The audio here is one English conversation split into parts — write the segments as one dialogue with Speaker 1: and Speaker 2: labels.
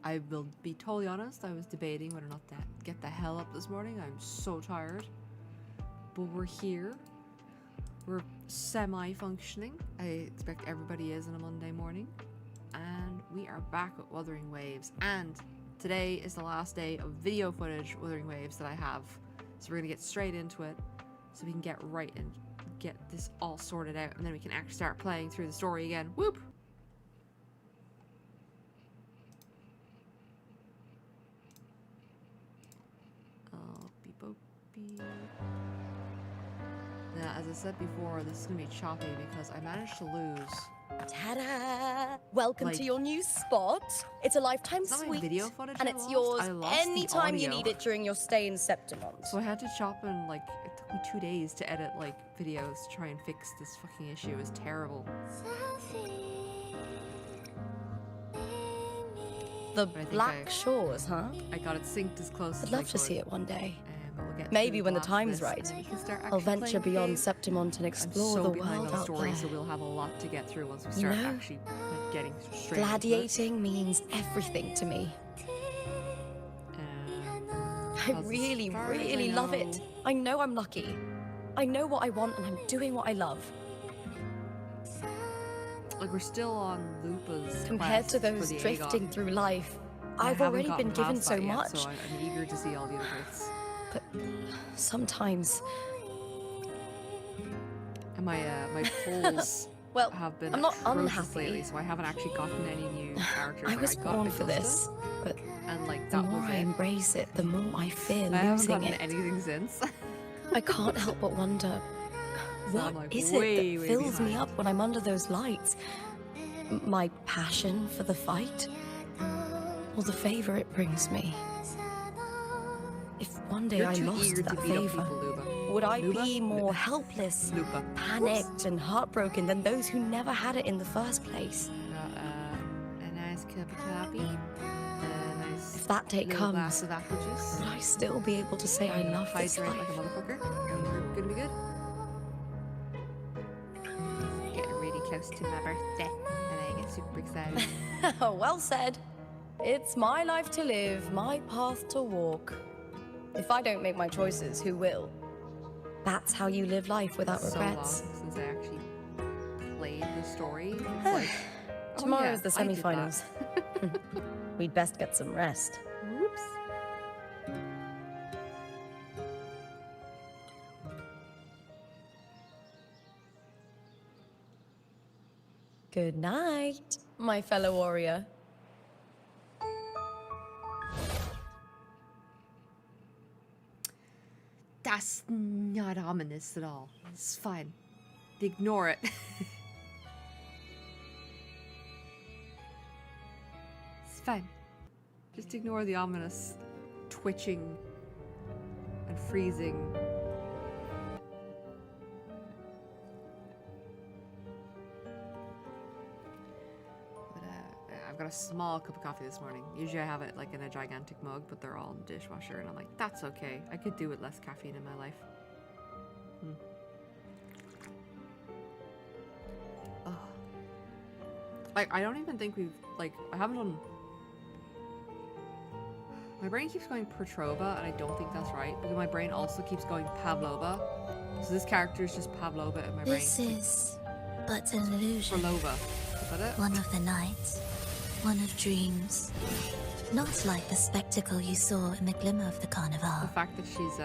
Speaker 1: I will be totally honest, I was debating whether or not to get the hell up this morning. I'm so tired. But we're here. We're semi-functioning. I expect everybody is on a Monday morning. And we are back with Wuthering Waves. And today is the last day of video footage Wuthering Waves that I have. So we're going to get straight into it so we can get right and get this all sorted out. And then we can actually start playing through the story again. Whoop! Now, as I said before, this is going to be choppy because I managed to lose.
Speaker 2: Ta-da! Welcome to your new spot. It's a lifetime suite,
Speaker 1: video footage
Speaker 2: and it's yours anytime you
Speaker 1: audio.
Speaker 2: need it during your stay in Septimont.
Speaker 1: So I had to chop in, like, it took me 2 days to edit, like, videos to try and fix this fucking issue. It was terrible.
Speaker 2: The Black Shores, huh?
Speaker 1: I got it synced as close as
Speaker 2: I'd love to see it one day.
Speaker 1: But we'll get
Speaker 2: maybe when the time's right. I'll venture beyond
Speaker 1: Septimont
Speaker 2: Septimont and explore the world out there.
Speaker 1: So we'll have a lot to get through once we start actually like, getting straight
Speaker 2: gladiating means everything to me. I really, really love it. I know I'm lucky. I know what I want and I'm doing what I love.
Speaker 1: Like, we're still on Lupa's
Speaker 2: compared to those
Speaker 1: for the
Speaker 2: drifting
Speaker 1: Agon.
Speaker 2: through life. I've already been given so much.
Speaker 1: Yet, so I'm eager to see all the other bits.
Speaker 2: But sometimes...
Speaker 1: And my polls
Speaker 2: well,
Speaker 1: have been
Speaker 2: I'm not unhappy
Speaker 1: lately, so I haven't actually gotten any new characters.
Speaker 2: I was born for this, but
Speaker 1: and like
Speaker 2: the
Speaker 1: that
Speaker 2: more
Speaker 1: was
Speaker 2: I embrace it, the more I fear
Speaker 1: I haven't
Speaker 2: losing
Speaker 1: gotten
Speaker 2: it.
Speaker 1: anything since.
Speaker 2: I can't help but wonder, what
Speaker 1: like
Speaker 2: is it that fills me up when I'm under those lights? My passion for the fight? Or the favor it brings me? If one day I lost that favor, would I be more helpless, panicked, and heartbroken than those who never had it in the first place?
Speaker 1: A nice cup of coffee. Nice
Speaker 2: if that day comes,
Speaker 1: glass of apple juice.
Speaker 2: Would I still be able to say I love this life?
Speaker 1: Hydrate like a motherfucker. And we're gonna be good. Getting really close to my birthday, and I get super excited.
Speaker 2: Well said. It's my life to live, my path to walk. If I don't make my choices, who will? That's how you live life without regrets.
Speaker 1: So long since I actually played the story. It's like,
Speaker 2: tomorrow's the semi-finals. We'd best get some rest.
Speaker 1: Whoops.
Speaker 2: Good night, my fellow warrior.
Speaker 1: That's not ominous at all. It's fine. Ignore it. It's fine. Just ignore the ominous twitching and freezing. I've got a small cup of coffee this morning. Usually I have it like in a gigantic mug, but they're all in the dishwasher, and I'm like, that's okay. I could do with less caffeine in my life. Oh. Like, I don't even think we've, like, I haven't done... My brain keeps going Petrova, and I don't think that's right, because my brain also keeps going Pavlova. So this character is just Pavlova in my brain.
Speaker 3: This is but an illusion.
Speaker 1: Pavlova. Is that it?
Speaker 3: One of the nights. One of dreams. Not like the spectacle you saw in the glimmer of the carnival.
Speaker 1: The fact that she's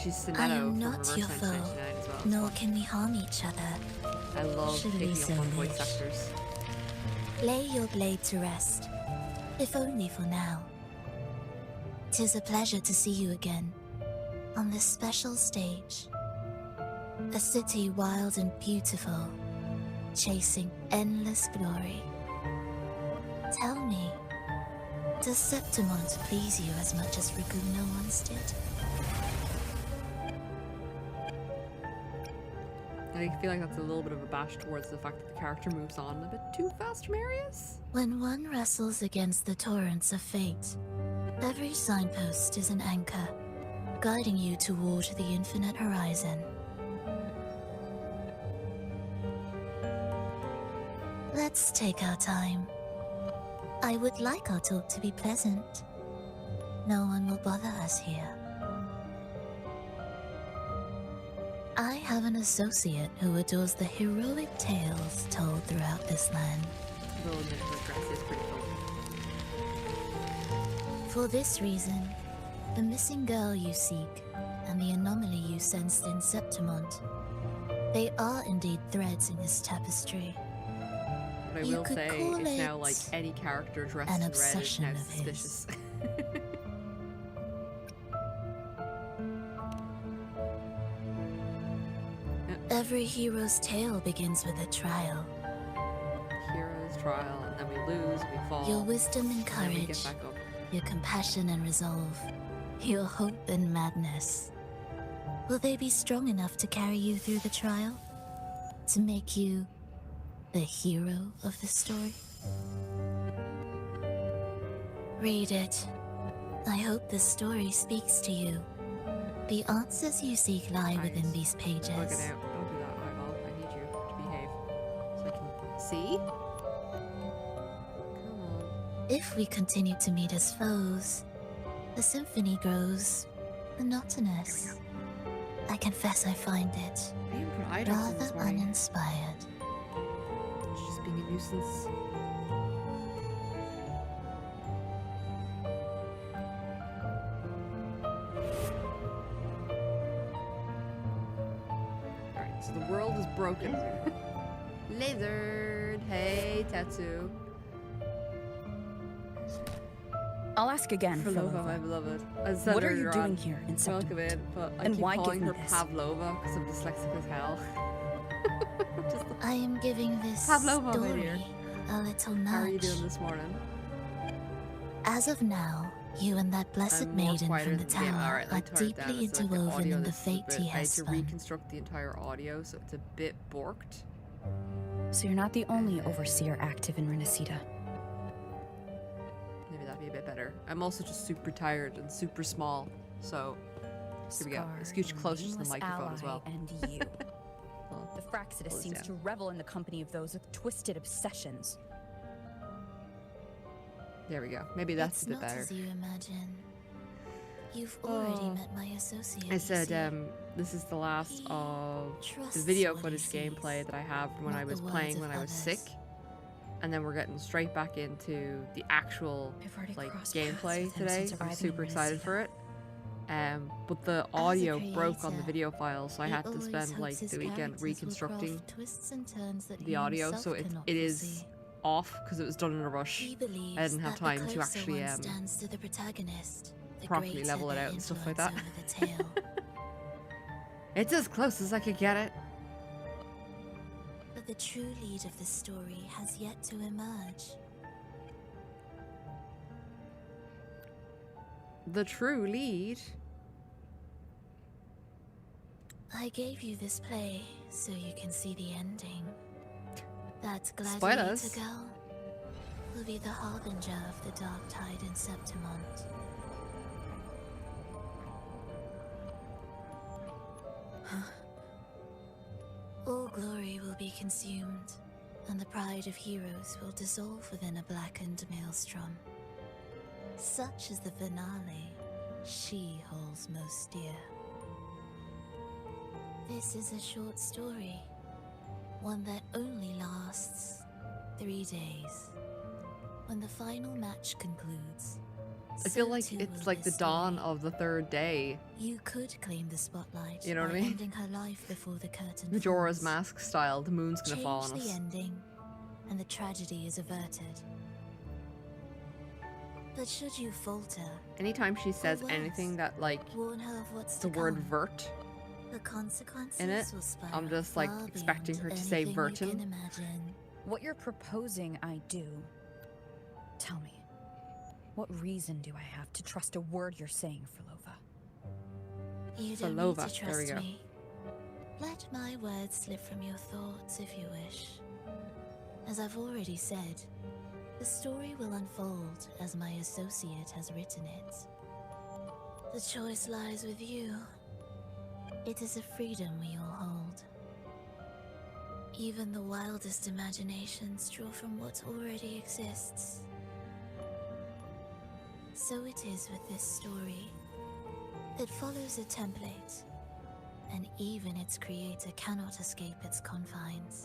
Speaker 1: she's
Speaker 3: I am not your foe,
Speaker 1: well.
Speaker 3: nor can we harm each other.
Speaker 1: I love picking up on voice actors.
Speaker 3: Lay your blade to rest, if only for now. 'Tis a pleasure to see you again, on this special stage. A city wild and beautiful, chasing endless glory. Tell me, does Septimont please you as much as Raguna once did?
Speaker 1: I feel like that's a little bit of a bash towards the fact that the character moves on a bit too fast from areas.
Speaker 3: When one wrestles against the torrents of fate, every signpost is an anchor, guiding you toward the infinite horizon. Let's take our time. I would like our talk to be pleasant. No one will bother us here. I have an associate who adores the heroic tales told throughout this land.
Speaker 1: The little miniature dress is pretty cool.
Speaker 3: For this reason, the missing girl you seek and the anomaly you sensed in Septimont, they are indeed threads in this tapestry.
Speaker 1: What I
Speaker 3: You
Speaker 1: will
Speaker 3: could
Speaker 1: say
Speaker 3: call
Speaker 1: is now,
Speaker 3: it
Speaker 1: like, any character dressed
Speaker 3: an
Speaker 1: in red is
Speaker 3: obsession
Speaker 1: now
Speaker 3: of his.
Speaker 1: suspicious.
Speaker 3: Every hero's tale begins with a trial.
Speaker 1: Hero's trial, and then we lose, we fall.
Speaker 3: Your wisdom and
Speaker 1: and then we
Speaker 3: courage,
Speaker 1: get back up.
Speaker 3: your compassion and resolve, your hope and madness. Will they be strong enough to carry you through the trial? To make you the hero of the story? Read it. I hope the story speaks to you. The answers you seek lie within
Speaker 1: Eyes.
Speaker 3: these pages.
Speaker 1: Look it out. Don't do that, eyeball. I need you to behave. So I can see? Come on.
Speaker 3: If we continue to meet as foes, the symphony grows monotonous. I confess I find it
Speaker 1: I didn't put items in
Speaker 3: rather
Speaker 1: this morning.
Speaker 3: uninspired.
Speaker 1: It's just being a nuisance. Alright, so the world is broken. Lasered! Hey, Tetsu.
Speaker 4: I'll ask again,
Speaker 1: Pavlova, my
Speaker 4: Philova.
Speaker 1: beloved. I said
Speaker 4: What are you
Speaker 1: earlier
Speaker 4: doing
Speaker 1: on,
Speaker 4: here in
Speaker 1: welcome
Speaker 4: Septimont?
Speaker 1: in, but I
Speaker 4: And
Speaker 1: keep
Speaker 4: why give
Speaker 1: calling
Speaker 4: me
Speaker 1: her
Speaker 4: this?
Speaker 1: Pavlova because I'm dyslexic as hell. Just
Speaker 3: I am giving this
Speaker 1: Pavlova, my
Speaker 3: story
Speaker 1: dear.
Speaker 3: a little
Speaker 1: how are you
Speaker 3: nudge.
Speaker 1: doing this morning?
Speaker 3: As of now, you and that blessed
Speaker 1: I'm more
Speaker 3: maiden
Speaker 1: quieter
Speaker 3: from the
Speaker 1: than- yeah,
Speaker 3: tower
Speaker 1: alright,
Speaker 3: are
Speaker 1: I turned it down.
Speaker 3: deeply
Speaker 1: It's like the
Speaker 3: interwoven
Speaker 1: audio,
Speaker 3: in the
Speaker 1: this is a
Speaker 3: fate
Speaker 1: bit-
Speaker 3: he
Speaker 1: I had
Speaker 3: has
Speaker 1: to
Speaker 3: spun.
Speaker 1: reconstruct the entire audio, so it's a bit borked.
Speaker 4: So you're not the only overseer active in Renacida.
Speaker 1: Maybe that'd be a bit better. I'm also just super tired and super small, so here we go.
Speaker 4: Scar,
Speaker 1: Scooch
Speaker 4: your
Speaker 1: closer to the
Speaker 4: nameless
Speaker 1: microphone as
Speaker 4: ally,
Speaker 1: well.
Speaker 4: And you.
Speaker 1: Well,
Speaker 4: The Fraxidus
Speaker 1: close
Speaker 4: seems
Speaker 1: down.
Speaker 4: to revel in the company of those with twisted obsessions.
Speaker 1: There we go. Maybe that's
Speaker 3: It's
Speaker 1: a bit
Speaker 3: not
Speaker 1: better.
Speaker 3: as you imagine. You've already
Speaker 1: Oh.
Speaker 3: met my associate.
Speaker 1: I
Speaker 3: you
Speaker 1: said,
Speaker 3: see.
Speaker 1: this is the last
Speaker 3: He
Speaker 1: of the
Speaker 3: trusts
Speaker 1: video
Speaker 3: what he
Speaker 1: footage
Speaker 3: sees,
Speaker 1: gameplay that I have from when
Speaker 3: not
Speaker 1: I
Speaker 3: the
Speaker 1: was
Speaker 3: words
Speaker 1: playing
Speaker 3: of
Speaker 1: when I was
Speaker 3: others.
Speaker 1: sick. And then we're getting straight back into the actual
Speaker 4: I've already
Speaker 1: like
Speaker 4: crossed paths
Speaker 1: gameplay
Speaker 4: with him
Speaker 1: today.
Speaker 4: since
Speaker 1: I'm
Speaker 4: arriving
Speaker 1: super
Speaker 4: in
Speaker 1: excited for
Speaker 4: Renacida.
Speaker 1: it. But the
Speaker 3: a
Speaker 1: audio broke on the
Speaker 3: creator,
Speaker 1: video file, so I
Speaker 3: he
Speaker 1: had to
Speaker 3: always
Speaker 1: spend
Speaker 3: hopes
Speaker 1: like
Speaker 3: his
Speaker 1: the weekend
Speaker 3: characters will
Speaker 1: reconstructing
Speaker 3: craft twists and turns that
Speaker 1: the
Speaker 3: he
Speaker 1: audio,
Speaker 3: himself
Speaker 1: so it
Speaker 3: cannot
Speaker 1: is
Speaker 3: foresee.
Speaker 1: off because it was done in a rush.
Speaker 3: He believes
Speaker 1: I didn't have
Speaker 3: that
Speaker 1: time
Speaker 3: the
Speaker 1: to
Speaker 3: closer
Speaker 1: actually
Speaker 3: one stands to the properly
Speaker 1: properly level it out and stuff like that.
Speaker 3: Over the tale.
Speaker 1: It's as close as I could get it.
Speaker 3: But the true lead of the story has yet to emerge.
Speaker 1: The true lead.
Speaker 3: I gave you this play so you can see the ending. That
Speaker 1: Spoilers.
Speaker 3: gladiator girl will be the harbinger of the dark tide in Septimont. All glory will be consumed, and the pride of heroes will dissolve within a blackened maelstrom. Such is the finale she holds most dear. This is a short story, one that only lasts 3 days. When the final match concludes,
Speaker 1: I feel
Speaker 3: so
Speaker 1: like
Speaker 3: too
Speaker 1: it's
Speaker 3: will
Speaker 1: like the
Speaker 3: this
Speaker 1: dawn
Speaker 3: story.
Speaker 1: of the third day.
Speaker 3: You could claim the spotlight
Speaker 1: You know what
Speaker 3: by
Speaker 1: I mean?
Speaker 3: ending her life before the curtain
Speaker 1: Majora's
Speaker 3: falls.
Speaker 1: Mask style. The moon's gonna
Speaker 3: Change
Speaker 1: fall on
Speaker 3: the
Speaker 1: us.
Speaker 3: ending, and the tragedy is averted. But should you falter,
Speaker 1: Anytime she says
Speaker 3: worse.
Speaker 1: anything that like
Speaker 3: warn her of what's
Speaker 1: the
Speaker 3: to
Speaker 1: word
Speaker 3: come.
Speaker 1: vert,
Speaker 3: The consequences
Speaker 1: in it,
Speaker 3: will spiral
Speaker 1: I'm just, like,
Speaker 3: far
Speaker 1: expecting
Speaker 3: beyond
Speaker 1: her to say
Speaker 3: anything you
Speaker 1: Vertin.
Speaker 3: can imagine.
Speaker 4: What you're proposing I do. Tell me, what reason do I have to trust a word you're saying, Philova?
Speaker 3: You don't need
Speaker 1: Falova,
Speaker 3: to
Speaker 1: there we
Speaker 3: trust
Speaker 1: go.
Speaker 3: me. Let my words slip from your thoughts if you wish. As I've already said, the story will unfold as my associate has written it. The choice lies with you. It is a freedom we all hold. Even the wildest imaginations draw from what already exists. So it is with this story. It follows a template, and even its creator cannot escape its confines.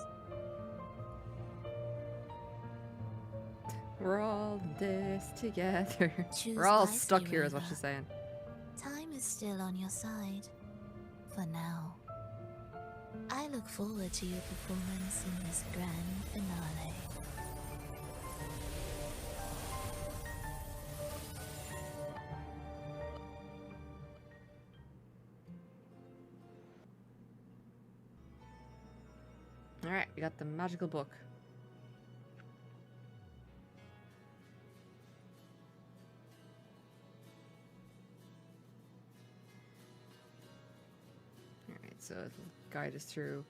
Speaker 1: We're all in this together.
Speaker 3: Choose
Speaker 1: We're all
Speaker 3: wisely,
Speaker 1: stuck here, is what
Speaker 3: Reva.
Speaker 1: she's saying.
Speaker 3: Time is still on your side. For now. I look forward to your performance in this grand finale.
Speaker 1: Alright, we got the magical book. Alright, so it'll guide us through.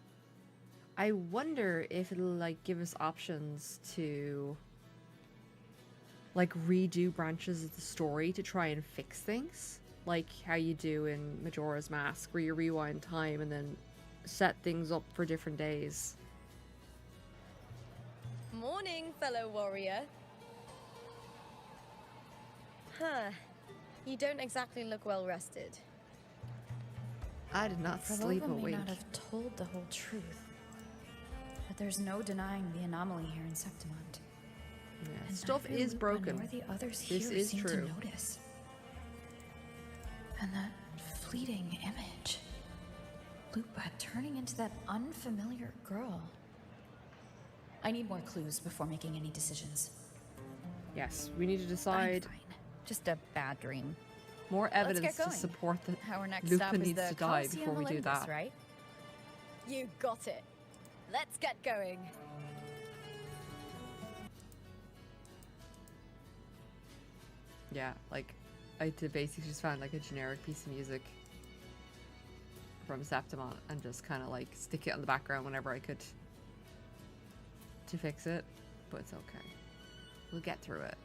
Speaker 1: I wonder if it'll like give us options to like redo branches of the story to try and fix things. Like how you do in Majora's Mask, where you rewind time and then set things up for different days.
Speaker 2: Morning, fellow warrior. Huh. You don't exactly look well rested.
Speaker 1: I did not sleep a
Speaker 4: Prolova may
Speaker 1: wink.
Speaker 4: not have told the whole truth, but there's no denying the anomaly here in Septimont.
Speaker 1: Yeah,
Speaker 4: And
Speaker 1: stuff
Speaker 4: neither
Speaker 1: is
Speaker 4: Lupa
Speaker 1: broken.
Speaker 4: nor the others
Speaker 1: This
Speaker 4: here
Speaker 1: is
Speaker 4: seem
Speaker 1: true.
Speaker 4: to notice. And that fleeting image, Lupa turning into that unfamiliar girl. I need more clues before making any decisions.
Speaker 1: Yes, we need to
Speaker 4: I'm
Speaker 1: decide
Speaker 4: fine. Just a bad dream.
Speaker 1: more evidence
Speaker 4: get
Speaker 1: to
Speaker 4: going.
Speaker 1: support that
Speaker 4: Our next
Speaker 1: Lupa
Speaker 4: stop is
Speaker 1: needs
Speaker 4: the
Speaker 1: to die
Speaker 4: Colosseum
Speaker 1: before we do
Speaker 4: Olympus,
Speaker 1: that.
Speaker 4: right? You got it. Let's get going.
Speaker 1: Yeah, like I did basically just found like a generic piece of music from Septimont and just kind of like stick it on the background whenever I could to fix it, but it's okay. We'll get through it.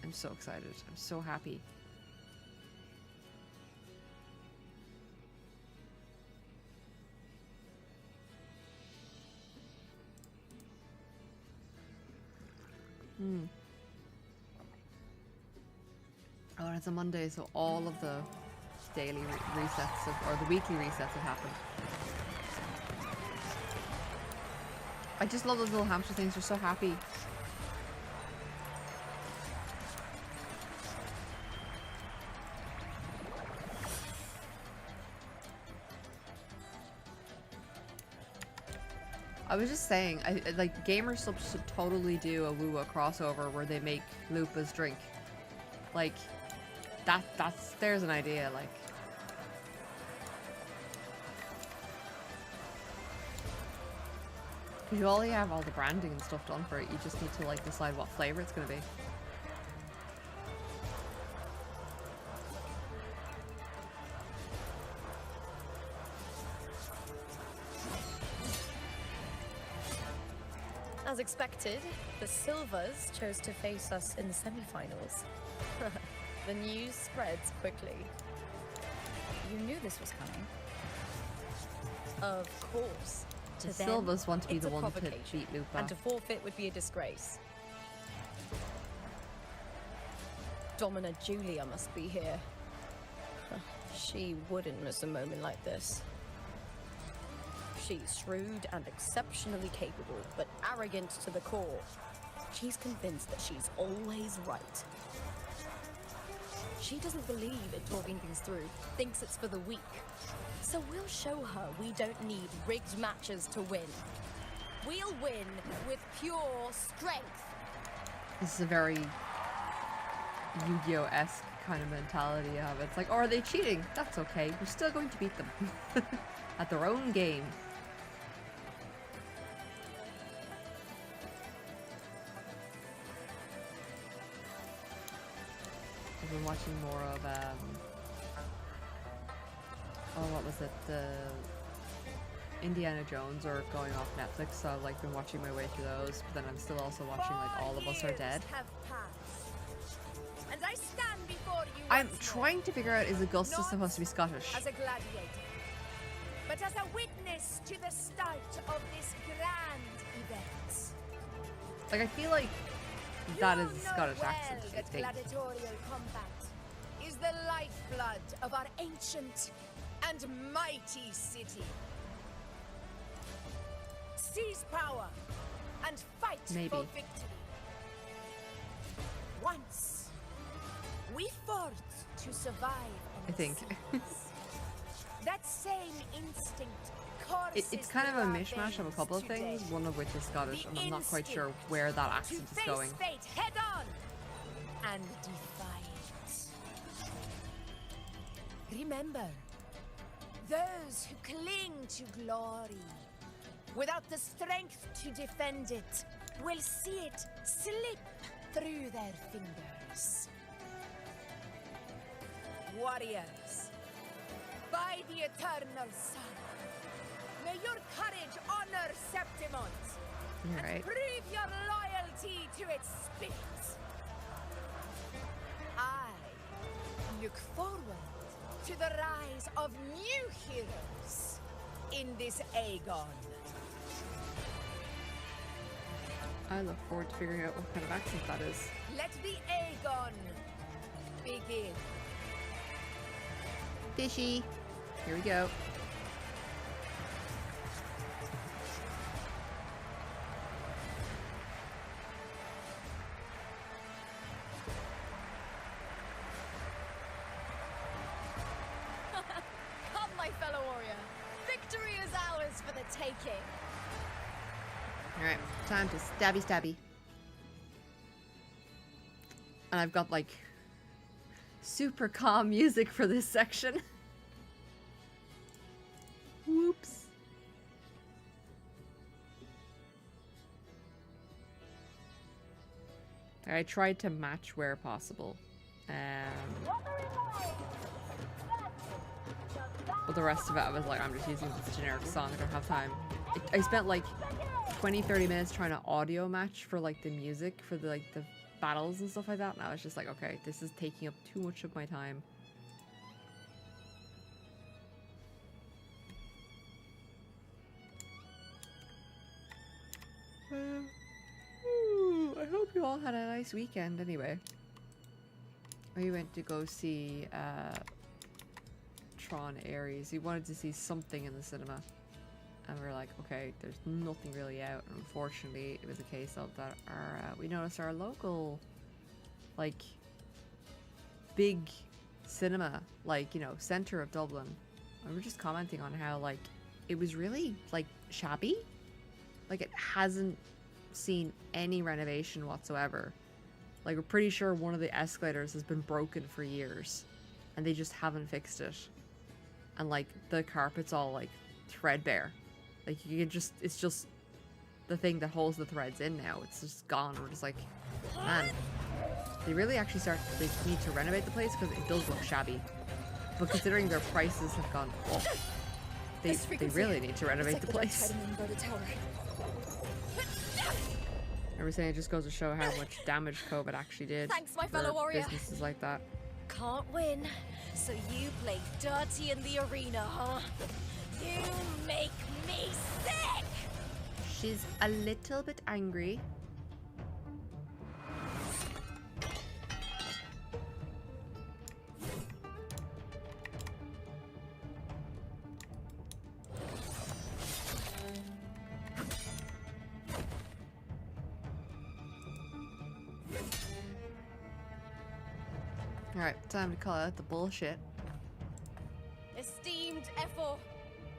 Speaker 1: I'm so excited. I'm so happy. Oh, and it's a Monday, so all of the daily resets or the weekly resets have happened. I just love those little hamster things. They're so happy. I was just saying, like GameChops should totally do a Wua crossover where they make Lupa's drink. Like, there's an idea, like. You already have all the branding and stuff done for it, you just need to like decide what flavor it's gonna be.
Speaker 2: As expected, the Silvers chose to face us in the semi-finals. The news spreads quickly.
Speaker 4: You knew this was coming.
Speaker 2: Of course.
Speaker 1: The
Speaker 2: To them,
Speaker 1: Silvers want to be
Speaker 2: it's
Speaker 1: the
Speaker 2: a
Speaker 1: one to
Speaker 2: provocation,
Speaker 1: beat Lupa.
Speaker 2: and to forfeit would be a disgrace. Domina Julia must be here. She wouldn't miss a moment like this. She's shrewd and exceptionally capable, but arrogant to the core. She's convinced that she's always right. She doesn't believe in talking things through, thinks it's for the weak. So we'll show her we don't need rigged matches to win. We'll win with pure strength.
Speaker 1: This is a very Yu-Gi-Oh-esque kind of mentality you have. It's like, oh, are they cheating? That's okay. We're still going to beat them. At their own game. I've been watching more of, oh, what was it? The Indiana Jones are going off Netflix, so I've like been watching my way through those, but then I'm still also watching like All of Us Are Dead.
Speaker 2: And I stand before you
Speaker 1: I'm trying to figure out, is Augustus supposed to be Scottish?
Speaker 2: as a gladiator.
Speaker 5: but as a witness to the start of this grand event.
Speaker 1: Like, I feel like that is a
Speaker 5: You know
Speaker 1: Scottish
Speaker 5: well
Speaker 1: accent, I
Speaker 5: that
Speaker 1: think.
Speaker 5: gladiatorial combat is the lifeblood of our ancient and mighty city. Seize power and fight
Speaker 1: Maybe.
Speaker 5: for victory. Once, we fought to survive on
Speaker 1: I think.
Speaker 5: that same instinct
Speaker 1: It's kind of a mishmash of a couple of things, one of which is Scottish, and I'm not quite sure where that accent is going.
Speaker 5: Fate head on and defy it. Remember, those who cling to glory without the strength to defend it will see it slip through their fingers. Warriors, by the eternal sun, may your courage honor Septimont.
Speaker 1: Alright.
Speaker 5: Prove your loyalty to its spirit. I look forward to the rise of new heroes in this Agon.
Speaker 1: I look forward to figuring out what kind of accent that is.
Speaker 5: Let the Agon begin.
Speaker 1: Fishy. Here we go.
Speaker 2: Come, my fellow warrior. Victory is ours for the taking.
Speaker 1: Alright, time to stabby stabby. And I've got like super calm music for this section. Whoops. I tried to match where possible. But the rest of it I was like, I'm just using this generic song, I don't have time. I spent like 20-30 minutes trying to audio match for like the music for the the battles and stuff like that, and I was just like, okay, this is taking up too much of my time. I hope you all had a nice weekend anyway. We went to go see Tron Ares. We wanted to see something in the cinema. And we were like, okay, there's nothing really out. And unfortunately, it was a case of that we noticed our local, like, big cinema, like, you know, centre of Dublin. And we were just commenting on how, like, it was really, like, shabby. Like, it hasn't seen any renovation whatsoever. Like, we're pretty sure one of the escalators has been broken for years. And they just haven't fixed it. And, like, the carpet's all, like, threadbare. Like, you can just, it's just the thing that holds the threads in now. It's just gone. We're just like, man, they really actually they need to renovate the place because it does look shabby. But considering their prices have gone up, they really need to renovate the place. I was saying it just goes to show how much damage COVID actually did.
Speaker 2: Thanks, my
Speaker 1: for
Speaker 2: fellow warrior.
Speaker 1: businesses like that.
Speaker 2: Can't win, so you play dirty in the arena, huh? You make me sick!
Speaker 1: She's a little bit angry. Alright, time to call out the bullshit.
Speaker 2: Esteemed Ephor,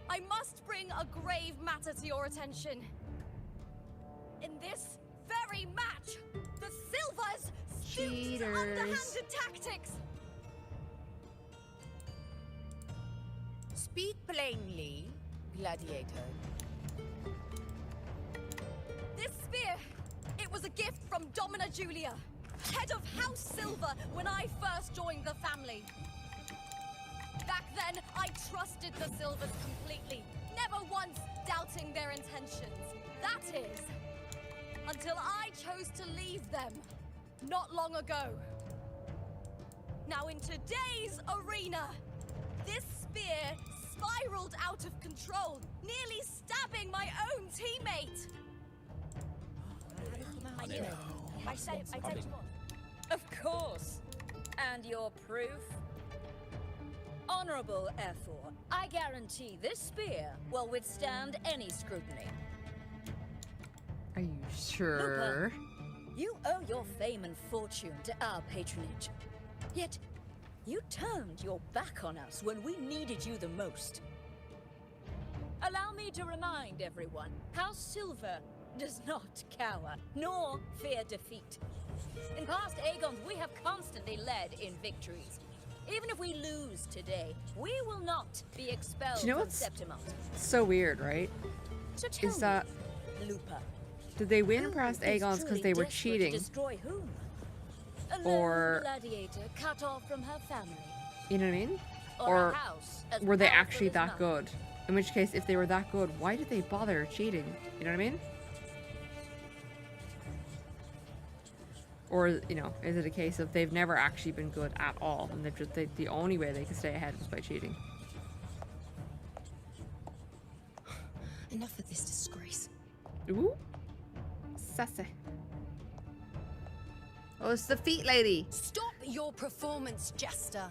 Speaker 2: I must bring a grave matter to your attention. In this very match, the Silvers stooped to underhanded tactics.
Speaker 5: Speak plainly, gladiator.
Speaker 2: This spear, it was a gift from Domina Julia, head of House Silver when I first joined the family. Back then, I trusted the Silvers completely, never once doubting their intentions. That is, until I chose to leave them, not long ago. Now in today's arena, this spear spiraled out of control, nearly stabbing my own teammate.
Speaker 6: I knew it. I said it was.
Speaker 7: Of course. And your proof? Honorable Ephor, I guarantee this spear will withstand any scrutiny.
Speaker 1: Are you sure?
Speaker 7: You owe your fame and fortune to our patronage. Yet, you turned your back on us when we needed you the most. Allow me to remind everyone, House Silver does not cower, nor fear defeat. In past Agons, we have constantly led in victories. Even if we lose today, we will not be expelled
Speaker 1: Do you know
Speaker 7: from
Speaker 1: what's
Speaker 7: Septimont.
Speaker 1: so weird, right?
Speaker 7: So tell
Speaker 1: Is that
Speaker 7: me, Lupa,
Speaker 1: did they win
Speaker 7: who
Speaker 1: past
Speaker 7: is
Speaker 1: Agons because
Speaker 7: truly
Speaker 1: they were
Speaker 7: desperate
Speaker 1: cheating?
Speaker 7: To destroy whom? A lone
Speaker 1: Or-
Speaker 7: gladiator cut off from her family,
Speaker 1: You know what I mean?
Speaker 7: or,
Speaker 1: Or
Speaker 7: a house as
Speaker 1: were they
Speaker 7: powerful
Speaker 1: actually
Speaker 7: as
Speaker 1: that
Speaker 7: mine?
Speaker 1: good? In which case, if they were that good, why did they bother cheating? You know what I mean? Or, you know, is it a case of they've never actually been good at all, and they've just the only way they could stay ahead was by cheating?
Speaker 2: Enough of this disgrace.
Speaker 1: Ooh, sassy. Oh, it's the feet lady.
Speaker 2: Stop your performance, Jester.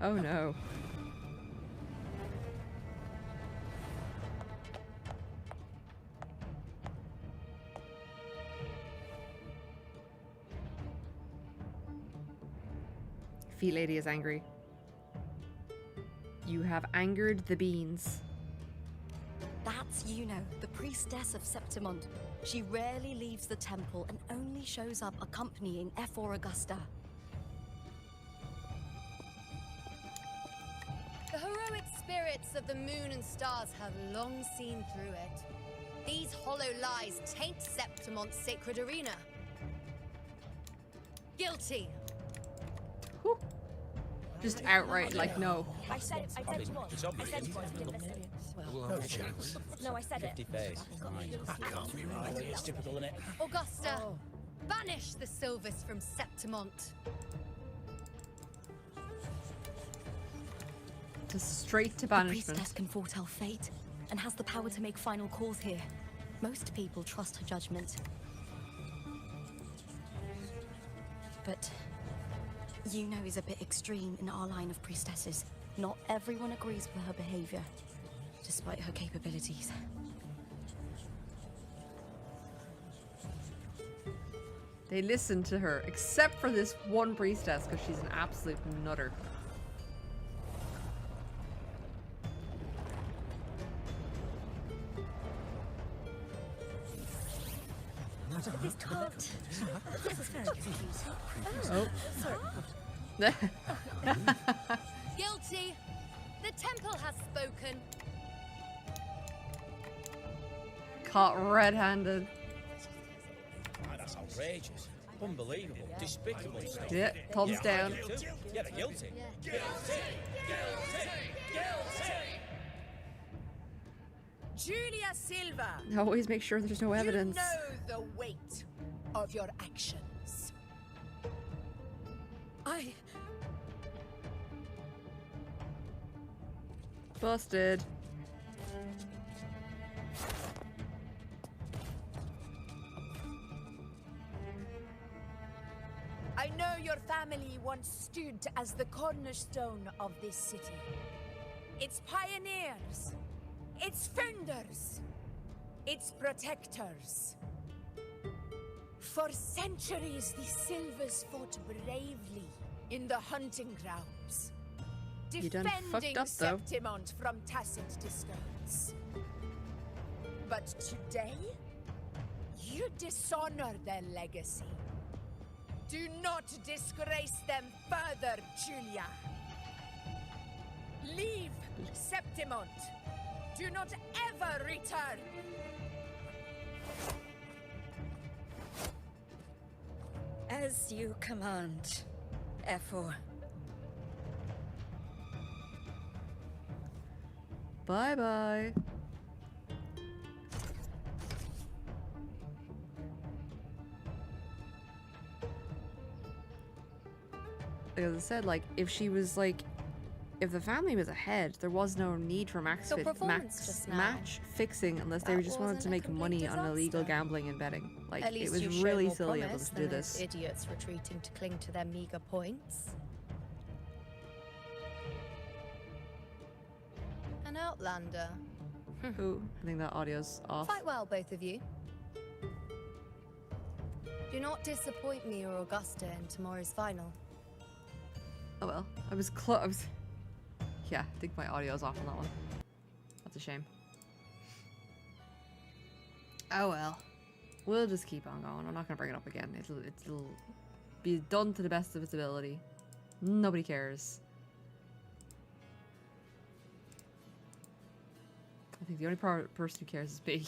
Speaker 1: Oh no. Feet lady is angry. You have angered the beans.
Speaker 2: That's Yuno, the priestess of Septimont. She rarely leaves the temple and only shows up accompanying Ephor Augusta.
Speaker 8: The heroic spirits of the moon and stars have long seen through it. These hollow lies taint Septimont's sacred arena. Guilty.
Speaker 1: Whew. Just outright, like, no.
Speaker 6: I said it was.
Speaker 9: It's
Speaker 6: I
Speaker 9: obvious.
Speaker 6: said it was. I didn't listen.
Speaker 9: No chance.
Speaker 6: No, I said it.
Speaker 9: 50 face. That can't be right. It's typical, isn't it?
Speaker 8: Augusta, banish the Silvers from Septimont.
Speaker 1: Just straight to
Speaker 2: The
Speaker 1: banishment.
Speaker 2: priestess can foretell fate and has the power to make final calls here. Most people trust her judgment. But Yuno is a bit extreme in our line of priestesses. Not everyone agrees with her behavior, despite her capabilities.
Speaker 1: They listen to her, except for this one priestess, because she's an absolute nutter.
Speaker 6: This can't. This is very confusing.
Speaker 1: Oh.
Speaker 8: Guilty. The temple has spoken.
Speaker 1: Caught red-handed.
Speaker 9: That's outrageous. Unbelievable. Despicable stuff.
Speaker 1: Yeah, thumbs down.
Speaker 9: Yeah, they're guilty.
Speaker 5: Julia Silva,
Speaker 1: Always make sure there's no evidence.
Speaker 5: you know the weight of your actions.
Speaker 1: Busted.
Speaker 5: I know your family once stood as the cornerstone of this city. Its pioneers, its founders, its protectors. For centuries, the Silvers fought bravely in the hunting grounds,
Speaker 1: You done
Speaker 5: defending
Speaker 1: fucked up, though.
Speaker 5: Septimont from tacit disgrace. But today, you dishonor their legacy. Do not disgrace them further, Julia. Leave Septimont. Do not ever return.
Speaker 7: As you command, Ephor.
Speaker 1: Bye-bye. as I said, like, if she was like, if the family was ahead, there was no need for
Speaker 8: Your performance just now.
Speaker 1: match fixing unless they
Speaker 8: That
Speaker 1: just wanted
Speaker 8: wasn't
Speaker 1: to
Speaker 8: a
Speaker 1: make
Speaker 8: complete
Speaker 1: money on illegal
Speaker 8: disaster.
Speaker 1: gambling and betting. Like,
Speaker 8: At least
Speaker 1: it was
Speaker 8: you showed
Speaker 1: really
Speaker 8: more
Speaker 1: silly of them
Speaker 8: promise
Speaker 1: to do
Speaker 8: than
Speaker 1: this.
Speaker 8: those idiots retreating to cling to their meager points. An outlander.
Speaker 1: Ooh, I think that audio's off.
Speaker 8: Fight well, both of you. Do not disappoint me or Augusta in tomorrow's final.
Speaker 1: Oh well, I was close. Yeah, I think my audio's off on that one. That's a shame. Oh well. We'll just keep on going. I'm not gonna bring it up again. It'll be done to the best of its ability. Nobody cares. I think the only person who cares is me.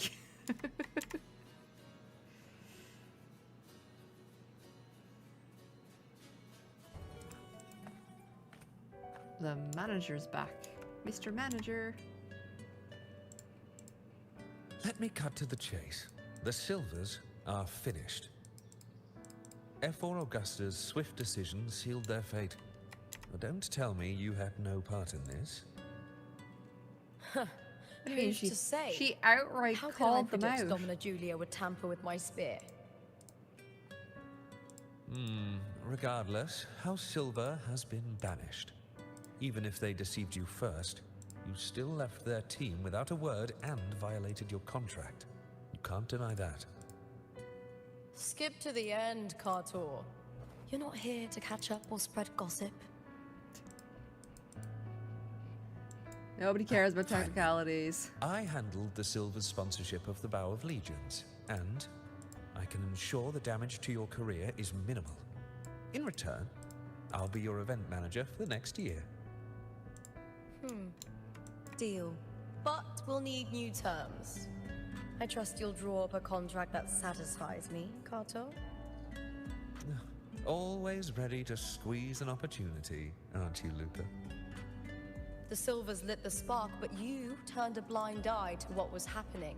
Speaker 1: The manager's back. Mr. Manager.
Speaker 10: Let me cut to the chase. The Silvers are finished. F4 Augusta's swift decision sealed their fate. But don't tell me you had no part in this.
Speaker 1: I mean,
Speaker 4: Who's to say?
Speaker 1: she outright
Speaker 4: How could I
Speaker 1: called them
Speaker 4: predict
Speaker 1: out.
Speaker 4: Domina Julia would tamper with my spear?
Speaker 10: Regardless, House Silver has been banished. Even if they deceived you first, you still left their team without a word and violated your contract. You can't deny that.
Speaker 4: Skip to the end, Cartor.
Speaker 2: You're not here to catch up or spread gossip.
Speaker 1: Nobody cares about technicalities.
Speaker 10: I handled the Silver's sponsorship of the Bow of Legions, and I can ensure the damage to your career is minimal. In return, I'll be your event manager for the next year.
Speaker 2: Deal.
Speaker 4: But we'll need new terms. I trust you'll draw up a contract that satisfies me, Cartor.
Speaker 10: Always ready to squeeze an opportunity, aren't you, Luca?
Speaker 4: The Silvers lit the spark, but you turned a blind eye to what was happening.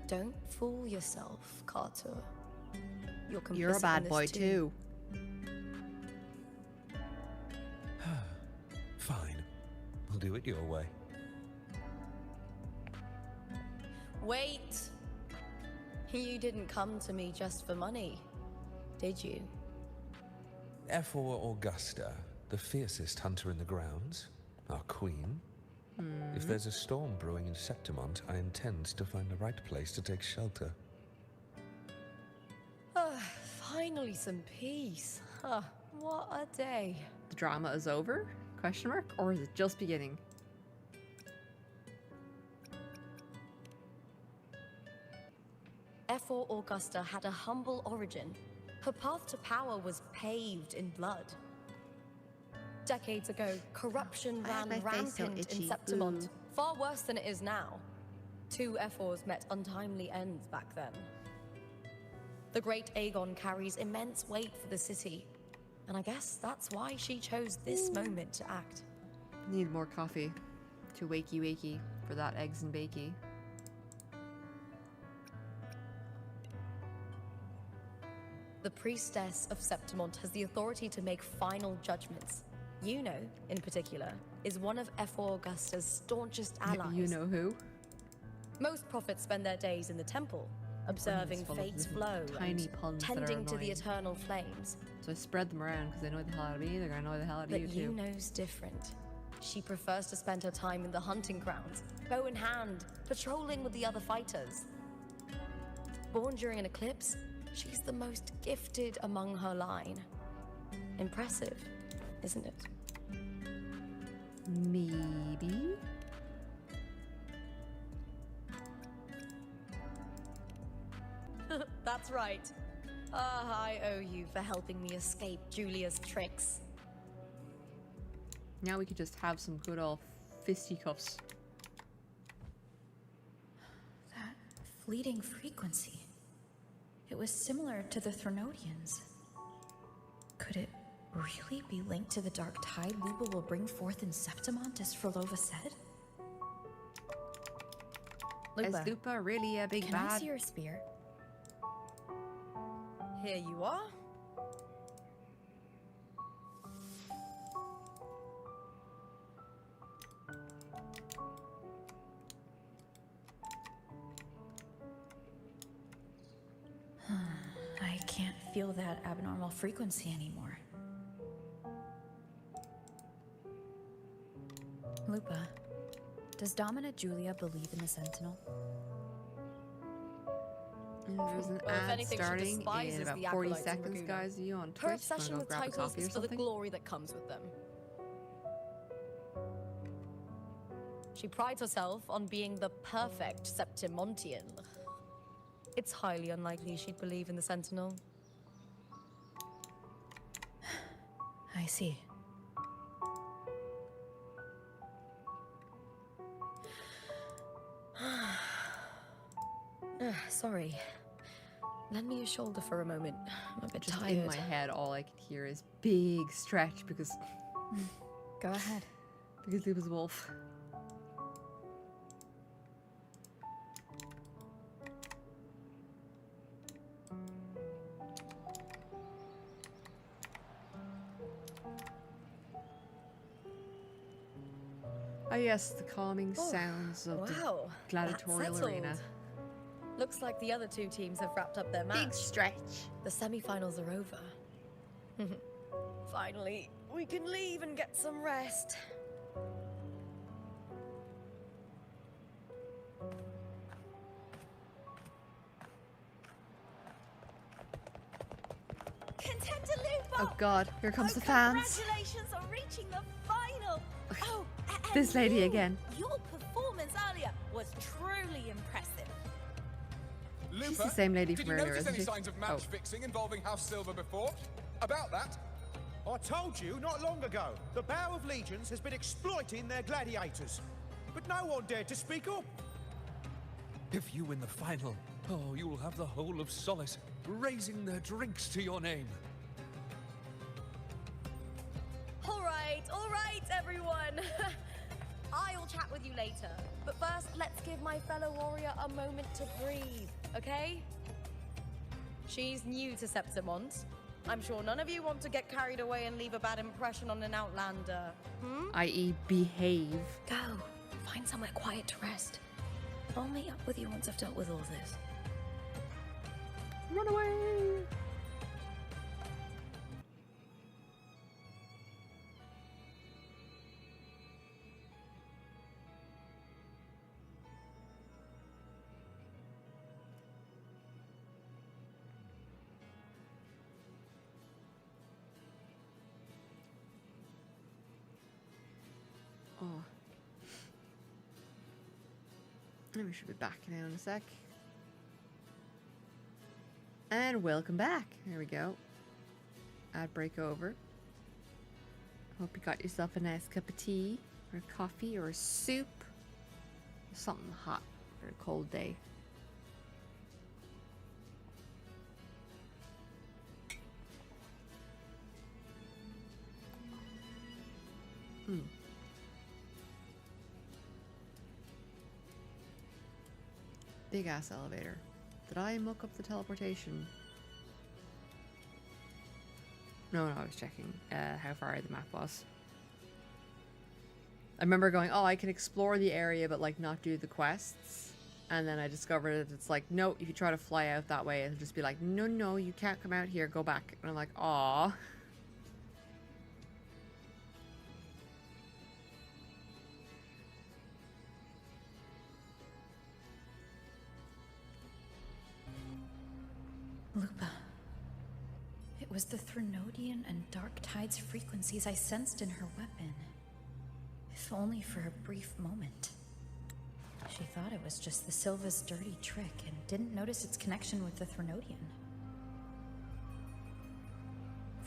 Speaker 4: Don't fool yourself, Carter. You're complicit
Speaker 1: You're a
Speaker 4: in
Speaker 1: bad
Speaker 4: this
Speaker 1: boy too.
Speaker 10: Fine. We'll do it your way.
Speaker 4: Wait! You didn't come to me just for money, did you?
Speaker 10: F4 Augusta, the fiercest hunter in the grounds, our queen. If there's a storm brewing in Septimont, I intend to find the right place to take shelter.
Speaker 4: Finally some peace. Huh, what a day.
Speaker 1: The drama is over? Question mark? Or is it just beginning?
Speaker 2: F4 Augusta had a humble origin. Her path to power was paved in blood.
Speaker 4: Decades ago, corruption
Speaker 1: Why is
Speaker 4: ran
Speaker 1: my face so
Speaker 4: rampant in
Speaker 1: itchy?
Speaker 4: Septimont.
Speaker 1: Ooh.
Speaker 4: Far worse than it is now. 2 F4s met untimely ends back then. The great Agon carries immense weight for the city, and I guess that's why she chose this moment to act.
Speaker 1: Need more coffee to wakey for that eggs and bakey.
Speaker 4: The priestess of Septimont has the authority to make final judgments. Yuno, in particular, is one of F4 Augusta's staunchest allies.
Speaker 1: You know who?
Speaker 4: Most prophets spend their days in the temple, observing
Speaker 1: full of
Speaker 4: fate's
Speaker 1: little
Speaker 4: flow
Speaker 1: tiny
Speaker 4: and
Speaker 1: puns that are
Speaker 4: tending to the
Speaker 1: annoying.
Speaker 4: eternal flames.
Speaker 1: So I spread them around because they know the hell out of me. They're gonna know the hell out of
Speaker 4: But
Speaker 1: you too.
Speaker 4: Yuno's different. She prefers to spend her time in the hunting grounds, bow in hand, patrolling with the other fighters. Born during an eclipse, she's the most gifted among her line. Impressive, isn't it?
Speaker 1: Maybe.
Speaker 4: That's right. I owe you for helping me escape Julia's tricks.
Speaker 1: Now we could just have some good old fisticuffs.
Speaker 11: That fleeting frequency. It was similar to the Threnodians. Could it really be linked to the dark tide Luba will bring forth in Septimont, as Frolova said?
Speaker 1: Is Lupa really a big
Speaker 11: Can
Speaker 1: bad?
Speaker 11: I see your spear?
Speaker 4: Here you are.
Speaker 11: can't feel that abnormal frequency anymore. Lupa, does Domina Julia believe in the Sentinel?
Speaker 1: And there's an
Speaker 4: Well, if
Speaker 1: ad
Speaker 4: anything, she
Speaker 1: starting in
Speaker 4: despises
Speaker 1: about
Speaker 4: the
Speaker 1: 40
Speaker 4: acolytes in
Speaker 1: seconds,
Speaker 4: Raguna.
Speaker 1: guys. Are you on
Speaker 4: Her
Speaker 1: Twitch?
Speaker 4: obsession
Speaker 1: Wanna
Speaker 4: with
Speaker 1: go grab a
Speaker 4: titles
Speaker 1: coffee or
Speaker 4: is for the
Speaker 1: something?
Speaker 4: glory that comes with them. She prides herself on being the perfect Septimontian. It's highly unlikely she'd believe in the Sentinel.
Speaker 11: I see.
Speaker 4: Sorry. Lend me your shoulder for a moment. I'm a bit
Speaker 1: Just
Speaker 4: tired.
Speaker 1: in my head, all I could hear is big stretch because
Speaker 11: Go ahead.
Speaker 1: he was a wolf. Ah yes, the calming sounds of the
Speaker 4: Wow,
Speaker 1: gladiatorial
Speaker 4: that's
Speaker 1: arena.
Speaker 4: settled. Looks like the other two teams have wrapped up their match.
Speaker 1: Big stretch.
Speaker 4: The semi-finals are over. Finally, we can leave and get some rest.
Speaker 5: Contender Lupa!
Speaker 1: Oh god, here comes the fans.
Speaker 5: Congratulations on reaching the final! Oh, and
Speaker 1: This lady
Speaker 5: you,
Speaker 1: again.
Speaker 5: Your performance earlier was truly impressive.
Speaker 1: She's the same lady
Speaker 12: did
Speaker 1: from
Speaker 12: you
Speaker 1: earlier,
Speaker 12: notice
Speaker 1: isn't
Speaker 12: any
Speaker 1: she?
Speaker 12: signs of match fixing involving House Silver before? About that?
Speaker 13: I told you not long ago. The Bow of Legions has been exploiting their gladiators. But no one dared to speak up.
Speaker 10: If you win the final, oh, you'll have the whole of Solace raising their drinks to your name.
Speaker 4: All right, everyone. I'll chat with you later. But first, let's give my fellow warrior a moment to breathe, okay? She's new to Septimont. I'm sure none of you want to get carried away and leave a bad impression on an outlander.
Speaker 1: I.e. behave.
Speaker 2: Go. Find somewhere quiet to rest. I'll meet up with you once I've dealt with all this.
Speaker 1: Run away! Oh. We should be back now in a sec. And welcome back. There we go. Ad break over. Hope you got yourself a nice cup of tea, or a coffee, or a soup. Or something hot for a cold day. Big ass elevator. Did I muck up the teleportation? No, I was checking how far the map was. I remember going, oh, I can explore the area but like not do the quests. And then I discovered that it's like, no, if you try to fly out that way, it'll just be like, no, you can't come out here, go back. And I'm like, aw.
Speaker 11: Lupa. It was the Threnodian and Dark Tide's frequencies I sensed in her weapon. If only for a brief moment. She thought it was just the Silva's dirty trick and didn't notice its connection with the Threnodian.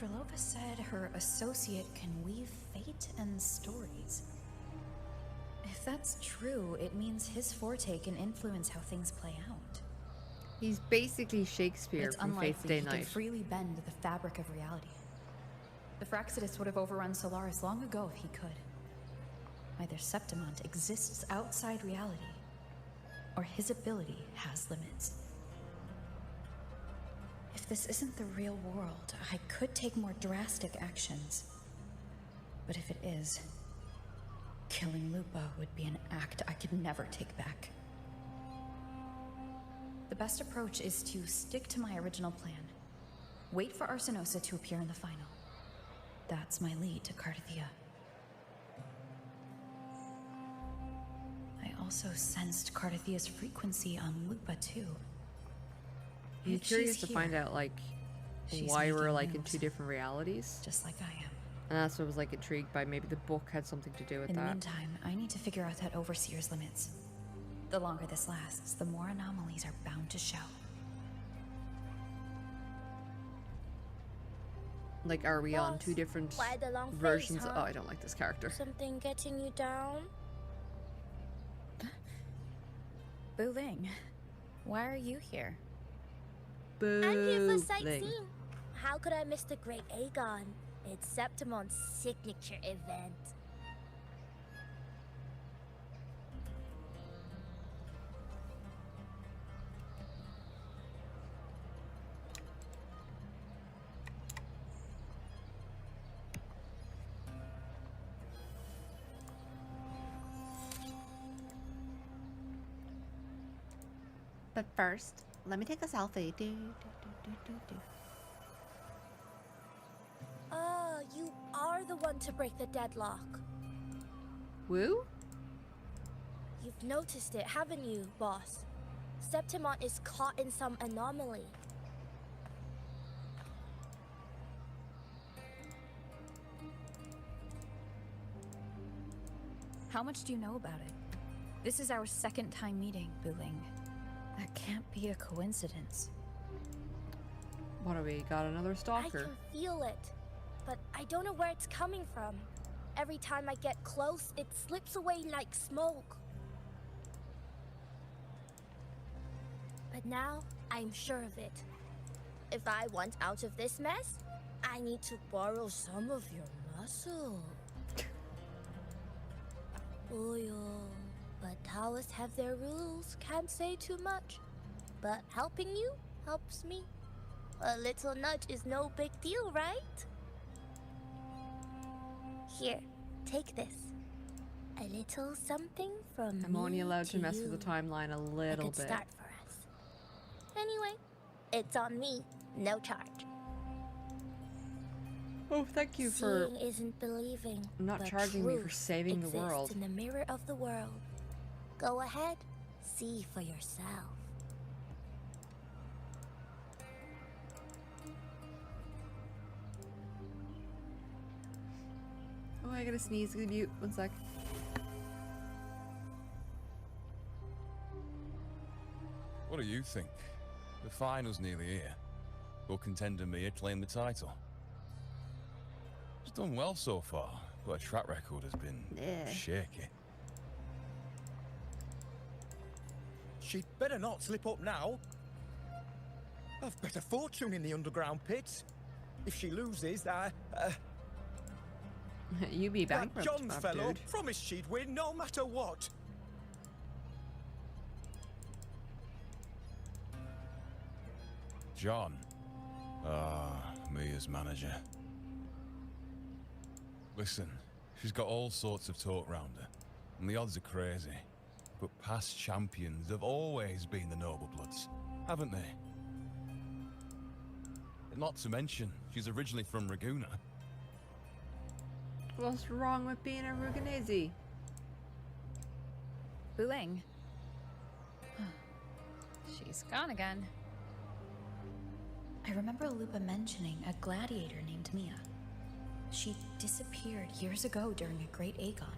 Speaker 11: Verlova said her associate can weave fate and stories. If that's true, it means his forte can influence how things play out.
Speaker 1: He's basically Shakespeare
Speaker 11: It's
Speaker 1: from Fate's
Speaker 11: unlikely
Speaker 1: Day
Speaker 11: he can
Speaker 1: Night.
Speaker 11: freely bend the fabric of reality. The Fraxidus would have overrun Solaris long ago if he could. Either Septimont exists outside reality, or his ability has limits. If this isn't the real world, I could take more drastic actions. But if it is, killing Lupa would be an act I could never take back. The best approach is to stick to my original plan. Wait for Arsenosa to appear in the final. That's my lead to Cardathia. I also sensed Cardathia's frequency on Lupa too.
Speaker 1: I'm
Speaker 11: If
Speaker 1: curious
Speaker 11: she's
Speaker 1: to find
Speaker 11: here,
Speaker 1: out like
Speaker 11: she's
Speaker 1: why we're
Speaker 11: making
Speaker 1: like in
Speaker 11: moves.
Speaker 1: two different realities.
Speaker 11: Just like I am.
Speaker 1: And that's what I was like intrigued by. Maybe the book had something to do with
Speaker 11: In the
Speaker 1: that.
Speaker 11: meantime, I need to figure out that Overseer's limits. The longer this lasts, the more anomalies are bound to show.
Speaker 1: Like, are we on
Speaker 6: Boss,
Speaker 1: two different
Speaker 6: why the long
Speaker 1: versions?
Speaker 6: face, huh?
Speaker 1: Oh, I don't like this character.
Speaker 6: Something getting you down?
Speaker 11: Wuthering, why are you here?
Speaker 1: Boo.
Speaker 6: I'm here for
Speaker 1: Ling.
Speaker 6: sightseeing. How could I miss the Great Agon? It's Septimon's signature event.
Speaker 1: But first, let me take a selfie.
Speaker 6: Ah, you are the one to break the deadlock.
Speaker 1: Woo?
Speaker 6: You've noticed it, haven't you, boss? Septimon is caught in some anomaly.
Speaker 11: How much do you know about it? This is our second time meeting, Wuthering. That can't be a coincidence.
Speaker 1: What do we got? Another
Speaker 6: I
Speaker 1: stalker?
Speaker 6: can feel it, but I don't know where it's coming from. Every time I get close, it slips away like smoke. But now, I'm sure of it. If I want out of this mess, I need to borrow some of your muscle. Oil. But Taoists have their rules, can't say too much. But helping you helps me. A little nudge is no big deal, right? Here, take this. A little something from
Speaker 1: I'm only
Speaker 6: me
Speaker 1: allowed to mess
Speaker 6: you.
Speaker 1: with the timeline a
Speaker 6: A
Speaker 1: little
Speaker 6: good
Speaker 1: bit.
Speaker 6: start for us. Anyway, it's on me, no charge.
Speaker 1: Oh, thank you for
Speaker 6: Seeing isn't believing.
Speaker 1: not
Speaker 6: but
Speaker 1: charging me for
Speaker 6: truth
Speaker 1: saving the
Speaker 6: exists
Speaker 1: world.
Speaker 6: in the mirror of the world. Go ahead, see for yourself.
Speaker 1: Oh, I gotta sneeze. Gonna mute. 1 sec.
Speaker 12: What do you think? The final's nearly here. Will contender Mia claim the title? She's done well so far, but her track record has been shaky.
Speaker 13: She'd better not slip up now. I've bet a fortune in the underground pits. If she loses,
Speaker 1: You be
Speaker 13: that
Speaker 1: bankrupt,
Speaker 13: John fellow
Speaker 1: dude.
Speaker 13: promised she'd win no matter what.
Speaker 12: John. Mia's manager. Listen, she's got all sorts of talk round her, and the odds are crazy. But past champions have always been the noble bloods, haven't they? And not to mention, she's originally from Raguna.
Speaker 1: What's wrong with being a Ruganese?
Speaker 11: Wuthering. She's gone again. I remember Lupa mentioning a gladiator named Mia. She disappeared years ago during a Great Agon.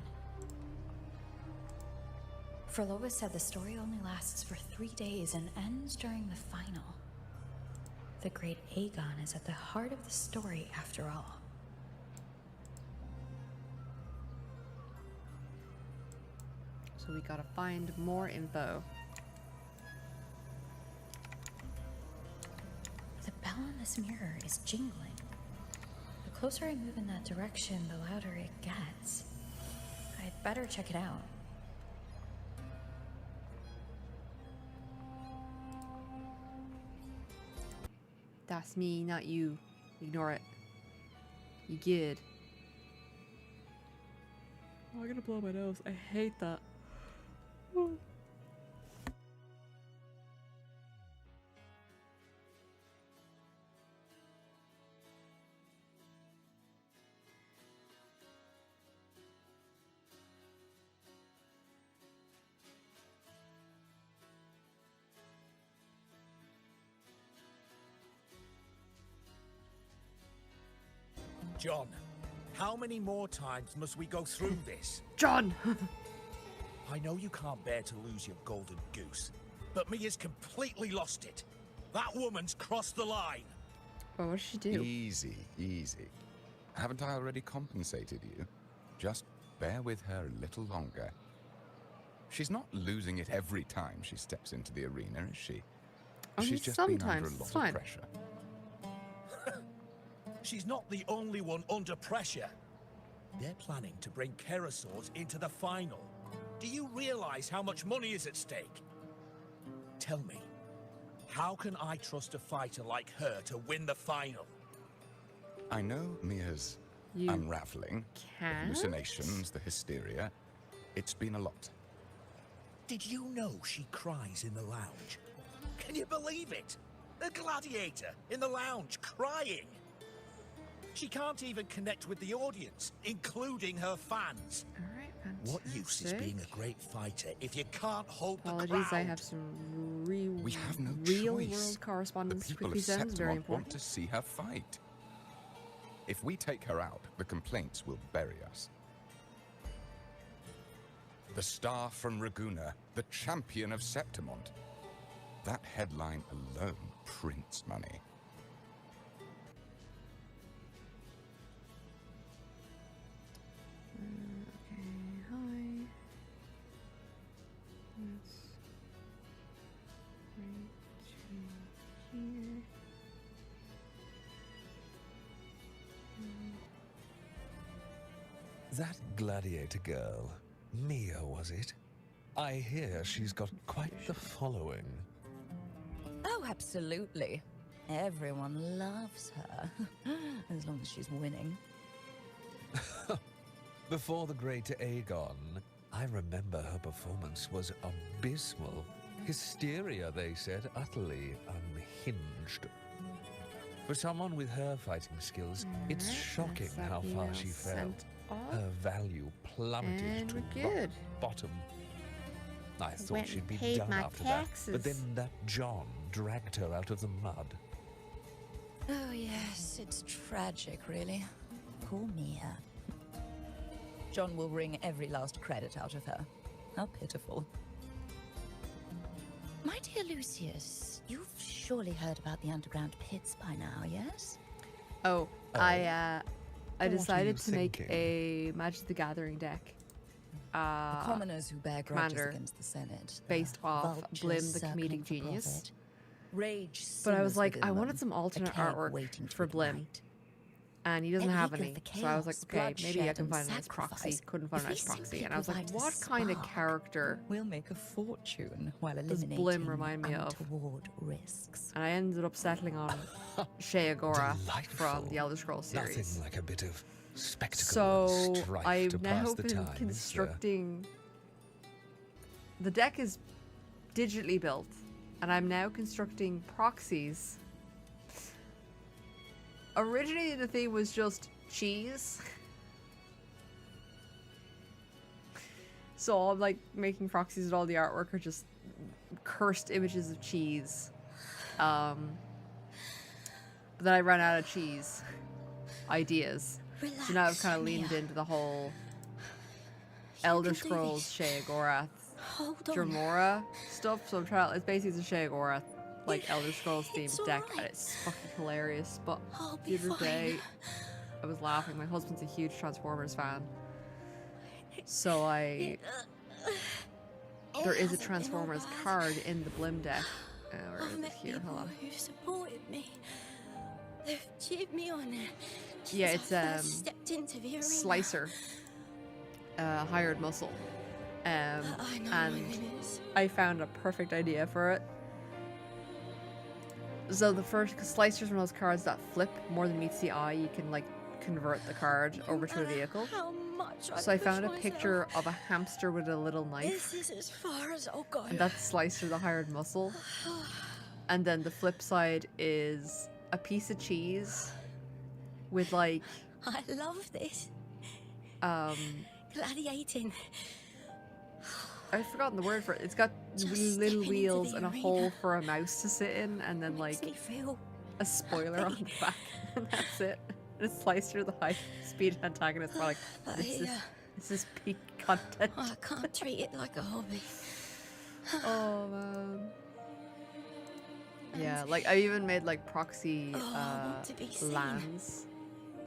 Speaker 11: Frolova said the story only lasts for 3 days and ends during the final. The Great Agon is at the heart of the story after all.
Speaker 1: So we gotta find more info.
Speaker 11: The bell on this mirror is jingling. The closer I move in that direction, the louder it gets. I'd better check it out.
Speaker 1: That's me, not you. Ignore it. You good. Oh, I'm gonna blow my nose. I hate that. Ooh.
Speaker 13: John, how many more times must we go through this?
Speaker 1: John!
Speaker 13: I know you can't bear to lose your golden goose, but Mia's completely lost it. That woman's crossed the line.
Speaker 1: Oh, what did she do?
Speaker 14: Easy, easy. Haven't I already compensated you? Just bear with her a little longer. She's not losing it every time she steps into the arena, is she?
Speaker 1: Only
Speaker 14: She's just been under a
Speaker 1: sometimes, it's
Speaker 14: lot
Speaker 1: fine.
Speaker 14: of pressure.
Speaker 13: She's not the only one under pressure. They're planning to bring Kerasaurs into the final. Do you realize how much money is at stake? Tell me, how can I trust a fighter like her to win the final?
Speaker 14: I know Mia's unraveling, the
Speaker 1: can't?
Speaker 14: hallucinations, the hysteria. It's been a lot.
Speaker 13: Did you know she cries in the lounge? Can you believe it? A gladiator in the lounge crying. She can't even connect with the audience, including her fans.
Speaker 1: Alright,
Speaker 13: What use is being a great fighter if you can't hold
Speaker 1: Apologies,
Speaker 13: the crowd?
Speaker 1: I have some
Speaker 14: We have no
Speaker 1: real
Speaker 14: choice.
Speaker 1: world correspondence
Speaker 14: The people
Speaker 1: quickly
Speaker 14: of
Speaker 1: sounds very
Speaker 14: Septimont
Speaker 1: important.
Speaker 14: want to see her fight. If we take her out, the complaints will bury us. The star from Raguna, the champion of Septimont. That headline alone prints money.
Speaker 1: Okay, hi. Let's right to here.
Speaker 10: That gladiator girl, Mia, was it? I hear she's got quite the following.
Speaker 7: Oh, absolutely. Everyone loves her. As long as she's winning.
Speaker 10: Before the great Agon, I remember her performance was abysmal. Hysteria, they said, utterly unhinged. For someone with her fighting skills, it's shocking
Speaker 1: that's
Speaker 10: how
Speaker 1: that
Speaker 10: far
Speaker 1: email
Speaker 10: she fell.
Speaker 1: sent off.
Speaker 10: Her value plummeted
Speaker 1: And
Speaker 10: to
Speaker 1: we're
Speaker 10: rock
Speaker 1: good.
Speaker 10: bottom. I thought
Speaker 1: Went
Speaker 10: she'd
Speaker 1: and
Speaker 10: be
Speaker 1: paid
Speaker 10: done
Speaker 1: my
Speaker 10: after that, but then
Speaker 1: taxes.
Speaker 10: that John dragged her out of the mud.
Speaker 7: Oh, yes, it's tragic, really. Poor Mia. John will wring every last credit out of her. How pitiful.
Speaker 6: My dear Lucius, you've surely heard about the underground pits by now, yes?
Speaker 1: Oh, I
Speaker 10: what are
Speaker 1: decided
Speaker 10: you
Speaker 1: to make
Speaker 10: thinking?
Speaker 1: a Magic the Gathering deck.
Speaker 7: The commoners who bear grudges
Speaker 1: Commander
Speaker 7: against the Senate.
Speaker 1: based off
Speaker 6: vultures
Speaker 1: Blim the
Speaker 6: circling
Speaker 1: comedic
Speaker 6: for
Speaker 1: genius.
Speaker 6: profit.
Speaker 7: Rage
Speaker 1: But I was
Speaker 7: simmers
Speaker 1: like,
Speaker 7: within
Speaker 1: I
Speaker 7: them,
Speaker 1: wanted some
Speaker 7: a
Speaker 1: alternate
Speaker 7: keg
Speaker 1: artwork
Speaker 6: waiting to
Speaker 1: for Blim,
Speaker 6: ignite.
Speaker 1: and he doesn't
Speaker 6: They're
Speaker 1: have
Speaker 6: eager
Speaker 1: any.
Speaker 6: for
Speaker 1: So I was like,
Speaker 6: chaos,
Speaker 1: okay, maybe I
Speaker 6: bloodshed,
Speaker 1: can
Speaker 6: and
Speaker 1: find a nice proxy.
Speaker 6: sacrifice.
Speaker 1: Couldn't find a
Speaker 6: If
Speaker 1: nice
Speaker 6: we
Speaker 1: proxy,
Speaker 6: simply
Speaker 1: and I was like,
Speaker 6: provide a
Speaker 1: what kind of
Speaker 6: spark,
Speaker 1: character
Speaker 7: We'll make a fortune while
Speaker 1: does
Speaker 7: eliminating
Speaker 1: Blim remind me of?
Speaker 6: untoward risks.
Speaker 1: And I ended up settling on Shea Gorath from the Elder Scrolls series.
Speaker 10: Nothing like a bit of spectacle
Speaker 1: So
Speaker 10: and strife
Speaker 1: I've
Speaker 10: to
Speaker 1: now
Speaker 10: pass the
Speaker 1: been
Speaker 10: time, is there?
Speaker 1: constructing. The deck is digitally built, and I'm now constructing proxies. Originally, the theme was just cheese. So I'm like making proxies, and all the artwork are just cursed images of cheese. But then I ran out of cheese ideas. So now I've kind of leaned into the whole Elder
Speaker 6: can do
Speaker 1: Scrolls
Speaker 6: this.
Speaker 1: Shea Gorath
Speaker 6: Hold on.
Speaker 1: Dramora stuff. So I'm trying. It's basically the Shea Gorath like Elder Scrolls themed
Speaker 6: It's
Speaker 1: deck, and
Speaker 6: alright.
Speaker 1: it's fucking hilarious. But
Speaker 6: I'll
Speaker 1: the
Speaker 6: be
Speaker 1: other day,
Speaker 6: fine.
Speaker 1: I was laughing. My husband's a huge Transformers fan, so I there is a Transformers card in the Blim deck. Where is it here? Hold on.
Speaker 6: Who supported me. They've cheered me on.
Speaker 1: Yeah,
Speaker 6: since
Speaker 1: it's
Speaker 6: I first stepped into the arena.
Speaker 1: Slicer, hired muscle.
Speaker 6: I know
Speaker 1: And
Speaker 6: what it is.
Speaker 1: I found a perfect idea for it. So the first, because Slicer's one of those cards that flip more than meets the eye. You can like convert the card over to a vehicle.
Speaker 6: How much
Speaker 1: So I
Speaker 6: push
Speaker 1: found a
Speaker 6: myself.
Speaker 1: picture of a hamster with a little knife,
Speaker 6: This is as far as I'll go.
Speaker 1: and that's Slicer, the hired muscle. And then the flip side is a piece of cheese with like
Speaker 6: I love this.
Speaker 1: um
Speaker 6: Gladiating.
Speaker 1: I've forgotten the word for it. It's got
Speaker 6: Just
Speaker 1: little
Speaker 6: stepping into
Speaker 1: wheels
Speaker 6: the
Speaker 1: and a
Speaker 6: arena.
Speaker 1: hole for a mouse to sit in, and then like
Speaker 6: Makes me feel
Speaker 1: a spoiler on the back, and that's it. It's sliced through the high speed antagonist. We're like, this is peak content.
Speaker 2: I can't treat it like a hobby.
Speaker 1: Oh man. Yeah, like I even made like proxy
Speaker 2: I want to be seen.
Speaker 1: lands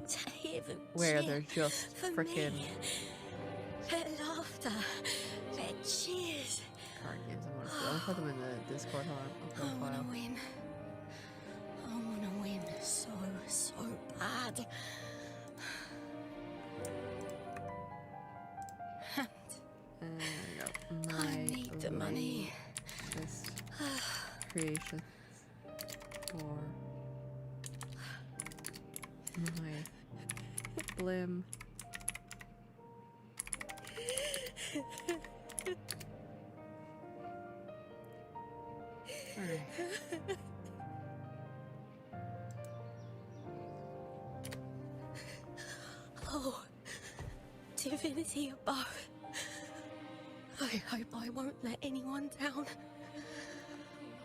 Speaker 2: To hear them
Speaker 1: where
Speaker 2: cheer
Speaker 1: they're just
Speaker 2: for
Speaker 1: freaking
Speaker 2: me. Their laughter, their cheers.
Speaker 1: card games. I'll put them in the Discord.
Speaker 2: I wanna win. I wanna win so bad. I need the money.
Speaker 1: List creation for my blim. Alright.
Speaker 2: Oh, divinity above. I hope I won't let anyone down.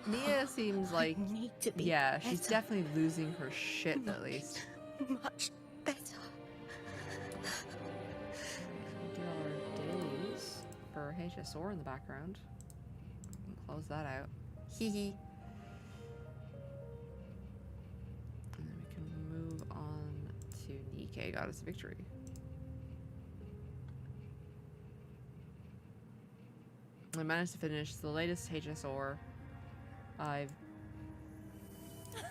Speaker 1: Mia seems like,
Speaker 2: need to be
Speaker 1: yeah, she's
Speaker 2: better.
Speaker 1: definitely losing her shit at least.
Speaker 2: Much better.
Speaker 1: Do our days for HSR in the background. Close that out. Hee hee. And then we can move on to Nikkei Goddess of Victory. I managed to finish the latest HSR. I've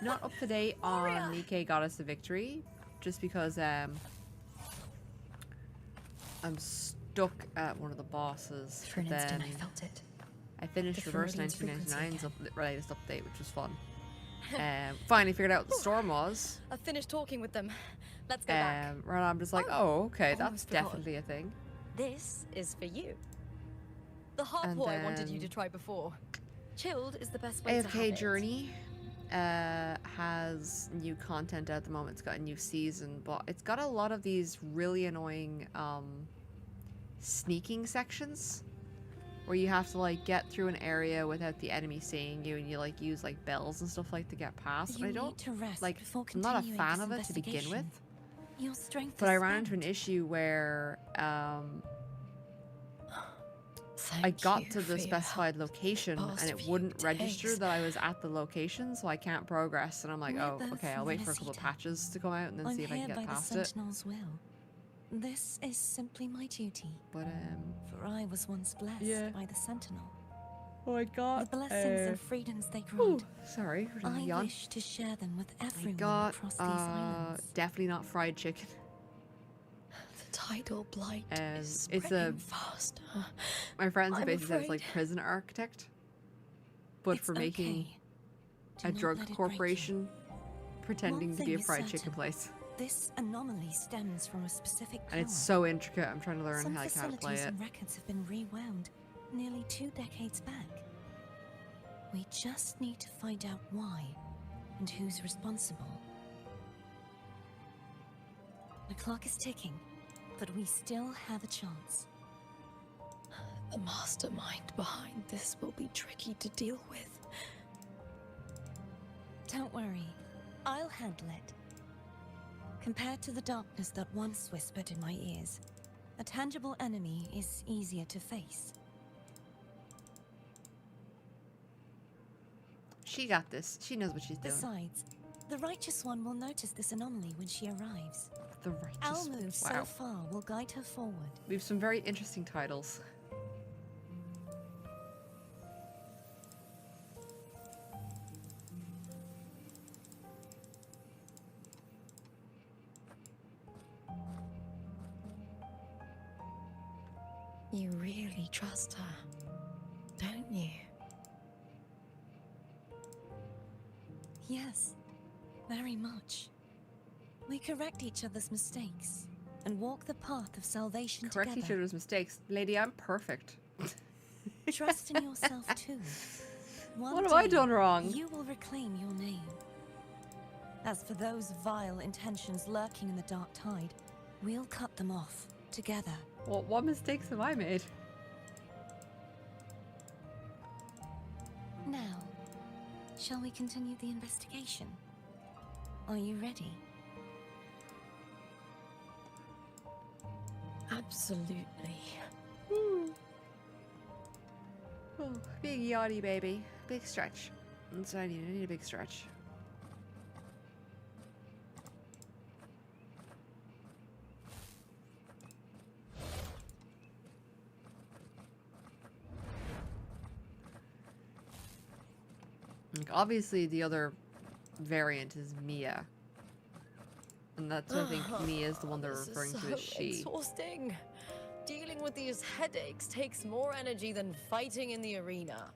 Speaker 1: not up to date on Nikkei Goddess of Victory, just because I'm stuck at one of the bosses.
Speaker 11: For an
Speaker 1: Then
Speaker 11: instant, I felt it.
Speaker 1: I finished
Speaker 11: The
Speaker 1: Reverse
Speaker 11: Floridian's frequency
Speaker 1: 1999's latest update, which was fun. Finally figured out what the storm was.
Speaker 4: I've finished talking with them. Let's go back.
Speaker 1: Right, I'm just like, oh, okay, that's
Speaker 4: almost forgot.
Speaker 1: definitely a thing.
Speaker 4: This is for you. The hot
Speaker 1: And
Speaker 4: boy I wanted you to
Speaker 1: then-
Speaker 4: try before. Chilled is the best way to have
Speaker 1: AFK
Speaker 4: it.
Speaker 1: Journey has new content at the moment. It's got a new season, but it's got a lot of these really annoying sneaking sections where you have to like get through an area without the enemy seeing you, and you like use like bells and stuff like to get past. And I don't like. I'm not a fan of it to begin with.
Speaker 2: Your strength
Speaker 1: But
Speaker 2: is
Speaker 1: I ran into an
Speaker 2: spent.
Speaker 1: issue where I got to the specified location and it wouldn't register that I was at the location, so I can't progress. And I'm like, oh, okay, I'll wait for a couple of patches to come out and then
Speaker 2: I'm
Speaker 1: see if I
Speaker 2: here
Speaker 1: can
Speaker 2: by
Speaker 1: get
Speaker 2: the
Speaker 1: past it.
Speaker 2: Sentinel's will. This is simply my duty.
Speaker 1: But
Speaker 2: For I was once blessed
Speaker 1: yeah.
Speaker 2: by the Sentinel.
Speaker 1: Oh, I got
Speaker 2: The blessings and freedoms they grant.
Speaker 1: sorry,
Speaker 2: I
Speaker 1: yawn.
Speaker 2: wish to share them with
Speaker 1: I
Speaker 2: everyone
Speaker 1: got
Speaker 2: across these islands.
Speaker 1: definitely not fried chicken.
Speaker 2: The tidal blight is
Speaker 1: It's
Speaker 2: spreading
Speaker 1: a
Speaker 2: faster.
Speaker 1: my friends
Speaker 2: I'm
Speaker 1: basically said it's like
Speaker 2: afraid.
Speaker 1: prison architect, but
Speaker 2: It's
Speaker 1: for making
Speaker 2: okay. Do
Speaker 1: a
Speaker 2: not
Speaker 1: drug
Speaker 2: let it break
Speaker 1: corporation pretending
Speaker 2: One
Speaker 1: to be a
Speaker 2: thing is
Speaker 1: fried chicken
Speaker 2: certain.
Speaker 1: place.
Speaker 2: This anomaly stems from a specific power.
Speaker 1: And it's so intricate. I'm trying to learn
Speaker 2: Some
Speaker 1: how to play
Speaker 2: facilities
Speaker 1: it.
Speaker 2: and records have been rewound nearly 2 decades back. We just need to find out why and who's responsible. The clock is ticking, but we still have a chance. The mastermind behind this will be tricky to deal with. Don't worry, I'll handle it. Compared to the darkness that once whispered in my ears, a tangible enemy is easier to face.
Speaker 1: She got this. She knows what she's doing.
Speaker 2: Besides, the Righteous One will notice this anomaly when she arrives.
Speaker 1: The Righteous
Speaker 2: Our
Speaker 1: One.
Speaker 2: moves
Speaker 1: Wow.
Speaker 2: so far will guide her forward.
Speaker 1: We have some very interesting titles.
Speaker 2: You really trust her, don't you? Yes, very much. We correct each other's mistakes and walk the path of salvation
Speaker 1: Correct each
Speaker 2: together.
Speaker 1: other's mistakes. Lady, I'm perfect.
Speaker 2: Trust in yourself too. One
Speaker 1: What have I
Speaker 2: day,
Speaker 1: done wrong?
Speaker 2: You will reclaim your name. As for those vile intentions lurking in the dark tide, we'll cut them off together.
Speaker 1: What mistakes have I made?
Speaker 2: Now, shall we continue the investigation? Are you ready? Absolutely.
Speaker 1: Oh, big yachty baby. Big stretch. That's what I need. I need a big stretch. Like, obviously, the other variant is Mia. And that's why I think Mia is the one they're referring to as she.
Speaker 4: Exhausting. Dealing with these headaches takes more energy than fighting in the arena.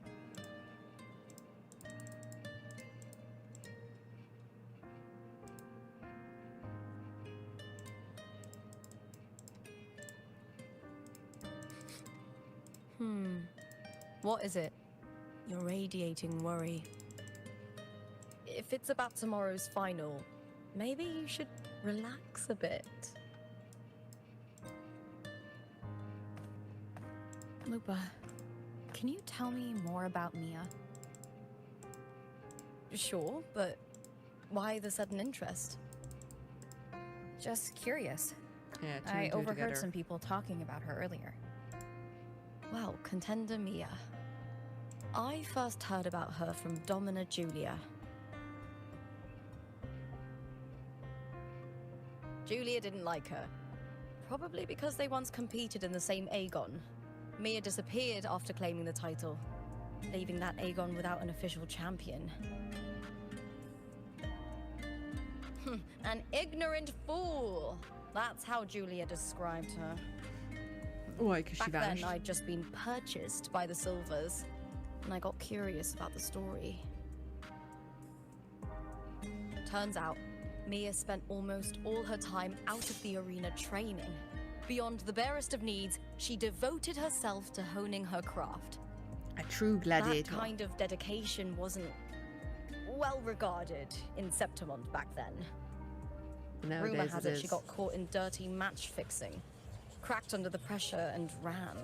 Speaker 4: What is it?
Speaker 2: You're radiating worry.
Speaker 4: If it's about tomorrow's final, maybe you should relax a bit.
Speaker 11: Lupa, can you tell me more about Mia?
Speaker 4: Sure, but why the sudden interest?
Speaker 11: Just curious.
Speaker 1: Yeah,
Speaker 11: I overheard some people talking about her earlier.
Speaker 4: Well, contender Mia. I first heard about her from Domina Julia. Julia didn't like her. Probably because they once competed in the same Agon. Mia disappeared after claiming the title, leaving that Agon without an official champion. An ignorant fool! That's how Julia described her.
Speaker 1: Why? Because she
Speaker 4: Back
Speaker 1: vanished?
Speaker 4: then, I'd just been purchased by the Silvers, and I got curious about the story. Turns out, Mia spent almost all her time out of the arena training. Beyond the barest of needs, she devoted herself to honing her craft.
Speaker 1: A true gladiator.
Speaker 4: That kind of dedication wasn't well regarded in Septimont back then.
Speaker 1: Nowadays
Speaker 4: Rumor has
Speaker 1: it
Speaker 4: it
Speaker 1: is.
Speaker 4: she got caught in dirty match fixing, cracked under the pressure, and ran.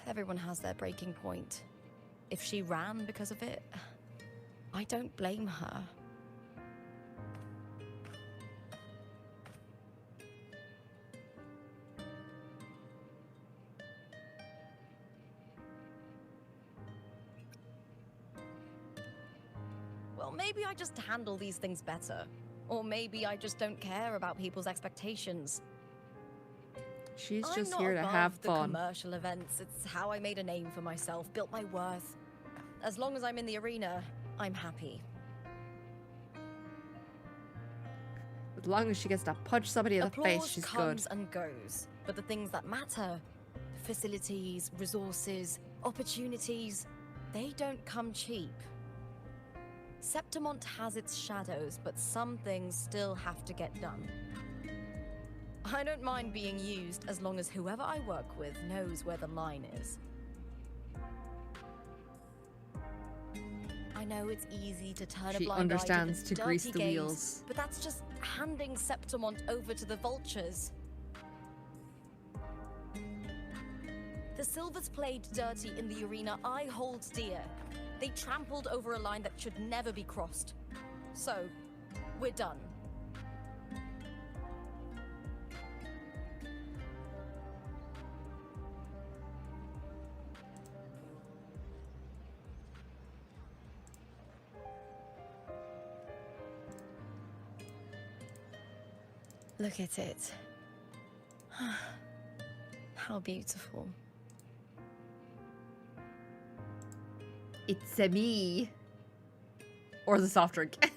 Speaker 4: Everyone has their breaking point. If she ran because of it, I don't blame her. Well, maybe I just handle these things better. Or maybe I just don't care about people's expectations.
Speaker 1: She's
Speaker 4: I'm
Speaker 1: just
Speaker 4: not
Speaker 1: here to
Speaker 4: above
Speaker 1: have
Speaker 4: the
Speaker 1: fun.
Speaker 4: commercial events. It's how I made a name for myself, built my worth. As long as I'm in the arena, I'm happy.
Speaker 1: As long as she gets to punch somebody in the face,
Speaker 4: Applause
Speaker 1: she's good.
Speaker 4: comes and goes, but the things that matter, facilities, resources, opportunities, they don't come cheap. Septimont has its shadows, but some things still have to get done. I don't mind being used as long as whoever I work with knows where the line is. I know it's easy to turn a
Speaker 1: She
Speaker 4: blind
Speaker 1: understands
Speaker 4: eye
Speaker 1: to
Speaker 4: the
Speaker 1: grease
Speaker 4: dirty
Speaker 1: the
Speaker 4: games,
Speaker 1: wheels.
Speaker 4: but that's just handing Septimont over to the vultures. The Silvers played dirty in the arena I hold dear. They trampled over a line that should never be crossed. So, we're done. Look at it. How beautiful.
Speaker 1: It's a me. Or the soft drink.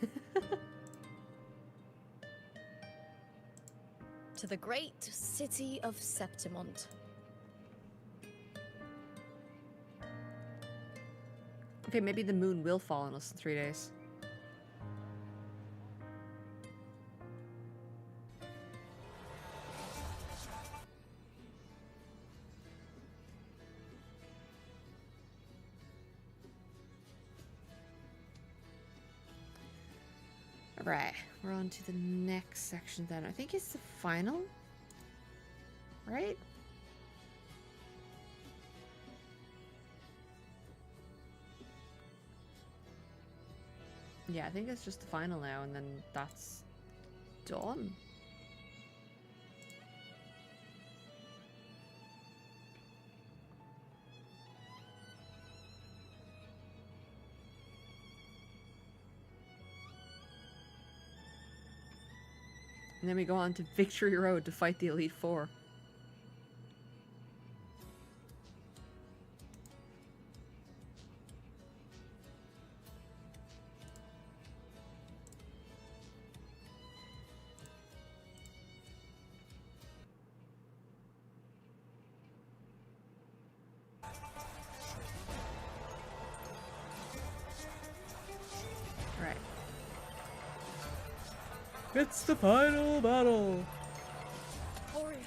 Speaker 4: To the great city of Septimont.
Speaker 1: Okay, maybe the moon will fall on us in 3 days. Right, we're on to the next section then. I think it's the final, right? Yeah, I think it's just the final now, and then that's done. And then we go on to Victory Road to fight the Elite Four. Right. It's the final battle.
Speaker 4: Warrior,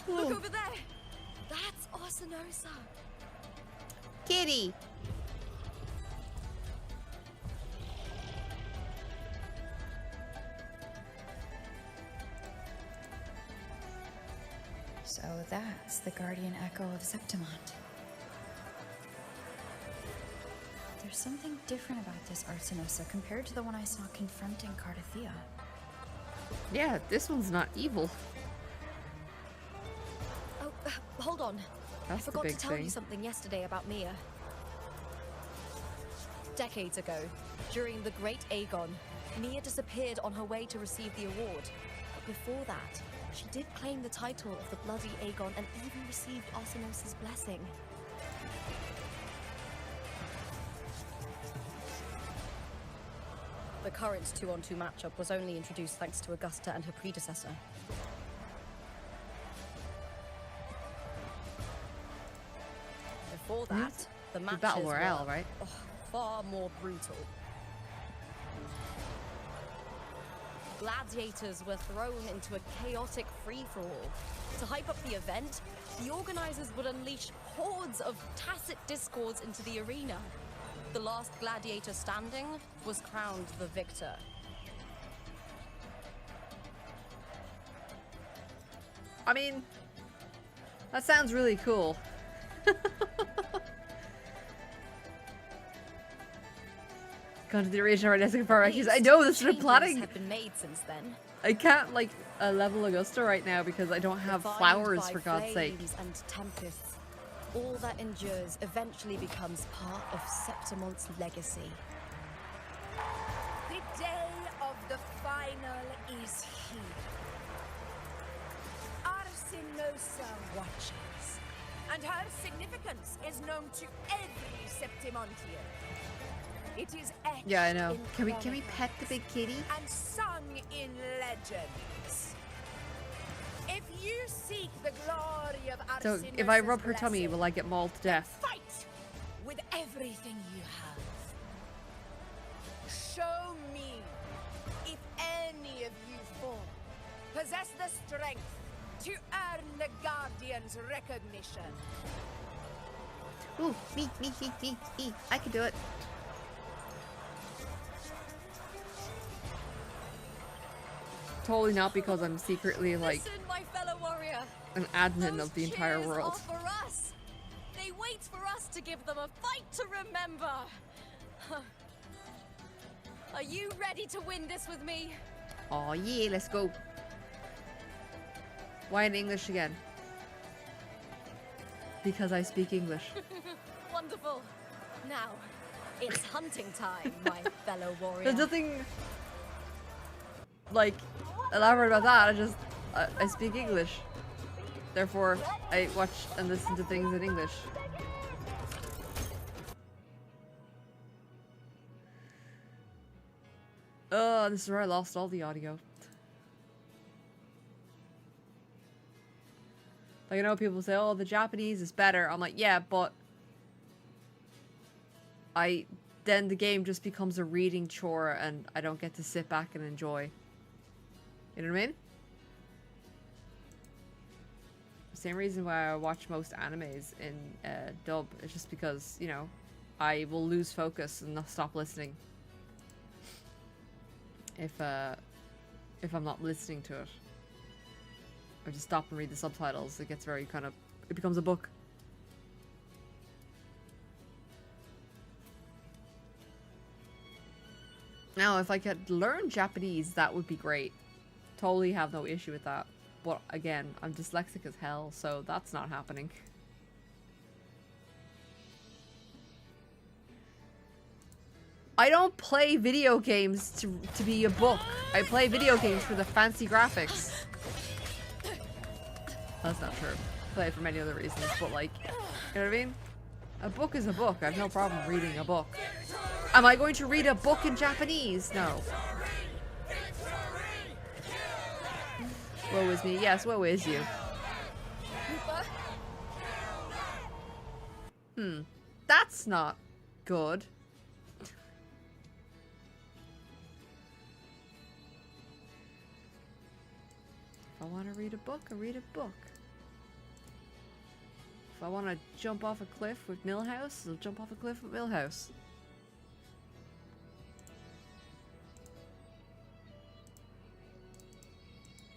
Speaker 4: look over there. That's Arsinosa.
Speaker 1: Kitty.
Speaker 11: So that's the guardian echo of Septimont. There's something different about this Arsinosa compared to the one I saw confronting Cardathea.
Speaker 1: Yeah, this one's not evil.
Speaker 4: Oh, hold on.
Speaker 1: That's
Speaker 4: I forgot
Speaker 1: the
Speaker 4: to
Speaker 1: big
Speaker 4: tell you
Speaker 1: thing.
Speaker 4: something yesterday about Mia. Decades ago, during the Great Agon, Mia disappeared on her way to receive the award. But before that, she did claim the title of the Bloody Agon and even received Arsinosa's blessing. The current 2-on-2 matchup was only introduced thanks to Augusta and her predecessor. Before that, the matches
Speaker 1: Battle Royale,
Speaker 4: were
Speaker 1: right?
Speaker 4: far more brutal. Gladiators were thrown into a chaotic free-for-all. To hype up the event, the organizers would unleash hordes of tacit discords into the arena. The last gladiator standing was crowned the victor.
Speaker 1: I mean, that sounds really cool. Gone to the original Renescent Power Rankings. I know this is planning.
Speaker 4: Have been made since then.
Speaker 1: I can't like level Augusta right now because I don't have
Speaker 4: Defined
Speaker 1: flowers
Speaker 4: by
Speaker 1: for God's sake.
Speaker 4: flames and tempests, all that endures eventually becomes part of Septimont's legacy.
Speaker 5: The day of the final is here. Arsinosa watches, and her significance is known to every Septimontian. It is etched
Speaker 1: Yeah, I know.
Speaker 5: in
Speaker 1: Can we
Speaker 5: chronicles
Speaker 1: pet the big kitty?
Speaker 5: and sung in legends. If you seek the glory of
Speaker 1: So
Speaker 5: Arsinosa's
Speaker 1: if I rub her tummy,
Speaker 5: blessing,
Speaker 1: will I get mauled to death?
Speaker 5: fight with everything you have. Show me if any of you four possess the strength to earn the Guardian's recognition.
Speaker 1: Ooh, me. I can do it. Totally not because I'm secretly like
Speaker 4: Listen, my fellow warrior.
Speaker 1: an admin
Speaker 4: Those
Speaker 1: of the entire
Speaker 4: cheers
Speaker 1: world.
Speaker 4: Are for us. They wait for us to give them a fight to remember. Are you ready to win this with me?
Speaker 1: Oh yeah, let's go. Why in English again? Because I speak English.
Speaker 4: Wonderful. Now, it's hunting time, my fellow warrior.
Speaker 1: There's nothing like elaborate about that. I speak English. Therefore, I watch and listen to things in English. Oh, this is where I lost all the audio. Like, I know people say, oh, the Japanese is better. I'm like, yeah, but then the game just becomes a reading chore and I don't get to sit back and enjoy. You know what I mean? Same reason why I watch most animes in dub. It's just because, you know, I will lose focus and not stop listening if I'm not listening to it. Or just stop and read the subtitles. It gets very kind of, it becomes a book. Now, if I could learn Japanese, that would be great. Totally have no issue with that. But again, I'm dyslexic as hell, so that's not happening. I don't play video games to be a book. I play video games for the fancy graphics. That's not true. I play it for many other reasons, but like, you know what I mean? A book is a book. I have no problem reading a book. Am I going to read a book in Japanese? No. Woe is me. Yes, woe is you. That's not good. If I want to read a book, I read a book. If I want to jump off a cliff with Millhouse, I'll jump off a cliff with Millhouse.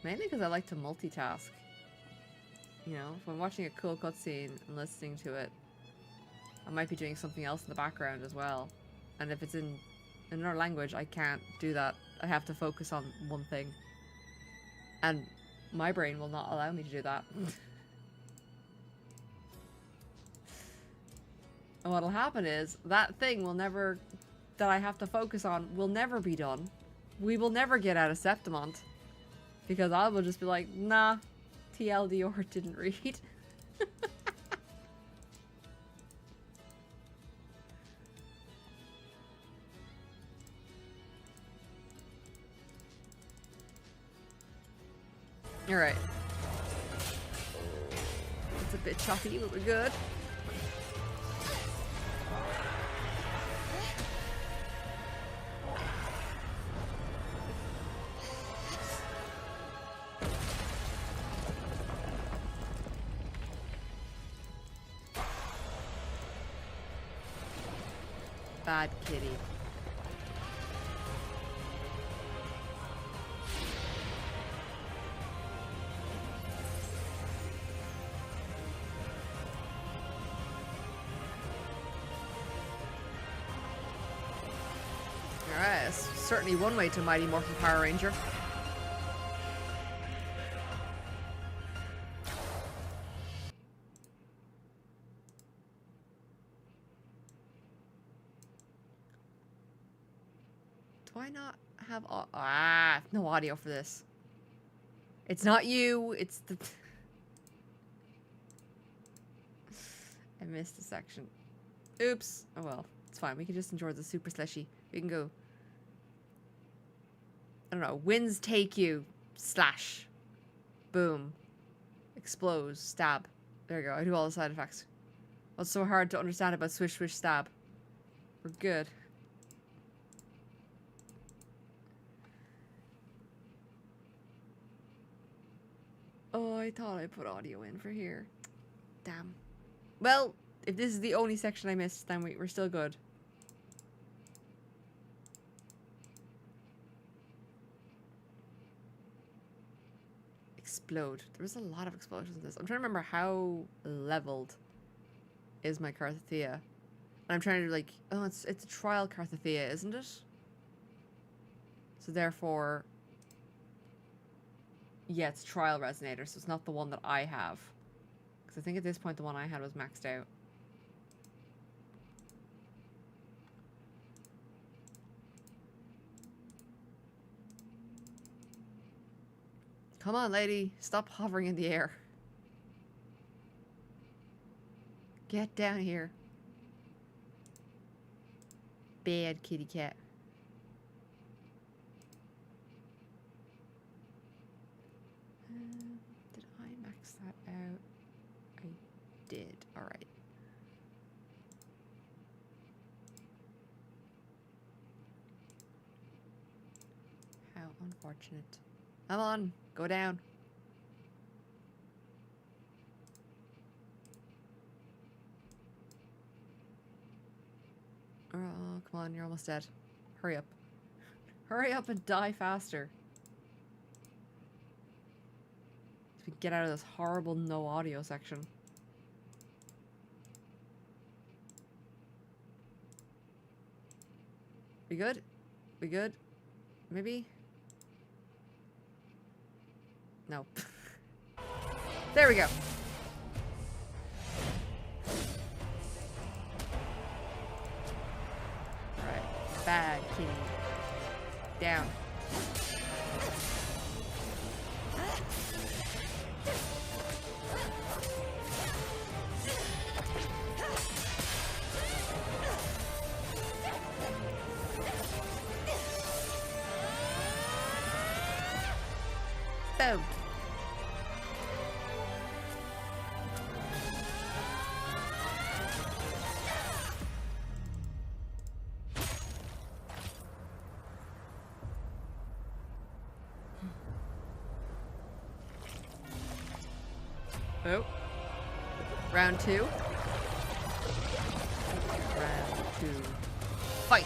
Speaker 1: Mainly because I like to multitask. You know, if I'm watching a cool cutscene and listening to it, I might be doing something else in the background as well. And if it's in another language, I can't do that. I have to focus on one thing. And my brain will not allow me to do that. And what'll happen is, that thing will never, that I have to focus on, will never be done. We will never get out of Septimont. Because I will just be like, nah, TLD or didn't read. Alright. It's a bit choppy, but we're good. Bad kitty. Alright, that's certainly one way to Mighty Morphin Power Ranger. Do I not have no audio for this? It's not you, it's the... I missed a section. Oops. Oh well, it's fine. We can just enjoy the super slushy. We can go... I don't know. Winds take you. Slash. Boom. Explode. Stab. There you go. I do all the side effects. What's so hard to understand about swish, swish, stab? We're good. Oh, I thought I put audio in for here. Damn. Well, if this is the only section I missed, then we're still good. Explode. There was a lot of explosions in this. I'm trying to remember how leveled is my Carthathea. And I'm trying to like, oh, it's a trial Carthathea, isn't it? So therefore, yeah, it's trial resonator, so it's not the one that I have. Because I think at this point the one I had was maxed out. Come on, lady. Stop hovering in the air. Get down here. Bad kitty cat. Did I max that out? I did. Alright. How unfortunate. Come on. Go down. Oh, come on, you're almost dead. Hurry up. Hurry up and die faster. So we can get out of this horrible no audio section. We good? We good? Maybe? No. There we go. Alright. bad, kitty. Down. Boom. Oh. Round 2. Round 2. Fight.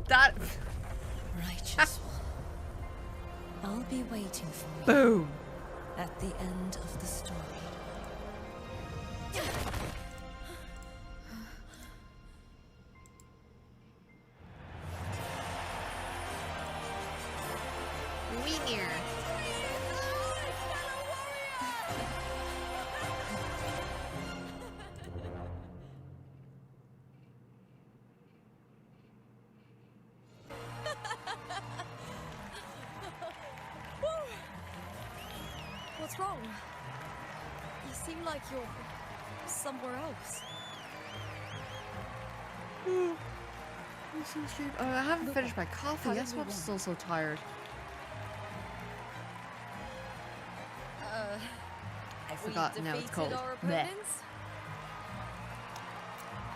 Speaker 1: That.
Speaker 11: Righteous one. I'll be waiting for you.
Speaker 1: Boom.
Speaker 11: At the end of the story.
Speaker 1: Wiener.
Speaker 4: What's wrong? You seem like you're somewhere else.
Speaker 1: I haven't finished my coffee. That's why I'm still so tired. I forgot now it's cold. Bleh.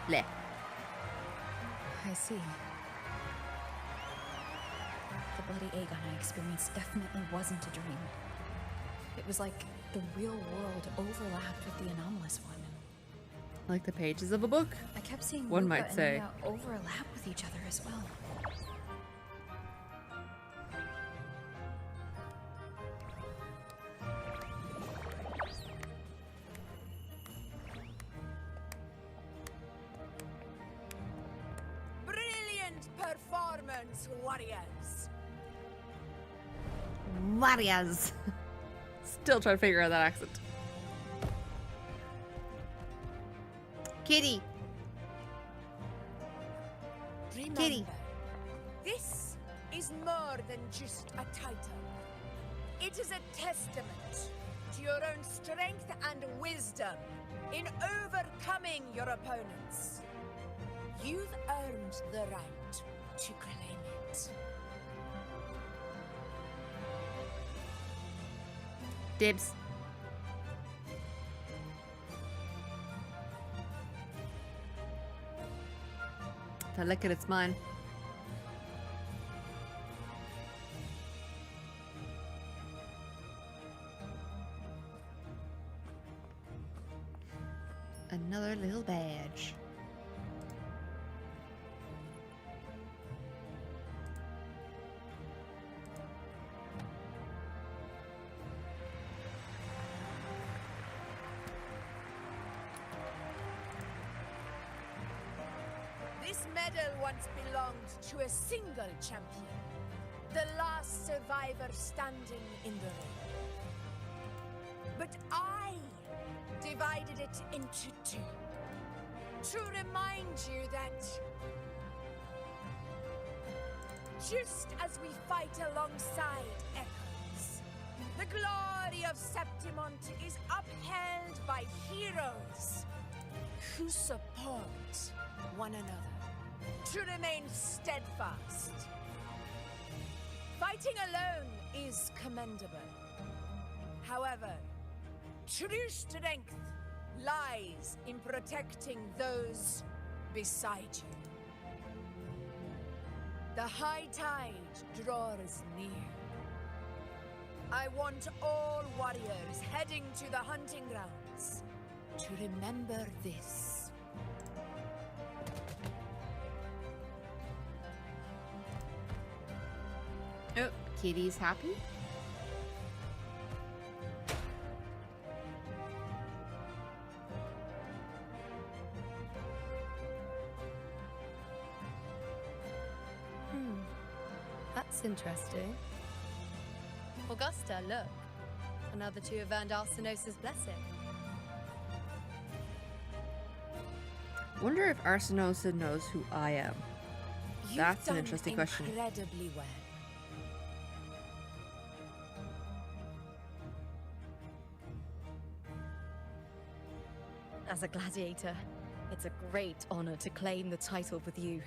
Speaker 1: Bleh.
Speaker 11: I see. The bloody Agon I experienced definitely wasn't a dream. It was like the real world overlapped with the anomalous one.
Speaker 1: Like the pages of a book?
Speaker 11: I kept seeing
Speaker 1: one
Speaker 11: Luca
Speaker 1: might
Speaker 11: and
Speaker 1: say.
Speaker 11: Mia overlap with each other as well.
Speaker 5: Brilliant performance, warriors.
Speaker 1: Warriors. Still trying to figure out that accent. Kitty.
Speaker 5: Remember,
Speaker 1: Kitty.
Speaker 5: this is more than just a title. It is a testament to your own strength and wisdom in overcoming your opponents. You've earned the right to claim it.
Speaker 1: Dibs. If I lick it, it's mine. Another little badge.
Speaker 5: This medal once belonged to a single champion, the last survivor standing in the ring. But I divided it into two, to remind you that just as we fight alongside echoes, the glory of Septimont is upheld by heroes who support one another, to remain steadfast. Fighting alone is commendable. However, true strength lies in protecting those beside you. The high tide draws near. I want all warriors heading to the hunting grounds to remember this.
Speaker 1: Oh, Kitty's happy?
Speaker 8: That's interesting. Augusta, look. Another two have earned Arsenosa's blessing.
Speaker 1: Wonder if Arsenosa knows who I am. That's an interesting question.
Speaker 5: Incredibly well.
Speaker 4: As a gladiator, it's a great honor to claim the title with you.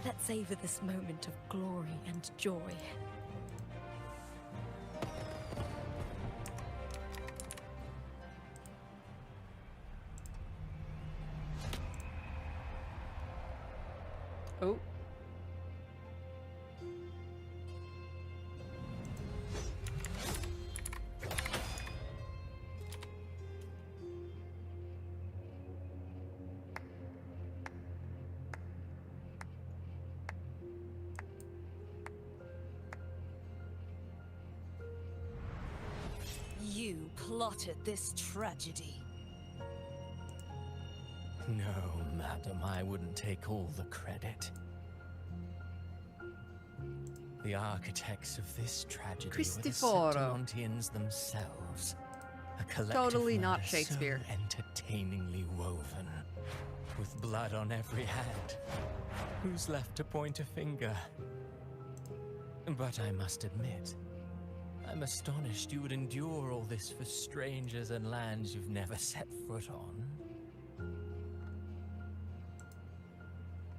Speaker 4: Let's savor this moment of glory and joy.
Speaker 1: Oh.
Speaker 7: You plotted this tragedy.
Speaker 15: No, madam, I wouldn't take all the credit. The architects of this tragedy were the
Speaker 1: Cristoforo.
Speaker 15: Septimontians themselves. A collective
Speaker 1: Totally not
Speaker 15: matter
Speaker 1: Shakespeare.
Speaker 15: so entertainingly woven, with blood on every hand. Who's left to point a finger? But I must admit, I'm astonished you would endure all this for strangers and lands you've never set foot on.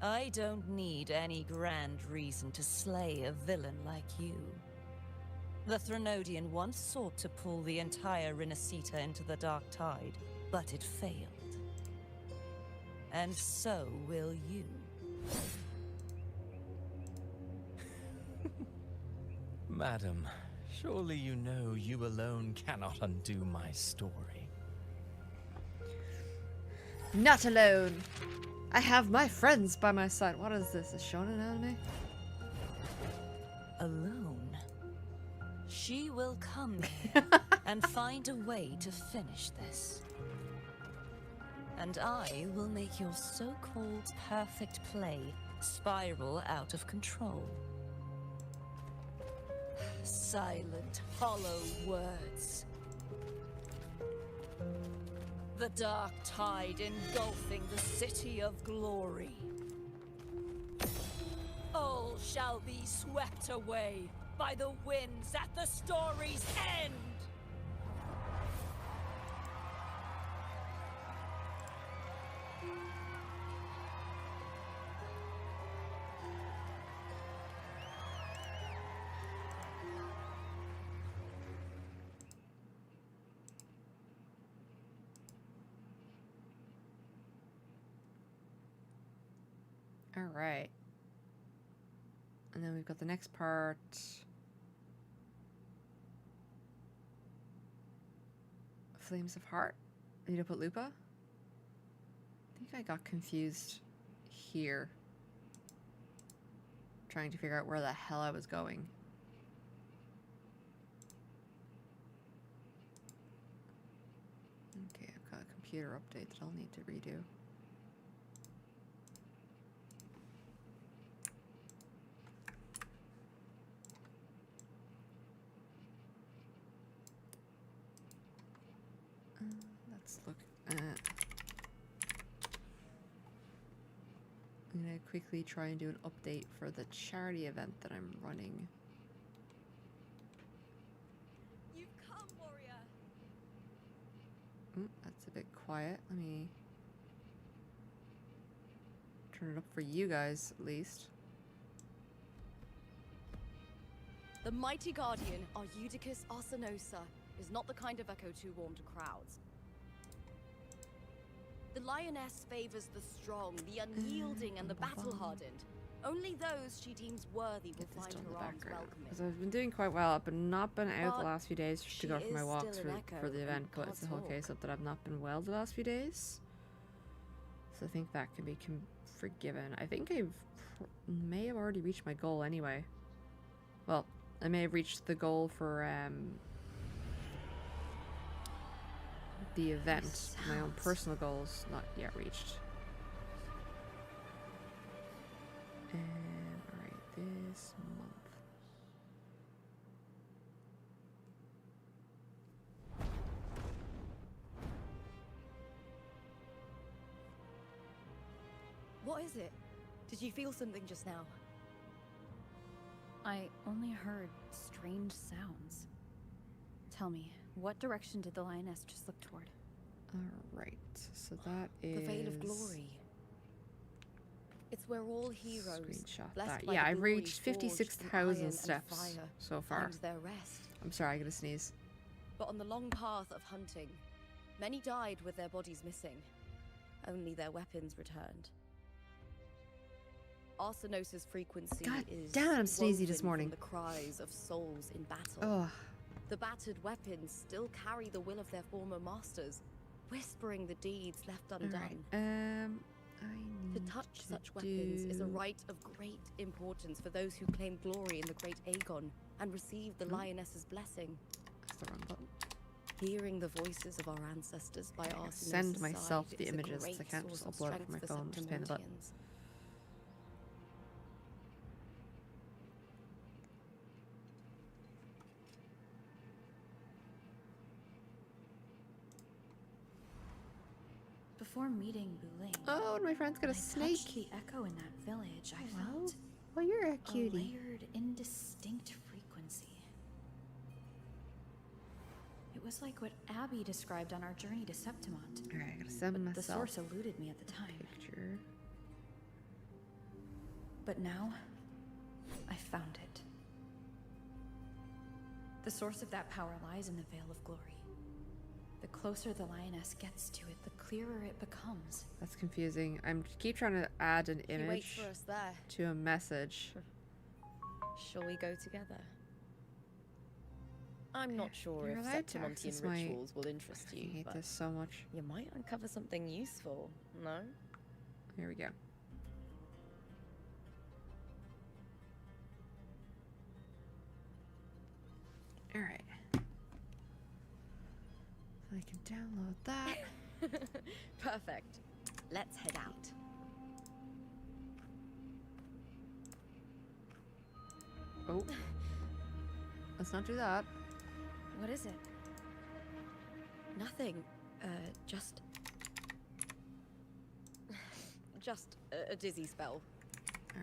Speaker 7: I don't need any grand reason to slay a villain like you. The Threnodian once sought to pull the entire Renacita into the Dark Tide, but it failed. And so will you.
Speaker 15: Madam, surely you know you alone cannot undo my story.
Speaker 1: Not alone. I have my friends by my side. What is this? A shonen anime?
Speaker 7: Alone. She will come here and find a way to finish this. And I will make your so-called perfect play spiral out of control. Silent, hollow words. The dark tide engulfing the city of glory. All shall be swept away by the winds at the story's end.
Speaker 1: All right. And then we've got the next part. Flames of Heart. Need to put Lupa? I think I got confused here. Trying to figure out where the hell I was going. Okay, I've got a computer update that I'll need to redo. Let's look at... I'm gonna quickly try and do an update for the charity event that I'm running.
Speaker 7: You've come, warrior.
Speaker 1: That's a bit quiet. Let me turn it up for you guys, at least.
Speaker 16: The mighty guardian, our Eudicus Arsenosa, is not the kind of echo too warm to crowds. The lioness favors the strong, the unyielding, and the battle-hardened. Only those she deems worthy will find her arms welcoming.
Speaker 1: Because I've been doing quite well. I've not been out the last few days just to go for my
Speaker 16: is
Speaker 1: walks
Speaker 16: still an echo
Speaker 1: for the event, but it's the whole
Speaker 16: can't
Speaker 1: case of that I've not been well the last few days. So I think that can be forgiven. I think may have already reached my goal anyway. Well, I may have reached the goal for the event. My own personal goals not yet reached. Alright, this month.
Speaker 16: What is it? Did you feel something just now?
Speaker 17: I only heard strange sounds. Tell me, what direction did the lioness just look toward?
Speaker 1: Alright, so that is...
Speaker 16: The Veil of Glory. It's where all heroes,
Speaker 1: Screenshot
Speaker 16: blessed
Speaker 1: that.
Speaker 16: by
Speaker 1: Yeah,
Speaker 16: the
Speaker 1: I've
Speaker 16: glory
Speaker 1: reached
Speaker 16: forged in
Speaker 1: 56,000
Speaker 16: iron
Speaker 1: steps
Speaker 16: and fire,
Speaker 1: so far.
Speaker 16: find their rest.
Speaker 1: I'm sorry, I gotta sneeze.
Speaker 16: But on the long path of hunting, many died with their bodies missing. Only their weapons returned. Arsenos's frequency
Speaker 1: God
Speaker 16: is
Speaker 1: damn it, I'm sneezy this
Speaker 16: woven
Speaker 1: morning.
Speaker 16: from the cries of souls in battle.
Speaker 1: Ugh.
Speaker 16: The battered weapons still carry the will of their former masters, whispering the deeds left undone.
Speaker 1: Alright, I
Speaker 16: To
Speaker 1: need
Speaker 16: touch
Speaker 1: to
Speaker 16: such weapons is a
Speaker 1: do-
Speaker 16: rite of great importance for those who claim glory in the great Agon and receive the lioness's blessing.
Speaker 1: That's the wrong button.
Speaker 16: Hearing the voices of our ancestors by
Speaker 1: I gotta
Speaker 16: Arsenos'
Speaker 1: send myself
Speaker 16: side
Speaker 1: the
Speaker 16: is a
Speaker 1: images.
Speaker 16: great
Speaker 1: I can't
Speaker 16: source
Speaker 1: just
Speaker 16: of
Speaker 1: upload it from
Speaker 16: strength
Speaker 1: my
Speaker 16: for
Speaker 1: phone. Just pain the butt.
Speaker 16: Septimontians.
Speaker 11: Before meeting Wuthering,
Speaker 1: Oh, and my friend's got a
Speaker 11: when I
Speaker 1: snake.
Speaker 11: touched the echo in that village, I
Speaker 1: Hello?
Speaker 11: felt
Speaker 1: Oh, you're a
Speaker 11: a
Speaker 1: cutie.
Speaker 11: layered, indistinct frequency. It was like what Abby described on our journey to Septimont.
Speaker 1: Alright, I gotta send
Speaker 11: but the
Speaker 1: myself
Speaker 11: source eluded me at the time.
Speaker 1: picture.
Speaker 11: But now, I found it. The source of that power lies in the Veil of Glory. The closer the lioness gets to it, the clearer it becomes.
Speaker 1: That's confusing. I'm keep trying to add an
Speaker 16: He waits
Speaker 1: image
Speaker 16: for us there.
Speaker 1: to a message.
Speaker 16: Shall we go together? I'm not sure
Speaker 1: You're
Speaker 16: if
Speaker 1: allowed to access
Speaker 16: Septimontian
Speaker 1: my-
Speaker 16: rituals will interest
Speaker 1: I
Speaker 16: you,
Speaker 1: hate
Speaker 16: but
Speaker 1: this so much.
Speaker 16: you might uncover something useful, no?
Speaker 1: Here we go. Alright. So I can download that.
Speaker 16: Perfect. Let's head out.
Speaker 1: Oh. Let's not do that.
Speaker 16: What is it? Nothing. Just a dizzy spell.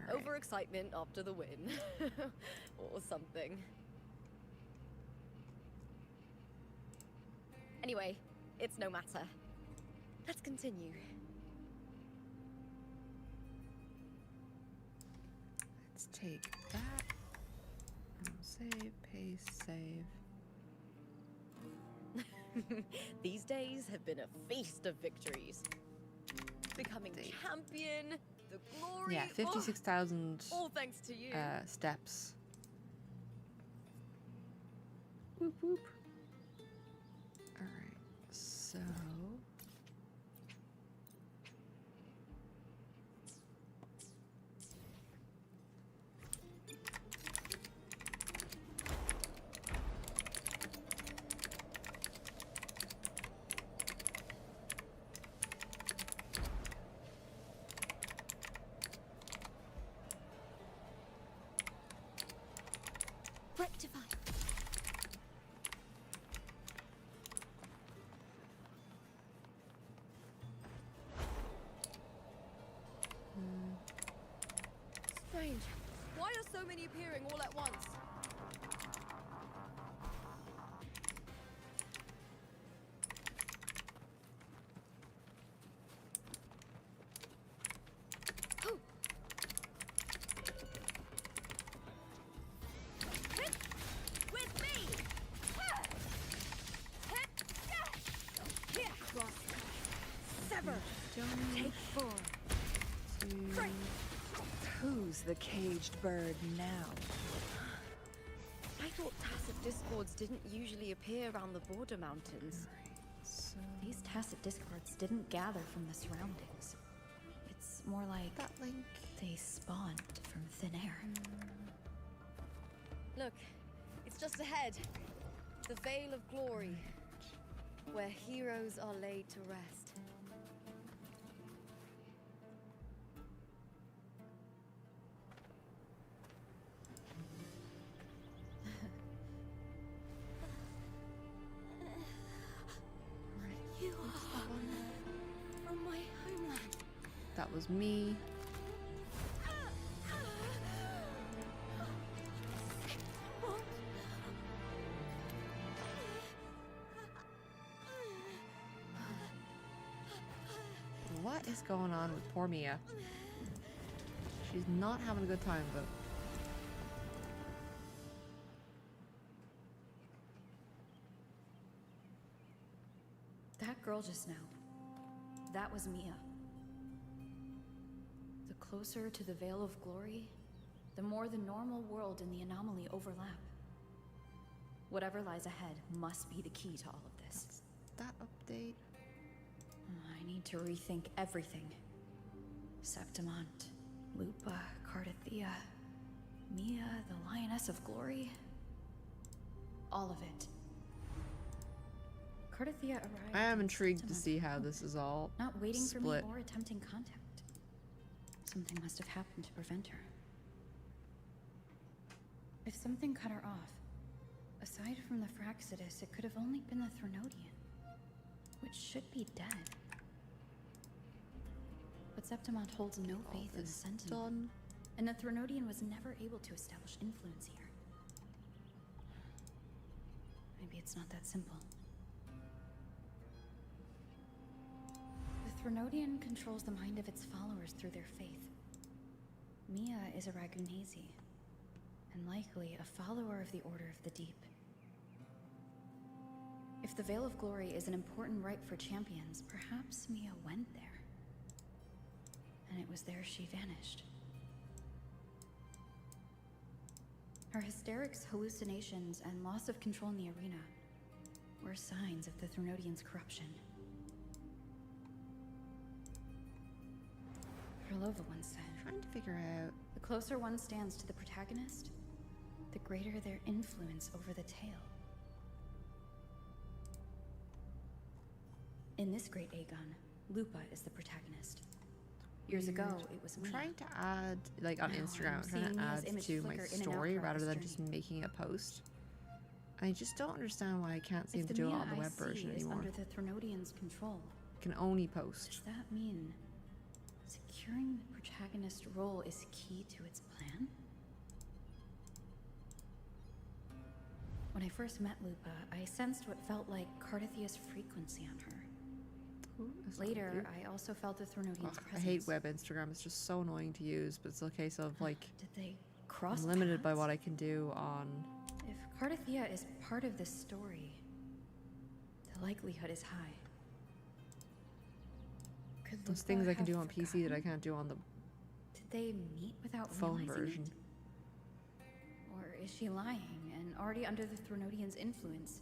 Speaker 1: All right.
Speaker 16: Overexcitement after the win. Or something. Anyway, it's no matter. Let's continue.
Speaker 1: Let's take that. Save, paste, save.
Speaker 16: These days have been a feast of victories. Becoming champion, the glory.
Speaker 1: Yeah, 56,000
Speaker 16: all thanks to you.
Speaker 1: Steps. Whoop whoop. Alright, so.
Speaker 3: Rectify.
Speaker 16: Strange. Why are so many appearing all at once? With me! Cross. Sever. Take 4. Break.
Speaker 5: Who's the caged bird now?
Speaker 16: I thought tacit discords didn't usually appear around the border mountains.
Speaker 11: These tacit discords didn't gather from the surroundings. It's more like
Speaker 1: that link.
Speaker 11: They spawned from thin air.
Speaker 16: Look, it's just ahead. The Veil of Glory. where heroes are laid to rest.
Speaker 6: You are from my homeland.
Speaker 1: That was me. What is going on with poor Mia? She's not having a good time of it.
Speaker 11: That girl just now. That was Mia. The closer to the Veil of Glory, the more the normal world and the anomaly overlap. Whatever lies ahead must be the key to all of this.
Speaker 1: That update.
Speaker 11: I need to rethink everything. Septimont, Lupa, Cardathea, Mia, the Lioness of Glory. All of it. Cardathea arrived.
Speaker 1: I am
Speaker 11: in
Speaker 1: intrigued to
Speaker 11: Septimont
Speaker 1: see how this is all
Speaker 11: not waiting
Speaker 1: split.
Speaker 11: for me or attempting contact. Something must have happened to prevent her. If something cut her off, aside from the Fraxidus, it could have only been the Threnodian, which should be dead. But Septimont holds no faith in the Sentinel, and the Threnodian was never able to establish influence here. Maybe it's not that simple. The Threnodian controls the mind of its followers through their faith. Mia is a Ragunesi, and likely a follower of the Order of the Deep. If the Veil of Glory is an important rite for champions, perhaps Mia went there. And it was there she vanished. Her hysterics, hallucinations, and loss of control in the arena were signs of the Threnodian's corruption. Herlova once said,
Speaker 1: Trying to figure out.
Speaker 11: The closer one stands to the protagonist, the greater their influence over the tale. In this great Agon, Lupa is the protagonist. Years ago, it was
Speaker 1: I'm
Speaker 11: Mia.
Speaker 1: trying to add, like on
Speaker 11: Now
Speaker 1: Instagram,
Speaker 11: I'm
Speaker 1: I'm trying
Speaker 11: seeing
Speaker 1: to
Speaker 11: Mia's
Speaker 1: add
Speaker 11: image
Speaker 1: to my
Speaker 11: flicker in and out
Speaker 1: story
Speaker 11: throughout
Speaker 1: rather
Speaker 11: this
Speaker 1: than just making a post. I just don't understand why I can't seem
Speaker 11: If
Speaker 1: to
Speaker 11: the
Speaker 1: do it
Speaker 11: Mia
Speaker 1: on the
Speaker 11: I
Speaker 1: web
Speaker 11: see
Speaker 1: version
Speaker 11: is
Speaker 1: anymore.
Speaker 11: under the Threnodian's control,
Speaker 1: I can only post.
Speaker 11: does that mean securing the protagonist role is key to its plan? When I first met Lupa, I sensed what felt like Cardathea's frequency on her. Later, I also felt the Threnodian's
Speaker 1: Ugh, I
Speaker 11: presence.
Speaker 1: hate web Instagram. It's just so annoying to use, but it's a case of like
Speaker 11: Did they cross
Speaker 1: I'm limited by
Speaker 11: paths?
Speaker 1: what I can do on.
Speaker 11: If Cardathea is part of this story, the likelihood is high. Could
Speaker 1: Those
Speaker 11: Lupa
Speaker 1: things I can
Speaker 11: have
Speaker 1: do on PC that I can't do on the
Speaker 11: Did they meet without
Speaker 1: phone
Speaker 11: realizing
Speaker 1: version.
Speaker 11: it? Or is she lying and already under the Threnodian's influence?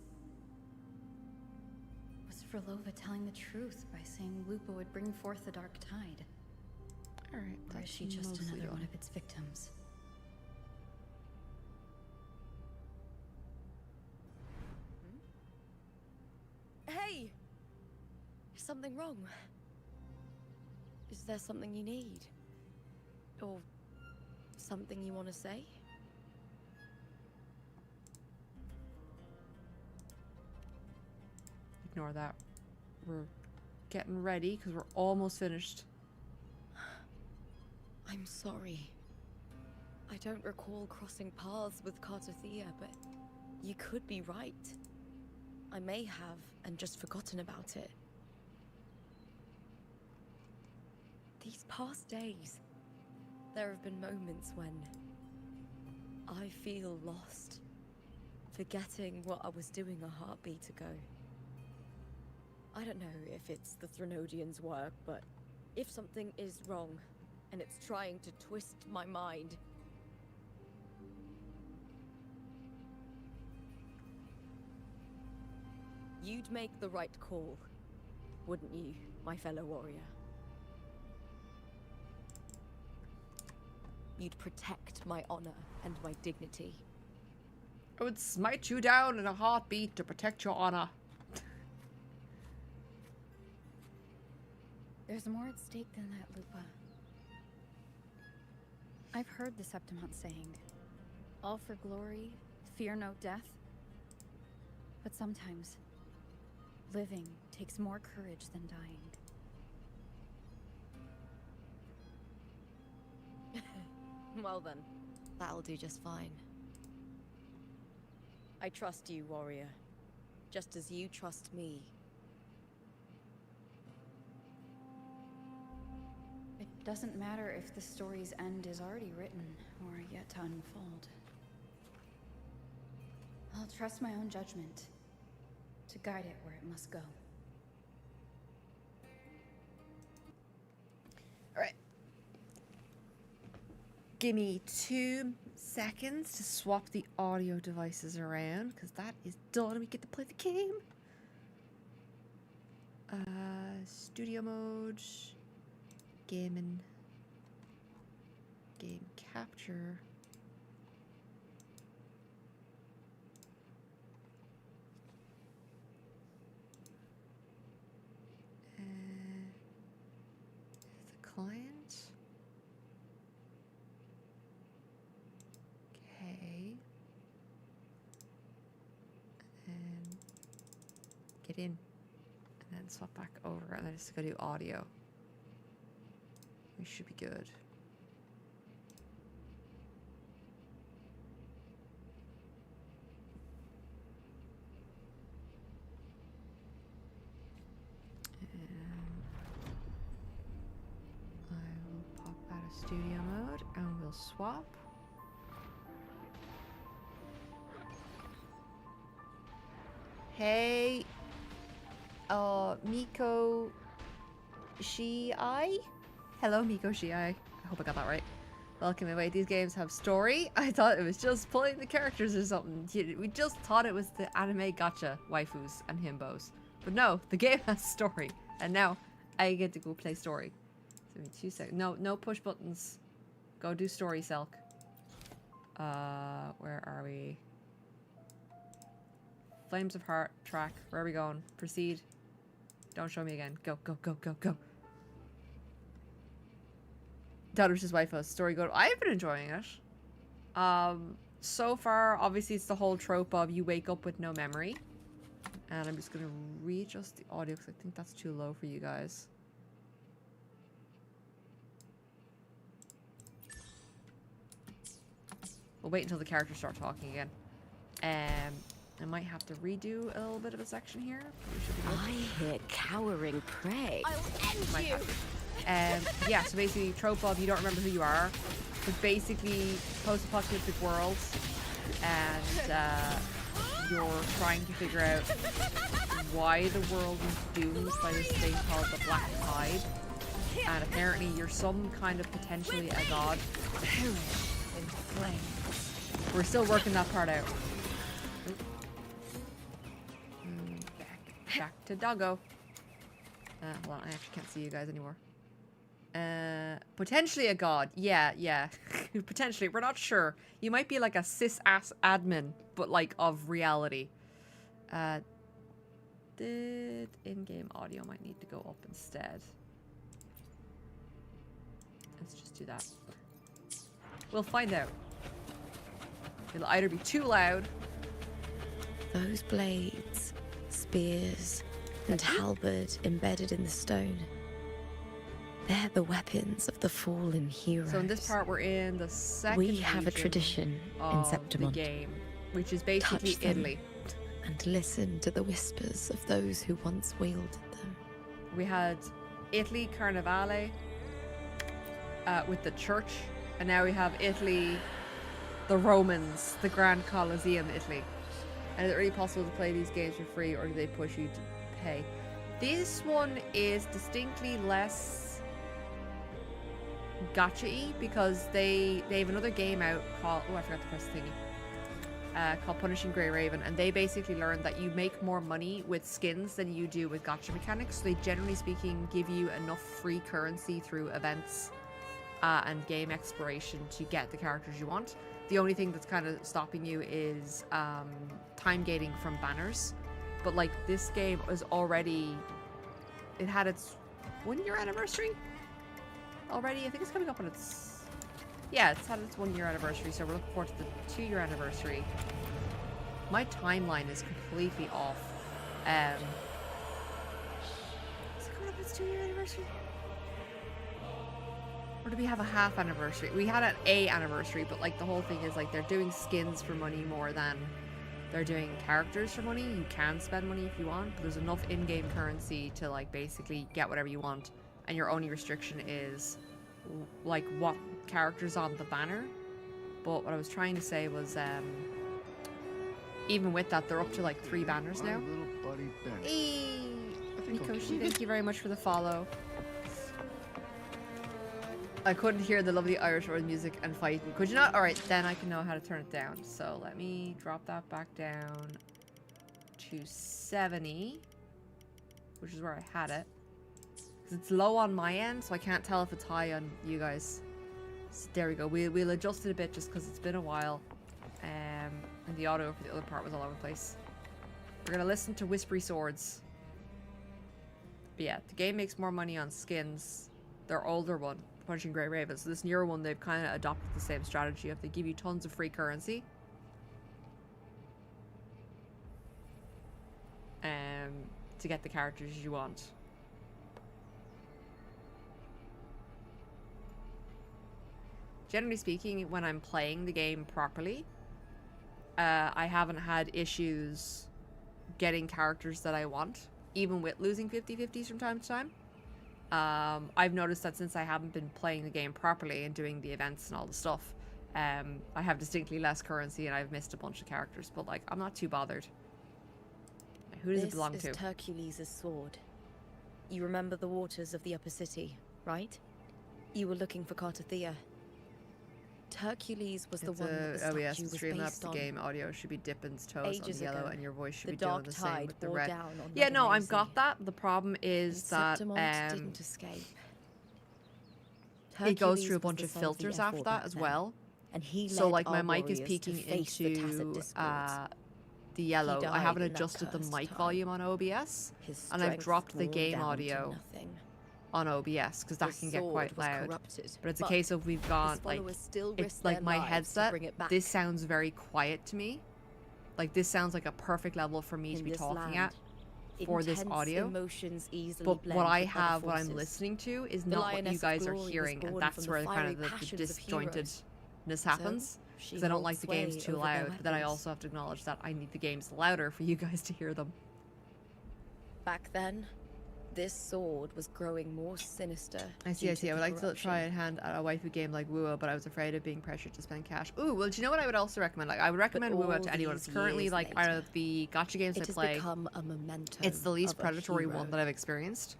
Speaker 11: Was Frolova telling the truth by saying Lupa would bring forth the Dark Tide?
Speaker 1: Alright,
Speaker 11: Or is she just another one of its victims?
Speaker 16: Hey! Is something wrong? Is there something you need? Or something you want to say?
Speaker 1: Ignore that. We're getting ready because we're almost finished.
Speaker 16: I'm sorry. I don't recall crossing paths with Cardathea, but you could be right. I may have, and just forgotten about it. These past days, there have been moments when I feel lost, forgetting what I was doing a heartbeat ago. I don't know if it's the Threnodian's work, but if something is wrong, and it's trying to twist my mind, you'd make the right call, wouldn't you, my fellow warrior? You'd protect my honor and my dignity.
Speaker 1: I would smite you down in a heartbeat to protect your honor.
Speaker 17: There's more at stake than that, Lupa. I've heard the Septimont saying, all for glory, fear no death. But sometimes, living takes more courage than dying.
Speaker 16: Well then, that'll do just fine. I trust you, warrior. Just as you trust me.
Speaker 17: It doesn't matter if the story's end is already written or yet to unfold. I'll trust my own judgment to guide it where it must go.
Speaker 1: Alright. Give me 2 seconds to swap the audio devices around, because that is done and we get to play the game. Studio mode. Game capture. The client. Okay. And get in. And then swap back over, and then just go do audio. We should be good. I will pop out of studio mode and we'll swap. Hey, Miko Shiai? Hello, Miko Shiai. I hope I got that right. Welcome away. These games have story. I thought it was just pulling the characters or something. We just thought it was the anime gacha waifus and himbos. But no, the game has story. And now I get to go play story. So give me 2 seconds. No push buttons. Go do story, Selk. Where are we? Flames of Heart track. Where are we going? Proceed. Don't show me again. Go, go, go, go, go. Daughter vs. Waifus. Story good. I've been enjoying it. So far, obviously, it's the whole trope of you wake up with no memory. And I'm just going to readjust the audio because I think that's too low for you guys. We'll wait until the characters start talking again. I might have to redo a little bit of a section here.
Speaker 2: I hear cowering prey.
Speaker 8: I'll end you!
Speaker 1: Yeah, so basically, trope of you don't remember who you are. It's basically post-apocalyptic world, and you're trying to figure out why the world is doomed by this thing called the Black Tide. And apparently, you're some kind of potentially a god. In flames. We're still working that part out. Back to doggo. Hold on, I actually can't see you guys anymore. Potentially a god. Yeah. Potentially. We're not sure. You might be like a cis-ass admin, but like of reality. Did in-game audio might need to go up instead. Let's just do that. We'll find out. It'll either be too loud.
Speaker 2: Those blades, spears, and halberd embedded in the stone. They're the weapons of the fallen heroes.
Speaker 1: So in this part, we're in the second
Speaker 2: We have a tradition in Septimont.
Speaker 1: The game, which is basically
Speaker 2: Touch them
Speaker 1: Italy.
Speaker 2: And listen to the whispers of those who once wielded them.
Speaker 1: We had Italy Carnevale with the church, and now we have Italy, the Romans, the Grand Colosseum, Italy. And is it really possible to play these games for free, or do they push you to pay? This one is distinctly less gacha-y because they have another game out called, oh, I forgot to press the thingy, called Punishing Grey Raven, and they basically learned that you make more money with skins than you do with gacha mechanics. So they, generally speaking, give you enough free currency through events and game exploration to get the characters you want. The only thing that's kind of stopping you is time gating from banners. But like this game is already, it had its 1-year anniversary already. I think it's coming up on its... Yeah, it's had its 1-year anniversary, so we're looking forward to the 2-year anniversary. My timeline is completely off. Is it coming up on its 2-year anniversary? Or do we have a half anniversary? We had an A anniversary, but like the whole thing is like they're doing skins for money more than they're doing characters for money. You can spend money if you want, but there's enough in-game currency to like basically get whatever you want, and your only restriction is like what characters on the banner. But what I was trying to say was even with that, they're up to like 3 banners now. Hey, Mikoshi, thank you very much for the follow. I couldn't hear the lovely Irish word music and fighting. Could you not? Alright, then I can know how to turn it down. So let me drop that back down to 70, which is where I had it. Because it's low on my end, so I can't tell if it's high on you guys. So there we go. We'll adjust it a bit just because it's been a while. And the audio for the other part was all over the place. We're going to listen to Whispery Swords. But yeah, the game makes more money on skins. Their older one, Punching Grey Ravens. So this newer one, they've kind of adopted the same strategy of they give you tons of free currency. To get the characters you want. Generally speaking, when I'm playing the game properly, I haven't had issues getting characters that I want, even with losing 50-50s from time to time. I've noticed that since I haven't been playing the game properly and doing the events and all the stuff, I have distinctly less currency and I've missed a bunch of characters, but like, I'm not too bothered. Who does it belong to?
Speaker 4: This is Hercules' sword. You remember the waters of the upper city, right? You were looking for Cartathea. Hercules was the one that the statue
Speaker 1: OBS
Speaker 4: was
Speaker 1: stream up
Speaker 4: based
Speaker 1: the
Speaker 4: on.
Speaker 1: game audio should be Dippin's toes on
Speaker 4: Ages
Speaker 1: yellow
Speaker 4: ago,
Speaker 1: and your voice should
Speaker 4: the
Speaker 1: be doing
Speaker 4: dark
Speaker 1: the same
Speaker 4: tide
Speaker 1: with the
Speaker 4: bore
Speaker 1: red.
Speaker 4: down on
Speaker 1: Yeah, no,
Speaker 4: Mother
Speaker 1: I've got that. The problem is that
Speaker 4: Septimont didn't escape.
Speaker 1: it goes
Speaker 4: Hercules
Speaker 1: through a
Speaker 4: was
Speaker 1: bunch
Speaker 4: the
Speaker 1: of
Speaker 4: son of the
Speaker 1: filters
Speaker 4: F4
Speaker 1: after that
Speaker 4: back
Speaker 1: as
Speaker 4: then,
Speaker 1: well.
Speaker 4: and he
Speaker 1: So
Speaker 4: led
Speaker 1: like my
Speaker 4: our
Speaker 1: mic is
Speaker 4: warriors to
Speaker 1: peeking
Speaker 4: face the tacit
Speaker 1: into
Speaker 4: discords.
Speaker 1: the yellow. I
Speaker 4: died
Speaker 1: haven't
Speaker 4: in that
Speaker 1: adjusted the
Speaker 4: cursed
Speaker 1: mic
Speaker 4: time.
Speaker 1: volume on OBS,
Speaker 4: His
Speaker 1: and I've
Speaker 4: strength
Speaker 1: dropped the
Speaker 4: worn
Speaker 1: game
Speaker 4: down to
Speaker 1: audio
Speaker 4: nothing.
Speaker 1: on OBS because that
Speaker 4: The
Speaker 1: can get quite
Speaker 4: sword was
Speaker 1: loud.
Speaker 4: corrupted,
Speaker 1: But it's a
Speaker 4: but
Speaker 1: case of we've got
Speaker 4: his
Speaker 1: like
Speaker 4: followers still
Speaker 1: it's
Speaker 4: risked
Speaker 1: like
Speaker 4: their
Speaker 1: my
Speaker 4: lives to
Speaker 1: headset.
Speaker 4: bring it back.
Speaker 1: This sounds very quiet to me. Like this sounds like a perfect level for me to
Speaker 4: In
Speaker 1: be
Speaker 4: this
Speaker 1: talking
Speaker 4: land,
Speaker 1: at for this
Speaker 4: intense
Speaker 1: audio.
Speaker 4: emotions easily
Speaker 1: But
Speaker 4: blend
Speaker 1: what I
Speaker 4: with other
Speaker 1: have, what I'm
Speaker 4: forces.
Speaker 1: listening to, is
Speaker 4: The
Speaker 1: not what you
Speaker 4: Lioness of
Speaker 1: guys are
Speaker 4: Glory was
Speaker 1: hearing, and
Speaker 4: born
Speaker 1: that's
Speaker 4: from
Speaker 1: where
Speaker 4: the
Speaker 1: kind
Speaker 4: fiery
Speaker 1: of the
Speaker 4: passions of
Speaker 1: disjointedness
Speaker 4: heroes.
Speaker 1: happens.
Speaker 4: she
Speaker 1: Because I don't
Speaker 4: holds
Speaker 1: like the games
Speaker 4: sway
Speaker 1: too
Speaker 4: over their
Speaker 1: loud, but then I
Speaker 4: weapons.
Speaker 1: also have to acknowledge that I need the games louder for you guys to hear them.
Speaker 4: Back then, this sword was growing more sinister.
Speaker 1: I see.
Speaker 4: due
Speaker 1: I would
Speaker 4: the
Speaker 1: like to
Speaker 4: corruption.
Speaker 1: try and hand at a waifu game like Wuo, but I was afraid of being pressured to spend cash. Ooh, well, do you know what I would also recommend? Like, I would recommend
Speaker 4: all
Speaker 1: Wuo to anyone. It's
Speaker 4: these
Speaker 1: currently
Speaker 4: years
Speaker 1: like out
Speaker 4: later,
Speaker 1: of the gacha games
Speaker 4: it
Speaker 1: I
Speaker 4: has
Speaker 1: play.
Speaker 4: become a memento
Speaker 1: It's the least
Speaker 4: of a
Speaker 1: predatory
Speaker 4: hero.
Speaker 1: one that I've experienced.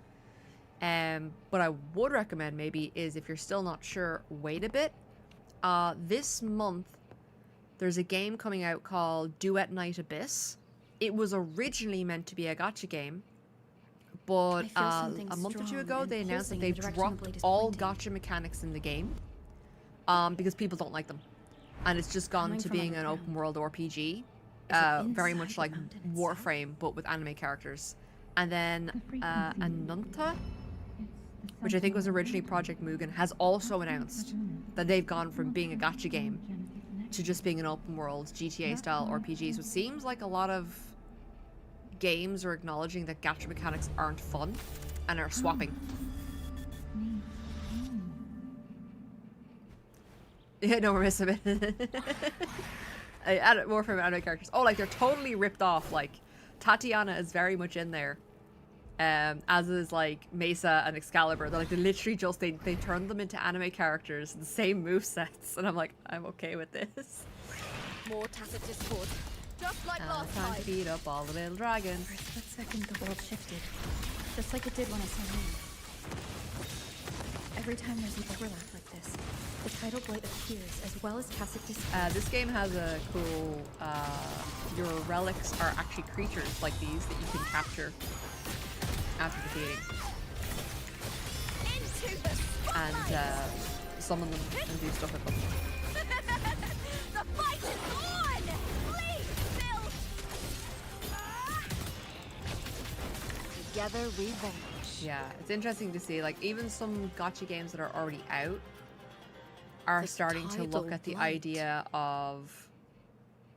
Speaker 1: What I would recommend maybe is if you're still not sure, wait a bit. This month, there's a game coming out called Duet Night Abyss. It was originally meant to be a gacha game, but
Speaker 11: I feel something
Speaker 1: a month or two
Speaker 11: strong
Speaker 1: ago
Speaker 11: and
Speaker 1: they announced
Speaker 11: pulsing
Speaker 1: that
Speaker 11: in
Speaker 1: they've
Speaker 11: the direction the
Speaker 1: dropped
Speaker 11: blade is
Speaker 1: all
Speaker 11: pointing.
Speaker 1: gacha mechanics in the game because people don't like them, and it's just gone
Speaker 11: Coming
Speaker 1: to
Speaker 11: from
Speaker 1: being an
Speaker 11: underground.
Speaker 1: open world RPG,
Speaker 11: it
Speaker 1: very
Speaker 11: inside
Speaker 1: much
Speaker 11: the
Speaker 1: like
Speaker 11: mountain itself?
Speaker 1: Warframe but with anime characters. And then Ananta, which I think was originally Project Mugen, has also announced that they've gone from being a gacha game to just being an open world GTA style RPG. So it seems like a lot of games are acknowledging that gacha mechanics aren't fun and are swapping. Yeah, no, we're missing it. I added more from anime characters. Oh, like they're totally ripped off. Like Tatiana is very much in there. As is like Mesa and Excalibur. They're like they literally just they turned them into anime characters, the same movesets, and I'm like, I'm okay with this.
Speaker 8: More tacit discord. Just like last
Speaker 1: Time
Speaker 8: time.
Speaker 1: to beat up all the little dragons.
Speaker 11: For a split second, the world shifted. Just like it did when I saw you. Every time there's an overlap like this, the tidal blight appears as well as tacit discord.
Speaker 1: This game has a cool, your relics are actually creatures like these that you can capture after defeating.
Speaker 8: Into the
Speaker 1: And summon them and do stuff with them.
Speaker 8: The fight is on! Please, Bill! Together we vanish.
Speaker 1: Yeah, it's interesting to see, like, even some gacha games that are already out are
Speaker 4: The
Speaker 1: starting to look at the
Speaker 4: tidal light.
Speaker 1: idea of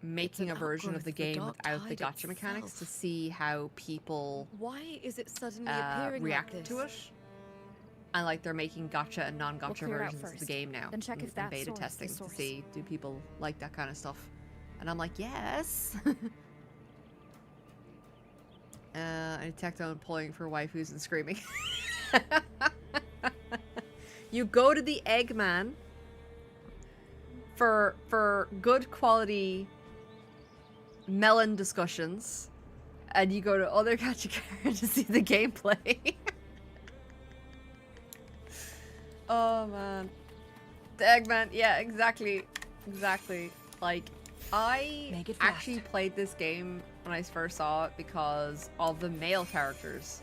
Speaker 1: making a
Speaker 4: an
Speaker 1: version of
Speaker 4: outgrowth
Speaker 1: the
Speaker 4: of the
Speaker 1: game
Speaker 4: dark
Speaker 1: without the
Speaker 4: tide
Speaker 1: gacha mechanics to
Speaker 4: itself.
Speaker 1: see how people
Speaker 4: Why is it suddenly appearing
Speaker 1: react
Speaker 4: like this?
Speaker 1: to it. And like they're making gacha and
Speaker 17: We'll
Speaker 1: non-gacha
Speaker 17: clear it out
Speaker 1: versions of the
Speaker 17: first,
Speaker 1: game now.
Speaker 17: then check if
Speaker 1: in
Speaker 17: that
Speaker 1: beta
Speaker 17: source is
Speaker 1: testing
Speaker 17: the
Speaker 1: to
Speaker 17: source.
Speaker 1: see do people like that kind of stuff. And I'm like, yes. I detect on pulling for waifus and screaming. You go to the Eggman for good quality melon discussions, and you go to other gacha to see the gameplay. Oh man, the Eggman, yeah, exactly. Like, I actually played this game when I first saw it because of the male characters.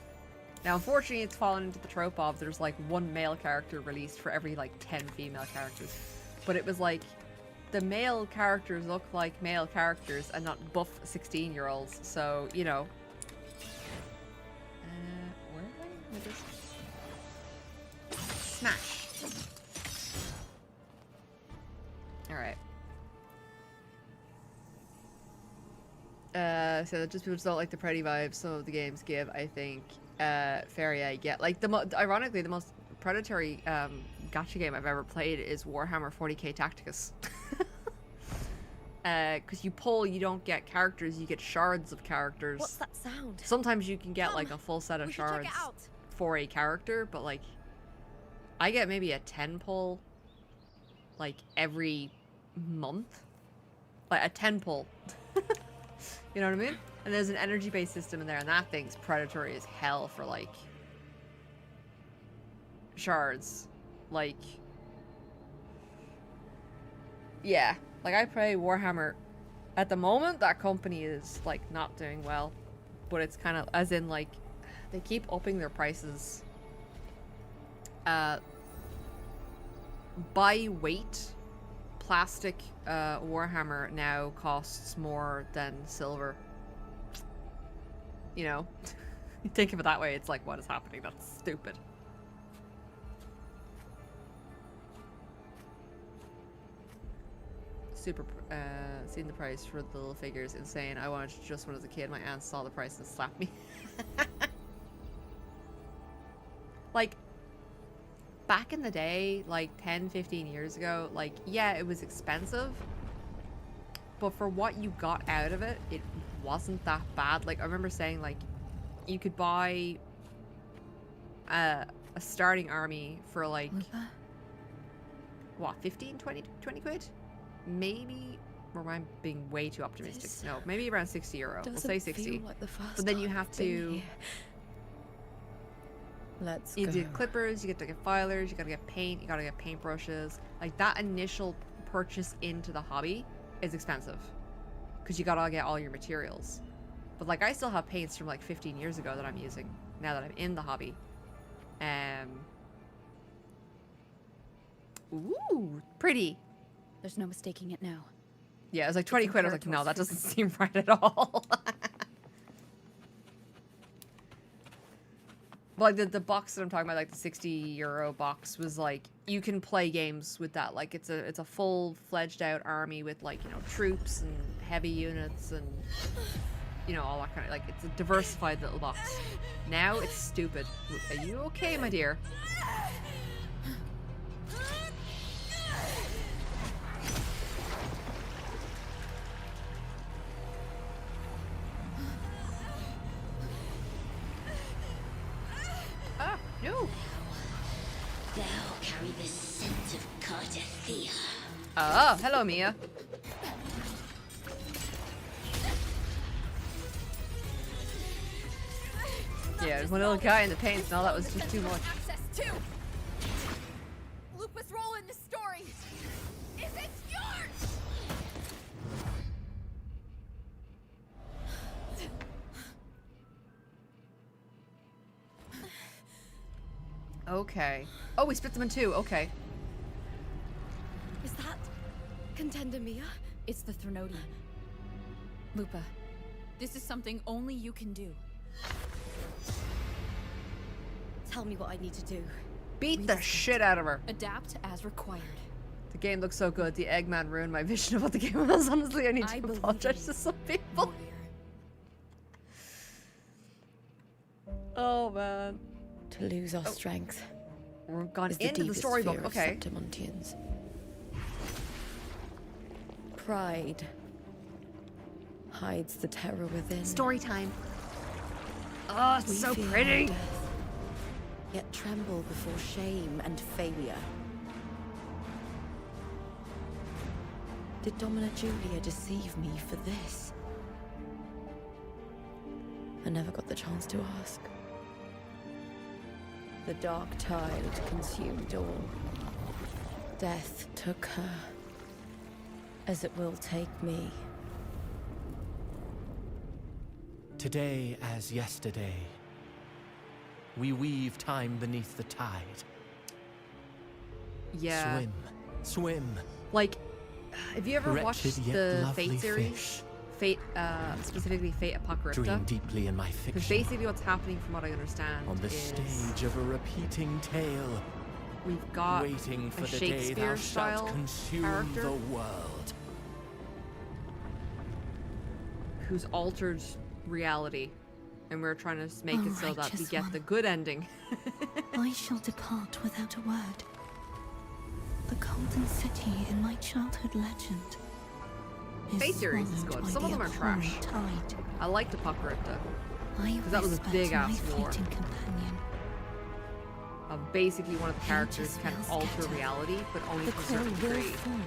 Speaker 1: Now, unfortunately, it's fallen into the trope of there's like one male character released for every like 10 female characters. But it was like, the male characters look like male characters and not buff 16-year-olds, so, you know. Where am I? What is it? Smash. Alright. So that just people just don't like the pretty vibes some of the games give, I think. Fair, yeah, yeah. Like, ironically, the most predatory gacha game I've ever played is Warhammer 40k Tacticus. Because you pull, you don't get characters, you get shards of characters.
Speaker 4: What's that sound?
Speaker 1: Sometimes you can get like a full set of shards for a character, but like, I get maybe a 10 pull like every month. Like a 10 pull. You know what I mean? And there's an energy-based system in there, and that thing's predatory as hell for like shards. Like, yeah. Like, I play Warhammer. At the moment, that company is, like, not doing well. But it's kind of, as in, like, they keep upping their prices. By weight, plastic Warhammer now costs more than silver. You know? You think of it that way, it's like, what is happening? That's stupid. Super, seeing the price for the little figures, insane. I wanted just one as a kid. My aunt saw the price and slapped me. Like, back in the day, like 10, 15 years ago, like, yeah, it was expensive, but for what you got out of it, it wasn't that bad. Like, I remember saying, like, you could buy a starting army for, like, what, 15, 20 quid? Maybe, or I'm being way too optimistic. No, maybe around 60 euro. We'll say 60.
Speaker 4: Like the first
Speaker 1: but then you
Speaker 4: time
Speaker 1: have
Speaker 4: I've been
Speaker 1: to...
Speaker 4: here. Let's
Speaker 1: You
Speaker 4: go.
Speaker 1: do clippers, you get to get filers, you gotta get paint, you gotta get paintbrushes. Like, that initial purchase into the hobby is expensive. Because you gotta get all your materials. But, like, I still have paints from, like, 15 years ago that I'm using, now that I'm in the hobby. Ooh, pretty.
Speaker 17: There's no mistaking it now.
Speaker 1: Yeah, it was like 20 quid. I was like, no, that doesn't seem right at all. But like the box that I'm talking about, like the 60 euro box, was like, you can play games with that. Like, it's a full fledged out army with, like, you know, troops and heavy units and, you know, all that kind of, like, it's a diversified little box. Now it's stupid. Are you okay, my dear? Ah, no.
Speaker 18: Thou carry the scent of Cardathea.
Speaker 1: Oh, hello, Mia. Yeah, there's one little guy in the paints. No, that was just too much.
Speaker 5: Access to Lupus' role in the story. Is it yours?
Speaker 1: Okay. Oh, we split them in two. Okay.
Speaker 4: Is that Contender Mia?
Speaker 17: It's the Threnodian. Lupa, this is something only you can do.
Speaker 16: Tell me what I need to do.
Speaker 1: Beat the shit out of her.
Speaker 17: Adapt as required.
Speaker 1: The game looks so good. The Eggman ruined my vision of what the game was. Honestly, I need to apologize to some people. Oh man.
Speaker 2: To lose our strength.
Speaker 1: We're gone
Speaker 2: is
Speaker 1: into the
Speaker 2: deepest
Speaker 1: storybook.
Speaker 2: fear of
Speaker 1: Okay.
Speaker 2: Septimontians.
Speaker 4: Pride hides the terror within.
Speaker 1: Story time. Oh, it's
Speaker 4: We
Speaker 1: so
Speaker 4: fear
Speaker 1: pretty.
Speaker 4: death, yet tremble before shame and failure. Did Domina Julia deceive me for this? I never got the chance to ask. The dark tide consumed all. Death took her, as it will take me.
Speaker 15: Today as yesterday, we weave time beneath the tide.
Speaker 1: Yeah.
Speaker 15: Swim, swim.
Speaker 1: Like, have you ever
Speaker 15: Wretched
Speaker 1: watched
Speaker 15: yet
Speaker 1: the
Speaker 15: lovely
Speaker 1: Fate series?
Speaker 15: fish.
Speaker 1: Fate, specifically Fate Apocalypta.
Speaker 15: Dream deeply in my
Speaker 1: Because
Speaker 15: fiction.
Speaker 1: basically what's happening, from what I understand,
Speaker 15: On the
Speaker 1: is
Speaker 15: stage of a repeating tale,
Speaker 1: we've got
Speaker 15: waiting for
Speaker 1: a
Speaker 15: the day thou
Speaker 1: Shakespeare-style
Speaker 15: shalt consume
Speaker 1: character
Speaker 15: the world.
Speaker 1: who's altered reality, and we're trying to make
Speaker 3: Oh,
Speaker 1: it so that we
Speaker 3: righteous
Speaker 1: get
Speaker 3: one.
Speaker 1: the good ending.
Speaker 3: I shall depart without a word. The golden city in my childhood legend is
Speaker 1: Fate series is
Speaker 3: swallowed
Speaker 1: good.
Speaker 3: by
Speaker 1: Some of
Speaker 3: the
Speaker 1: them are trash.
Speaker 3: abhorrent tide.
Speaker 1: I liked Apocalypta.
Speaker 3: I
Speaker 1: Because that was a
Speaker 3: whisper
Speaker 1: big
Speaker 3: to my
Speaker 1: ass war.
Speaker 3: fleeting companion.
Speaker 1: Basically, one of the characters
Speaker 3: Pages
Speaker 1: can
Speaker 3: will
Speaker 1: alter
Speaker 3: scatter.
Speaker 1: reality, but only
Speaker 3: The
Speaker 1: to a certain
Speaker 3: core will
Speaker 1: degree.
Speaker 3: form.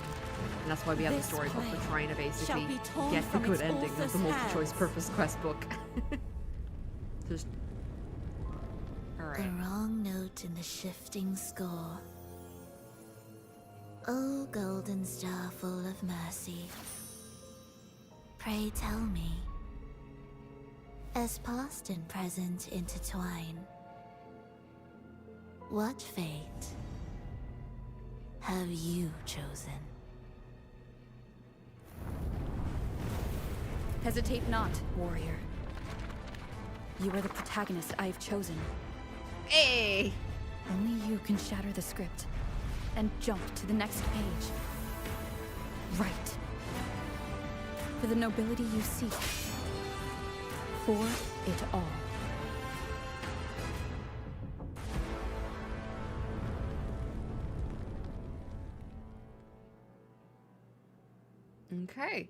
Speaker 1: And that's why we have the
Speaker 3: This
Speaker 1: storybook.
Speaker 3: play
Speaker 1: We're trying to basically
Speaker 3: shall be torn
Speaker 1: get the
Speaker 3: from
Speaker 1: good
Speaker 3: its
Speaker 1: ending of the
Speaker 3: author's
Speaker 1: multi-choice
Speaker 3: hands.
Speaker 1: purpose quest book. Just...
Speaker 3: A
Speaker 1: Alright.
Speaker 3: wrong note in the shifting score. O golden star full of mercy, pray tell me, as past and present intertwine, what fate have you chosen?
Speaker 17: Hesitate not, warrior. You are the protagonist I have chosen.
Speaker 1: Hey!
Speaker 17: Only you can shatter the script and jump to the next page. Right. For the nobility you seek. For it all.
Speaker 1: Okay.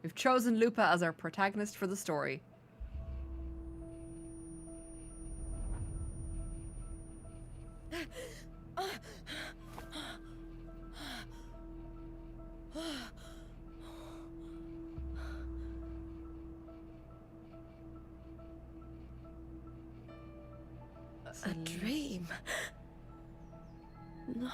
Speaker 1: We've chosen Lupa as our protagonist for the story.
Speaker 4: A dream. No.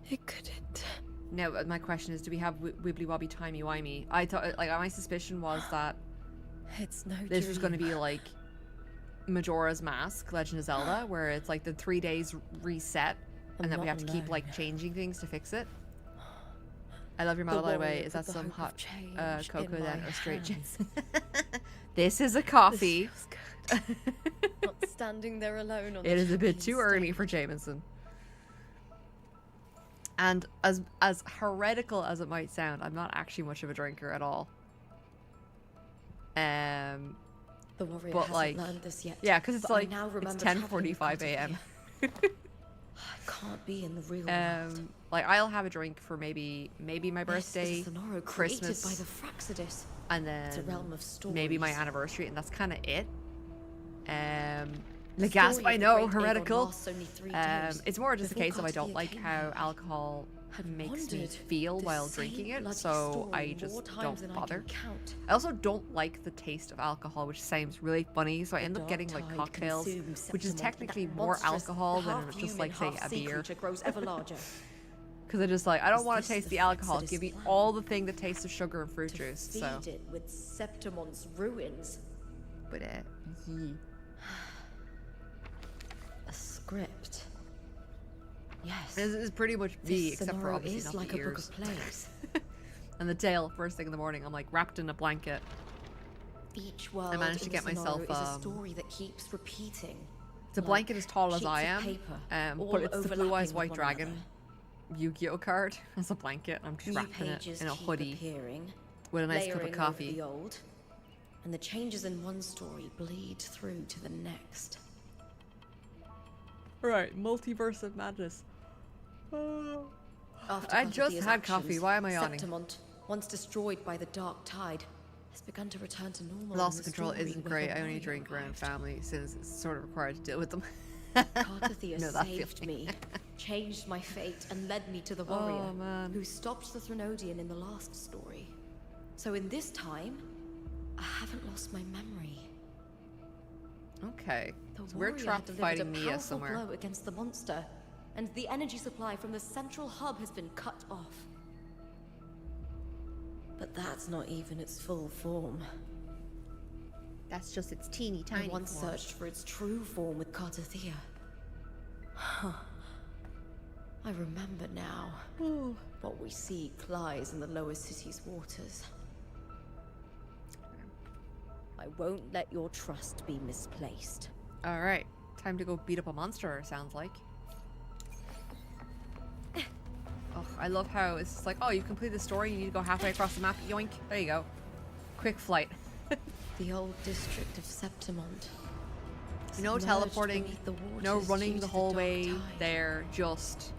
Speaker 4: It couldn't.
Speaker 1: Now, my question is, do we have wibbly wobbly timey wimey? I thought, like, my suspicion was that
Speaker 4: It's no
Speaker 1: this was going to
Speaker 4: dream.
Speaker 1: be like Majora's Mask, Legend of Zelda, where it's like the 3 days reset,
Speaker 4: I'm
Speaker 1: and then we
Speaker 4: not
Speaker 1: have to keep
Speaker 4: alone.
Speaker 1: like changing things to fix it. I love your
Speaker 4: The
Speaker 1: model, by the way.
Speaker 4: warrior
Speaker 1: Is that
Speaker 4: with the
Speaker 1: some
Speaker 4: hope of
Speaker 1: hot
Speaker 4: change
Speaker 1: cocoa
Speaker 4: in
Speaker 1: then,
Speaker 4: my
Speaker 1: or straight
Speaker 4: hands.
Speaker 1: gin? This is a coffee.
Speaker 4: Not standing there alone on
Speaker 1: It
Speaker 4: the
Speaker 1: is a bit
Speaker 4: champion
Speaker 1: too early for Jameson. And as heretical as it might sound, I'm not actually much of a drinker at all.
Speaker 4: The warrior
Speaker 1: but
Speaker 4: hasn't
Speaker 1: like,
Speaker 4: learned this yet,
Speaker 1: yeah, because it's
Speaker 4: but I
Speaker 1: like
Speaker 4: now
Speaker 1: it's
Speaker 4: remember traveling with
Speaker 1: 10:45 a.m.
Speaker 4: I can't be in the real world.
Speaker 1: Like I'll have a drink for maybe my birthday,
Speaker 4: This is a Sonoro
Speaker 1: Christmas,
Speaker 4: created by the Fraxidus.
Speaker 1: and then
Speaker 4: It's a realm of stories.
Speaker 1: maybe my anniversary, and that's kind of it.
Speaker 4: The
Speaker 1: Gasp,
Speaker 4: story
Speaker 1: I
Speaker 4: of the
Speaker 1: know,
Speaker 4: great Agon
Speaker 1: heretical.
Speaker 4: lasts only 3 days.
Speaker 1: It's more just a
Speaker 4: Before
Speaker 1: case of I don't
Speaker 4: Cartier
Speaker 1: like
Speaker 4: came
Speaker 1: how
Speaker 4: here,
Speaker 1: alcohol makes me
Speaker 4: wandered
Speaker 1: feel
Speaker 4: the
Speaker 1: while
Speaker 4: same
Speaker 1: drinking it,
Speaker 4: bloody
Speaker 1: so I
Speaker 4: story
Speaker 1: just
Speaker 4: more times
Speaker 1: don't
Speaker 4: than I
Speaker 1: bother.
Speaker 4: can count.
Speaker 1: I also don't like the taste of alcohol, which sounds really funny, so I end up
Speaker 4: dark
Speaker 1: getting like
Speaker 4: tide
Speaker 1: cocktails,
Speaker 4: consumes
Speaker 1: which is
Speaker 4: Septimon,
Speaker 1: technically
Speaker 4: that
Speaker 1: more
Speaker 4: monstrous,
Speaker 1: alcohol than
Speaker 4: half
Speaker 1: just like say
Speaker 4: human,
Speaker 1: a
Speaker 4: half sea
Speaker 1: beer.
Speaker 4: creature grows ever larger.
Speaker 1: Because I just like, I don't
Speaker 4: Is
Speaker 1: want
Speaker 4: this
Speaker 1: to taste
Speaker 4: the
Speaker 1: the alcohol.
Speaker 4: Fraxidus
Speaker 1: Give me
Speaker 4: plan?
Speaker 1: all the thing that tastes of sugar and fruit juice.
Speaker 4: Feed
Speaker 1: So,
Speaker 4: it with Septimon's ruins.
Speaker 1: but
Speaker 4: A script. Yes.
Speaker 1: this is pretty much me,
Speaker 4: This
Speaker 1: except for
Speaker 4: Sonoro
Speaker 1: obviously
Speaker 4: is
Speaker 1: not
Speaker 4: like
Speaker 1: the
Speaker 4: a book
Speaker 1: ears.
Speaker 4: of plays.
Speaker 1: And the tail, first thing in the morning, I'm like wrapped in a blanket.
Speaker 4: Each world
Speaker 1: managed to
Speaker 4: in
Speaker 1: get
Speaker 4: the
Speaker 1: myself,
Speaker 4: scenario is a story that keeps repeating.
Speaker 1: It's a blanket as tall as
Speaker 4: sheets
Speaker 1: I
Speaker 4: of
Speaker 1: am,
Speaker 4: paper,
Speaker 1: but it's the Blue
Speaker 4: overlapping
Speaker 1: Eyes
Speaker 4: with
Speaker 1: White
Speaker 4: one
Speaker 1: Dragon Yu-Gi-Oh card as a blanket. I'm just
Speaker 4: New
Speaker 1: wrapping it
Speaker 4: pages
Speaker 1: in a
Speaker 4: keep
Speaker 1: hoodie
Speaker 4: appearing,
Speaker 1: with a nice cup of
Speaker 4: layering over
Speaker 1: coffee.
Speaker 4: the old, and the changes in one story bleed through to the next.
Speaker 1: Right, multiverse of madness.
Speaker 4: After
Speaker 1: I just
Speaker 4: Carthathia's
Speaker 1: had coffee.
Speaker 4: actions,
Speaker 1: Why am I yawning?
Speaker 4: Septimont, once destroyed by the Dark Tide, has begun to return to normal.
Speaker 1: Loss
Speaker 4: in
Speaker 1: of
Speaker 4: the
Speaker 1: control
Speaker 4: story
Speaker 1: isn't
Speaker 4: where
Speaker 1: great.
Speaker 4: the
Speaker 1: I only
Speaker 4: warrior
Speaker 1: drink around
Speaker 4: arrived.
Speaker 1: family since it's sort of required to deal with them.
Speaker 4: Carthathia
Speaker 1: Know that
Speaker 4: saved
Speaker 1: feeling.
Speaker 4: me, changed my fate, and led me to the warrior
Speaker 1: Oh, man.
Speaker 4: who stopped the Threnodian in the last story. So in this time, I haven't lost my memory.
Speaker 1: Okay.
Speaker 4: The
Speaker 1: So we're
Speaker 4: warrior
Speaker 1: trapped
Speaker 4: had delivered
Speaker 1: fighting
Speaker 4: a
Speaker 1: Mia
Speaker 4: powerful
Speaker 1: somewhere.
Speaker 4: blow against the monster, and the energy supply from the central hub has been cut off. But that's not even its full form.
Speaker 1: That's just its teeny
Speaker 4: I once searched for its true form with Carthathia. Huh. I remember now. What we see lies in the lower city's waters.
Speaker 7: I won't let your trust be misplaced.
Speaker 1: All right, time to go beat up a monster. Sounds like. Oh, I love how it's just like, oh, you complete the story. You need to go halfway across the map. Yoink! There you go. Quick flight.
Speaker 4: The old district of Septimont.
Speaker 1: No
Speaker 4: submerged
Speaker 1: teleporting.
Speaker 4: beneath the
Speaker 1: No
Speaker 4: waters
Speaker 1: running
Speaker 4: due
Speaker 1: the
Speaker 4: to
Speaker 1: whole
Speaker 4: dark
Speaker 1: way
Speaker 4: tide.
Speaker 1: there. Just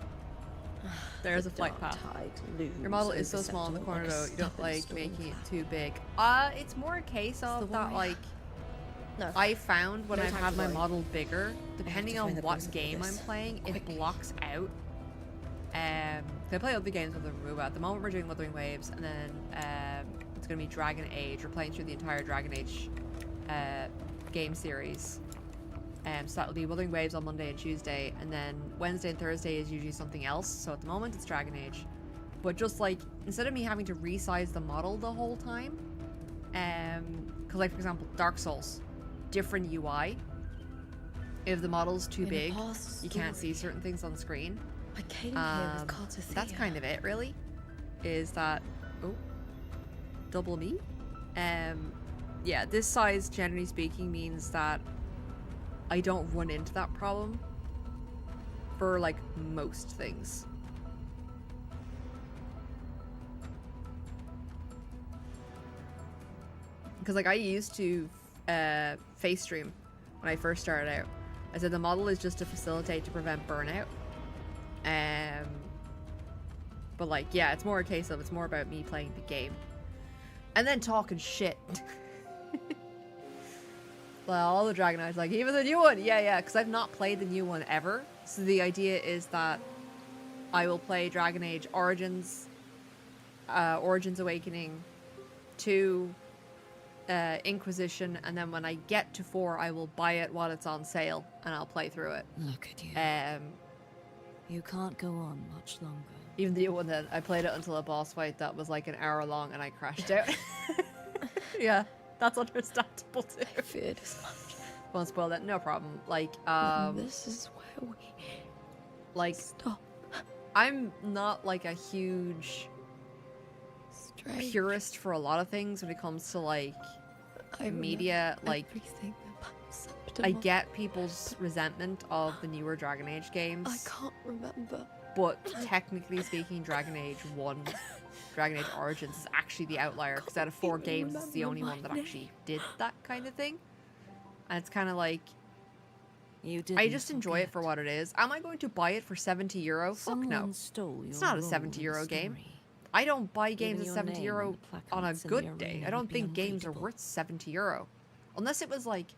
Speaker 1: there's a flight path. Your model is so small in the corner though. You don't like making it too big. It's more a case of that like.
Speaker 4: No.
Speaker 1: I found when
Speaker 4: No
Speaker 1: I've
Speaker 4: time
Speaker 1: had
Speaker 4: to
Speaker 1: my
Speaker 4: worry.
Speaker 1: model bigger, depending on
Speaker 4: find the
Speaker 1: what
Speaker 4: principle of
Speaker 1: game I'm
Speaker 4: this.
Speaker 1: playing, it blocks out. I play other games with the remove. At the moment, we're doing Wuthering Waves, and then it's gonna be Dragon Age. We're playing through the entire Dragon Age game series. So that'll be Wuthering Waves on Monday and Tuesday, and then Wednesday and Thursday is usually something else. So at the moment, it's Dragon Age. But just like instead of me having to resize the model the whole time, because like for example, Dark Souls, different UI. If the model's too
Speaker 4: In a
Speaker 1: big,
Speaker 4: past
Speaker 1: you can't see
Speaker 4: story,
Speaker 1: certain things on screen.
Speaker 4: I came here with Carthathia.
Speaker 1: That's kind of it, really. Is that double me? Yeah, this size, generally speaking, means that I don't run into that problem for like most things. Because like I used to face stream when I first started out. I said the model is just to facilitate to prevent burnout. But like, yeah, it's more a case of it's more about me playing the game and then talking shit. Well, all the Dragon Eyes, like even the new one, yeah, because I've not played the new one ever. So the idea is that I will play Dragon Age Origins, Origins Awakening, 2, Inquisition, and then when I get to 4, I will buy it while it's on sale and I'll play through it.
Speaker 19: Look at you. You can't go on much longer.
Speaker 1: Even the one that I played it until a boss fight that was like an hour long and I crashed out. Yeah, that's understandable too.
Speaker 4: I feared as much.
Speaker 1: Won't spoil that, no problem. Like,
Speaker 4: this is where we
Speaker 1: like
Speaker 4: stop.
Speaker 1: I'm not like a huge purist for a lot of things when it comes to like media. Like,
Speaker 4: everything about
Speaker 1: I
Speaker 4: Septimont.
Speaker 1: get people's resentment of the newer Dragon Age games.
Speaker 4: I can't remember.
Speaker 1: But technically speaking, Dragon Age 1, Dragon Age Origins is actually the outlier because out of 4 games, it's the only one that actually did that kind of thing. And it's kind of like, I just enjoy it for what it is. Am I going to buy it for €70? Fuck no. It's not a €70 game. I don't buy games at €70 on a good day. I don't think games are worth €70. Unless it was like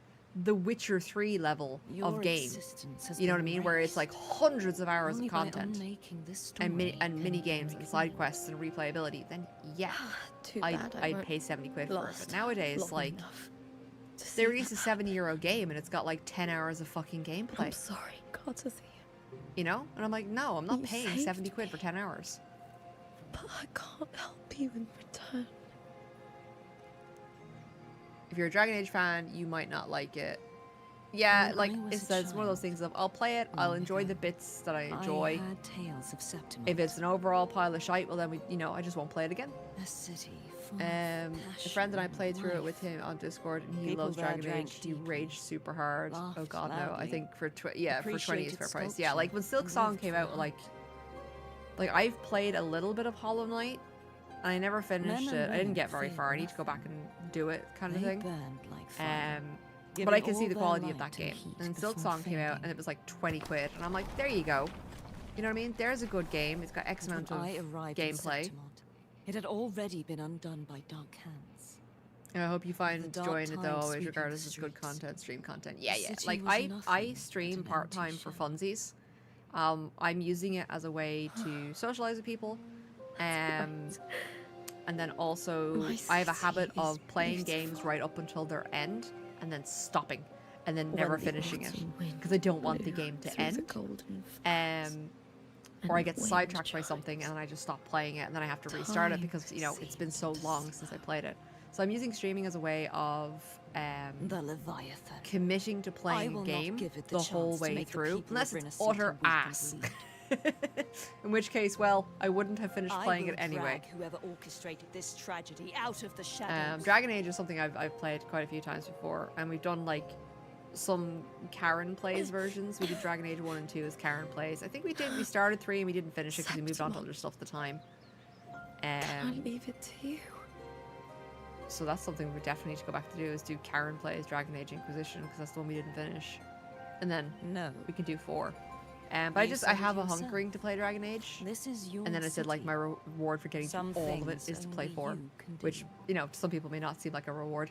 Speaker 1: The Witcher 3 level of game. You know what I mean? Where it's like hundreds of hours of content and mini games and side quests and replayability. Then yeah, I'd pay 70 quid for it. But nowadays, like, they release a €70 game and it's got like 10 hours of fucking gameplay.
Speaker 4: I'm sorry, Carthathia.
Speaker 1: You know? And I'm like, no, I'm not
Speaker 4: You
Speaker 1: paying
Speaker 4: saved
Speaker 1: 70 quid for 10 hours.
Speaker 4: But I can't help you in return.
Speaker 1: If you're a Dragon Age fan, you might not like it. Yeah, like it's one of those things of I'll play it, I'll enjoy the bits that I enjoy.
Speaker 19: Tales of Septimont.
Speaker 1: If it's an overall pile of shite, well then I just won't play it again.
Speaker 19: A city
Speaker 1: A friend and I played through it with him on Discord, and he
Speaker 19: People
Speaker 1: loves
Speaker 19: there
Speaker 1: Dragon
Speaker 19: drank
Speaker 1: Age. He raged super hard. Oh
Speaker 19: laughed
Speaker 1: god, no! I
Speaker 19: loudly,
Speaker 1: think for for 20 is
Speaker 19: appreciated
Speaker 1: fair price. Yeah,
Speaker 19: sculpture,
Speaker 1: like when Silk
Speaker 19: and
Speaker 1: Song
Speaker 19: lived
Speaker 1: came
Speaker 19: for
Speaker 1: out,
Speaker 19: art.
Speaker 1: like I've played a little bit of Hollow Knight, and I never finished
Speaker 19: Men and
Speaker 1: it. I didn't
Speaker 19: women
Speaker 1: get very
Speaker 19: fear
Speaker 1: far. I need to go back and do it, kind of
Speaker 19: They
Speaker 1: thing.
Speaker 19: burned like fire,
Speaker 1: But
Speaker 19: giving
Speaker 1: I can see
Speaker 19: all
Speaker 1: the
Speaker 19: their
Speaker 1: quality of
Speaker 19: light
Speaker 1: that
Speaker 19: and
Speaker 1: game.
Speaker 19: heat
Speaker 1: And Silk
Speaker 19: before
Speaker 1: Song came out, and it was like 20 quid, and I'm like, there you go. You know what I mean? There's a good game. It's got X amount
Speaker 19: When
Speaker 1: of
Speaker 19: I arrived in
Speaker 1: gameplay.
Speaker 19: Septimont, it had already been undone by dark hands.
Speaker 1: I hope you find
Speaker 19: The dark
Speaker 1: enjoying it though,
Speaker 19: tide
Speaker 1: always
Speaker 19: sweeping
Speaker 1: regardless
Speaker 19: the
Speaker 1: of good
Speaker 19: streets.
Speaker 1: content, stream content. Yeah,
Speaker 19: The
Speaker 1: yeah.
Speaker 19: city
Speaker 1: Like
Speaker 19: was
Speaker 1: I
Speaker 19: nothing
Speaker 1: stream
Speaker 19: but an
Speaker 1: part time
Speaker 19: empty
Speaker 1: for
Speaker 19: shell.
Speaker 1: funsies. I'm using it as a way to socialize with people. And then also
Speaker 19: My
Speaker 1: I have a
Speaker 19: city
Speaker 1: habit
Speaker 19: is
Speaker 1: of playing games
Speaker 19: beautiful.
Speaker 1: right up until their end and then stopping and then
Speaker 19: When
Speaker 1: never
Speaker 19: the
Speaker 1: finishing it
Speaker 19: autumn wind
Speaker 1: because I don't want the
Speaker 19: blew
Speaker 1: game to
Speaker 19: through the
Speaker 1: end.
Speaker 19: golden
Speaker 1: Or I
Speaker 19: and
Speaker 1: get
Speaker 19: wind
Speaker 1: sidetracked by
Speaker 19: chimed.
Speaker 1: something and then I just stop playing it and then I have to restart it
Speaker 19: Time
Speaker 1: because it's been so long since I played it. So I'm using streaming as a way of
Speaker 19: the Leviathan.
Speaker 1: committing to playing
Speaker 19: will
Speaker 1: a
Speaker 19: not
Speaker 1: game
Speaker 19: give it the
Speaker 1: the whole
Speaker 19: chance to
Speaker 1: way
Speaker 19: make the
Speaker 1: through,
Speaker 19: people
Speaker 1: unless
Speaker 19: of
Speaker 1: it's
Speaker 19: Rinna
Speaker 1: utter
Speaker 19: seek and weep and
Speaker 1: ass. In which case, well, I wouldn't have finished playing it anyway.
Speaker 19: Whoever orchestrated this tragedy out of the shadows.
Speaker 1: Dragon Age is something I've played quite a few times before, and we've done like some Karen plays versions. We did Dragon Age 1 and 2 as Karen plays. I think we started 3 and we didn't finish it because we moved on to other stuff at the time.
Speaker 2: Can I leave it to you?
Speaker 1: So that's something we definitely need to go back to do, is do Karen plays Dragon Age Inquisition, because that's the one we didn't finish. And then we can do 4. But
Speaker 19: You
Speaker 1: I
Speaker 19: said it
Speaker 1: have a
Speaker 19: yourself.
Speaker 1: hunkering to play Dragon Age.
Speaker 19: This is your
Speaker 1: And then I said like my reward for getting
Speaker 19: Some
Speaker 1: to all of it
Speaker 19: things
Speaker 1: is to play
Speaker 19: only
Speaker 1: 4,
Speaker 19: you can do.
Speaker 1: which to some people may not seem like a reward.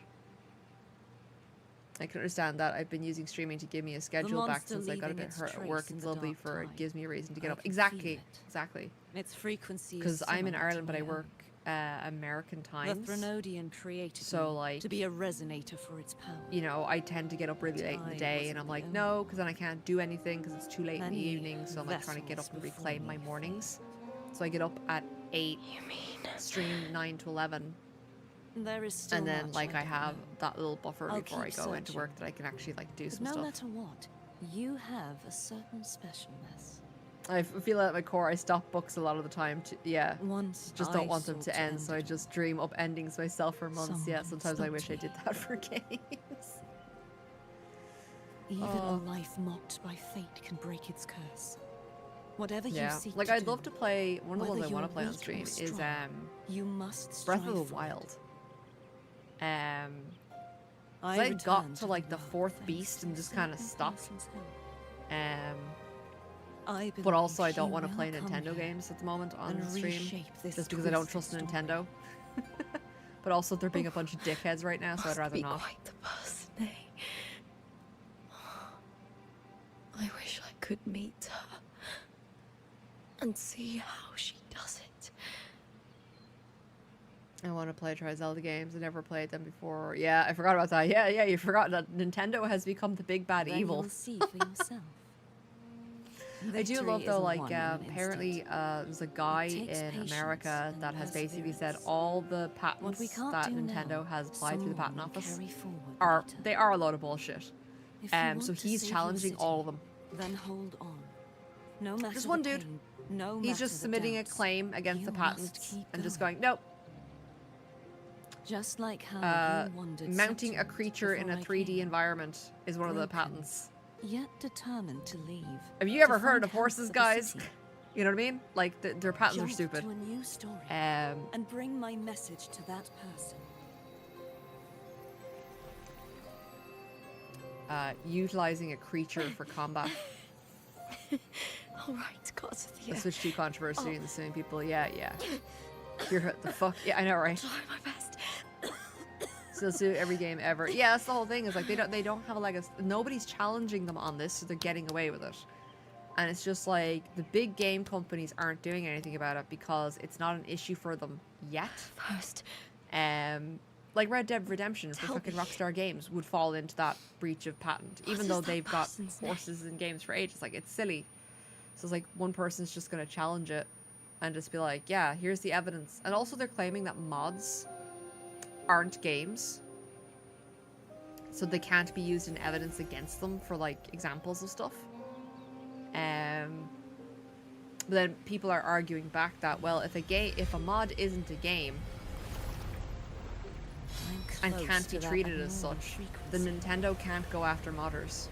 Speaker 1: I can understand that. I've been using streaming to give me a schedule back
Speaker 19: monster
Speaker 1: since I got a
Speaker 19: leaving
Speaker 1: bit
Speaker 19: its
Speaker 1: hurt at
Speaker 19: trace
Speaker 1: work.
Speaker 19: in
Speaker 1: It's
Speaker 19: the
Speaker 1: lovely
Speaker 19: dark
Speaker 1: for it
Speaker 19: tide.
Speaker 1: gives me a reason to get
Speaker 19: I
Speaker 1: up.
Speaker 19: can
Speaker 1: Exactly,
Speaker 19: feel it.
Speaker 1: exactly.
Speaker 19: Its frequency is
Speaker 1: Because I'm in
Speaker 19: similar
Speaker 1: Ireland,
Speaker 19: to
Speaker 1: but I
Speaker 19: my
Speaker 1: work American
Speaker 19: own.
Speaker 1: times.
Speaker 19: The Threnodian created
Speaker 1: So,
Speaker 19: me
Speaker 1: like,
Speaker 19: to be a resonator for its power.
Speaker 1: I tend to get up really late in the
Speaker 19: Tide
Speaker 1: day,
Speaker 19: wasn't
Speaker 1: and I'm
Speaker 19: the
Speaker 1: like,
Speaker 19: only
Speaker 1: no, because then I can't do anything because it's too late in the
Speaker 19: Many
Speaker 1: evening. So I'm like trying to get up
Speaker 19: vessels
Speaker 1: and
Speaker 19: before
Speaker 1: reclaim my
Speaker 19: me
Speaker 1: mornings. So I get up at 8, stream 9 to 11.
Speaker 19: There is still
Speaker 1: And then
Speaker 19: much
Speaker 1: like
Speaker 19: I
Speaker 1: I
Speaker 19: don't
Speaker 1: have
Speaker 19: know.
Speaker 1: that little buffer
Speaker 19: I'll
Speaker 1: before I
Speaker 19: keep
Speaker 1: go into
Speaker 19: searching.
Speaker 1: work that I can actually like do
Speaker 19: But
Speaker 1: some
Speaker 19: no
Speaker 1: stuff.
Speaker 19: matter what, you have a certain specialness.
Speaker 1: I feel at my core I stop books a lot of the time.
Speaker 19: Once
Speaker 1: just
Speaker 19: I
Speaker 1: don't want them
Speaker 19: sought
Speaker 1: to
Speaker 19: to
Speaker 1: end,
Speaker 19: end
Speaker 1: so I
Speaker 19: it
Speaker 1: just dream up endings myself for months. Yeah,
Speaker 19: Someone
Speaker 1: sometimes I
Speaker 19: stopped
Speaker 1: wish I did that for games.
Speaker 19: Even
Speaker 1: Oh.
Speaker 19: a life mocked by fate can break its curse. Whatever you
Speaker 1: Yeah,
Speaker 19: seek
Speaker 1: like
Speaker 19: to
Speaker 1: I'd
Speaker 19: do,
Speaker 1: love to play. One of the
Speaker 19: whether
Speaker 1: ones I want
Speaker 19: you're
Speaker 1: to play on
Speaker 19: weak or
Speaker 1: stream is
Speaker 19: strong, you must
Speaker 1: Breath of
Speaker 19: strive
Speaker 1: the
Speaker 19: for
Speaker 1: Wild.
Speaker 19: I
Speaker 1: 'cause I got
Speaker 19: return
Speaker 1: to like the 4th beast and just kind of stopped. But also I don't want to play Nintendo games at the moment on
Speaker 19: and
Speaker 1: stream,
Speaker 19: reshape this
Speaker 1: just because I don't
Speaker 19: twisted
Speaker 1: trust Nintendo. But also they're being a bunch of dickheads right now, so I'd rather not.
Speaker 2: Quite the person, eh? I wish I could meet her and see how she does it.
Speaker 1: I want to try Zelda games. I never played them before. Yeah, I forgot about that. Yeah, you forgot that Nintendo has become the big bad
Speaker 19: Then
Speaker 1: evil.
Speaker 19: you'll see for yourself.
Speaker 1: I do
Speaker 19: Victory
Speaker 1: love though,
Speaker 19: isn't
Speaker 1: like
Speaker 19: won in an
Speaker 1: apparently
Speaker 19: instant.
Speaker 1: there's a guy
Speaker 19: takes
Speaker 1: in
Speaker 19: patience
Speaker 1: America
Speaker 19: and
Speaker 1: that has basically said
Speaker 19: perseverance.
Speaker 1: all the
Speaker 19: What we
Speaker 1: patents
Speaker 19: can't
Speaker 1: that
Speaker 19: do
Speaker 1: Nintendo
Speaker 19: now,
Speaker 1: has applied through the patent
Speaker 19: someone will
Speaker 1: office
Speaker 19: carry forward
Speaker 1: are
Speaker 19: later.
Speaker 1: a load of bullshit.
Speaker 19: If you want
Speaker 1: So
Speaker 19: to
Speaker 1: he's
Speaker 19: save your
Speaker 1: challenging
Speaker 19: city,
Speaker 1: all of them.
Speaker 19: Then hold on. No matter
Speaker 1: Just
Speaker 19: the
Speaker 1: one dude.
Speaker 19: pain, no
Speaker 1: He's
Speaker 19: matter
Speaker 1: just
Speaker 19: the
Speaker 1: submitting a
Speaker 19: doubts,
Speaker 1: claim against the
Speaker 19: you
Speaker 1: patent
Speaker 19: must keep
Speaker 1: and just
Speaker 19: going.
Speaker 1: going, nope.
Speaker 19: Just like how you wandered
Speaker 1: Mounting a
Speaker 19: Septimont
Speaker 1: creature in a
Speaker 19: before I
Speaker 1: 3D
Speaker 19: came,
Speaker 1: environment is one of the
Speaker 19: broken,
Speaker 1: patents.
Speaker 19: Yet determined to leave.
Speaker 1: Have you ever
Speaker 19: to
Speaker 1: heard
Speaker 19: find
Speaker 1: of
Speaker 19: help
Speaker 1: horses,
Speaker 19: for the
Speaker 1: guys?
Speaker 19: city.
Speaker 1: You know what I mean? Like, their patents are
Speaker 19: Jump
Speaker 1: stupid.
Speaker 19: to a new story
Speaker 1: Um,
Speaker 19: and bring my message to that person.
Speaker 1: Utilizing a creature for combat.
Speaker 2: All right, gods of the
Speaker 1: The
Speaker 2: earth.
Speaker 1: Switch 2 controversy
Speaker 2: Oh.
Speaker 1: and the same people. Yeah. You're the fuck. Yeah, I know, right?
Speaker 2: Try my best.
Speaker 1: So sue every game ever. Yeah, that's the whole thing. Is like they don't have a legacy. Nobody's challenging them on this, so they're getting away with it. And it's just like the big game companies aren't doing anything about it because it's not an issue for them yet.
Speaker 2: First,
Speaker 1: like Red Dead Redemption for
Speaker 2: Tell
Speaker 1: fucking
Speaker 2: me.
Speaker 1: Rockstar Games would fall into that breach of patent, even
Speaker 2: is
Speaker 1: though
Speaker 2: that
Speaker 1: they've got
Speaker 2: person's name?
Speaker 1: horses in games for ages. Like, it's silly. So it's like one person's just gonna challenge it and just be like, yeah, here's the evidence. And also they're claiming that mods aren't games, so they can't be used in evidence against them for like examples of stuff. But then people are arguing back that, well, if a mod isn't a game, and
Speaker 4: close
Speaker 1: can't be
Speaker 4: to that
Speaker 1: treated as
Speaker 4: abnormal
Speaker 1: such, then Nintendo can't go after modders.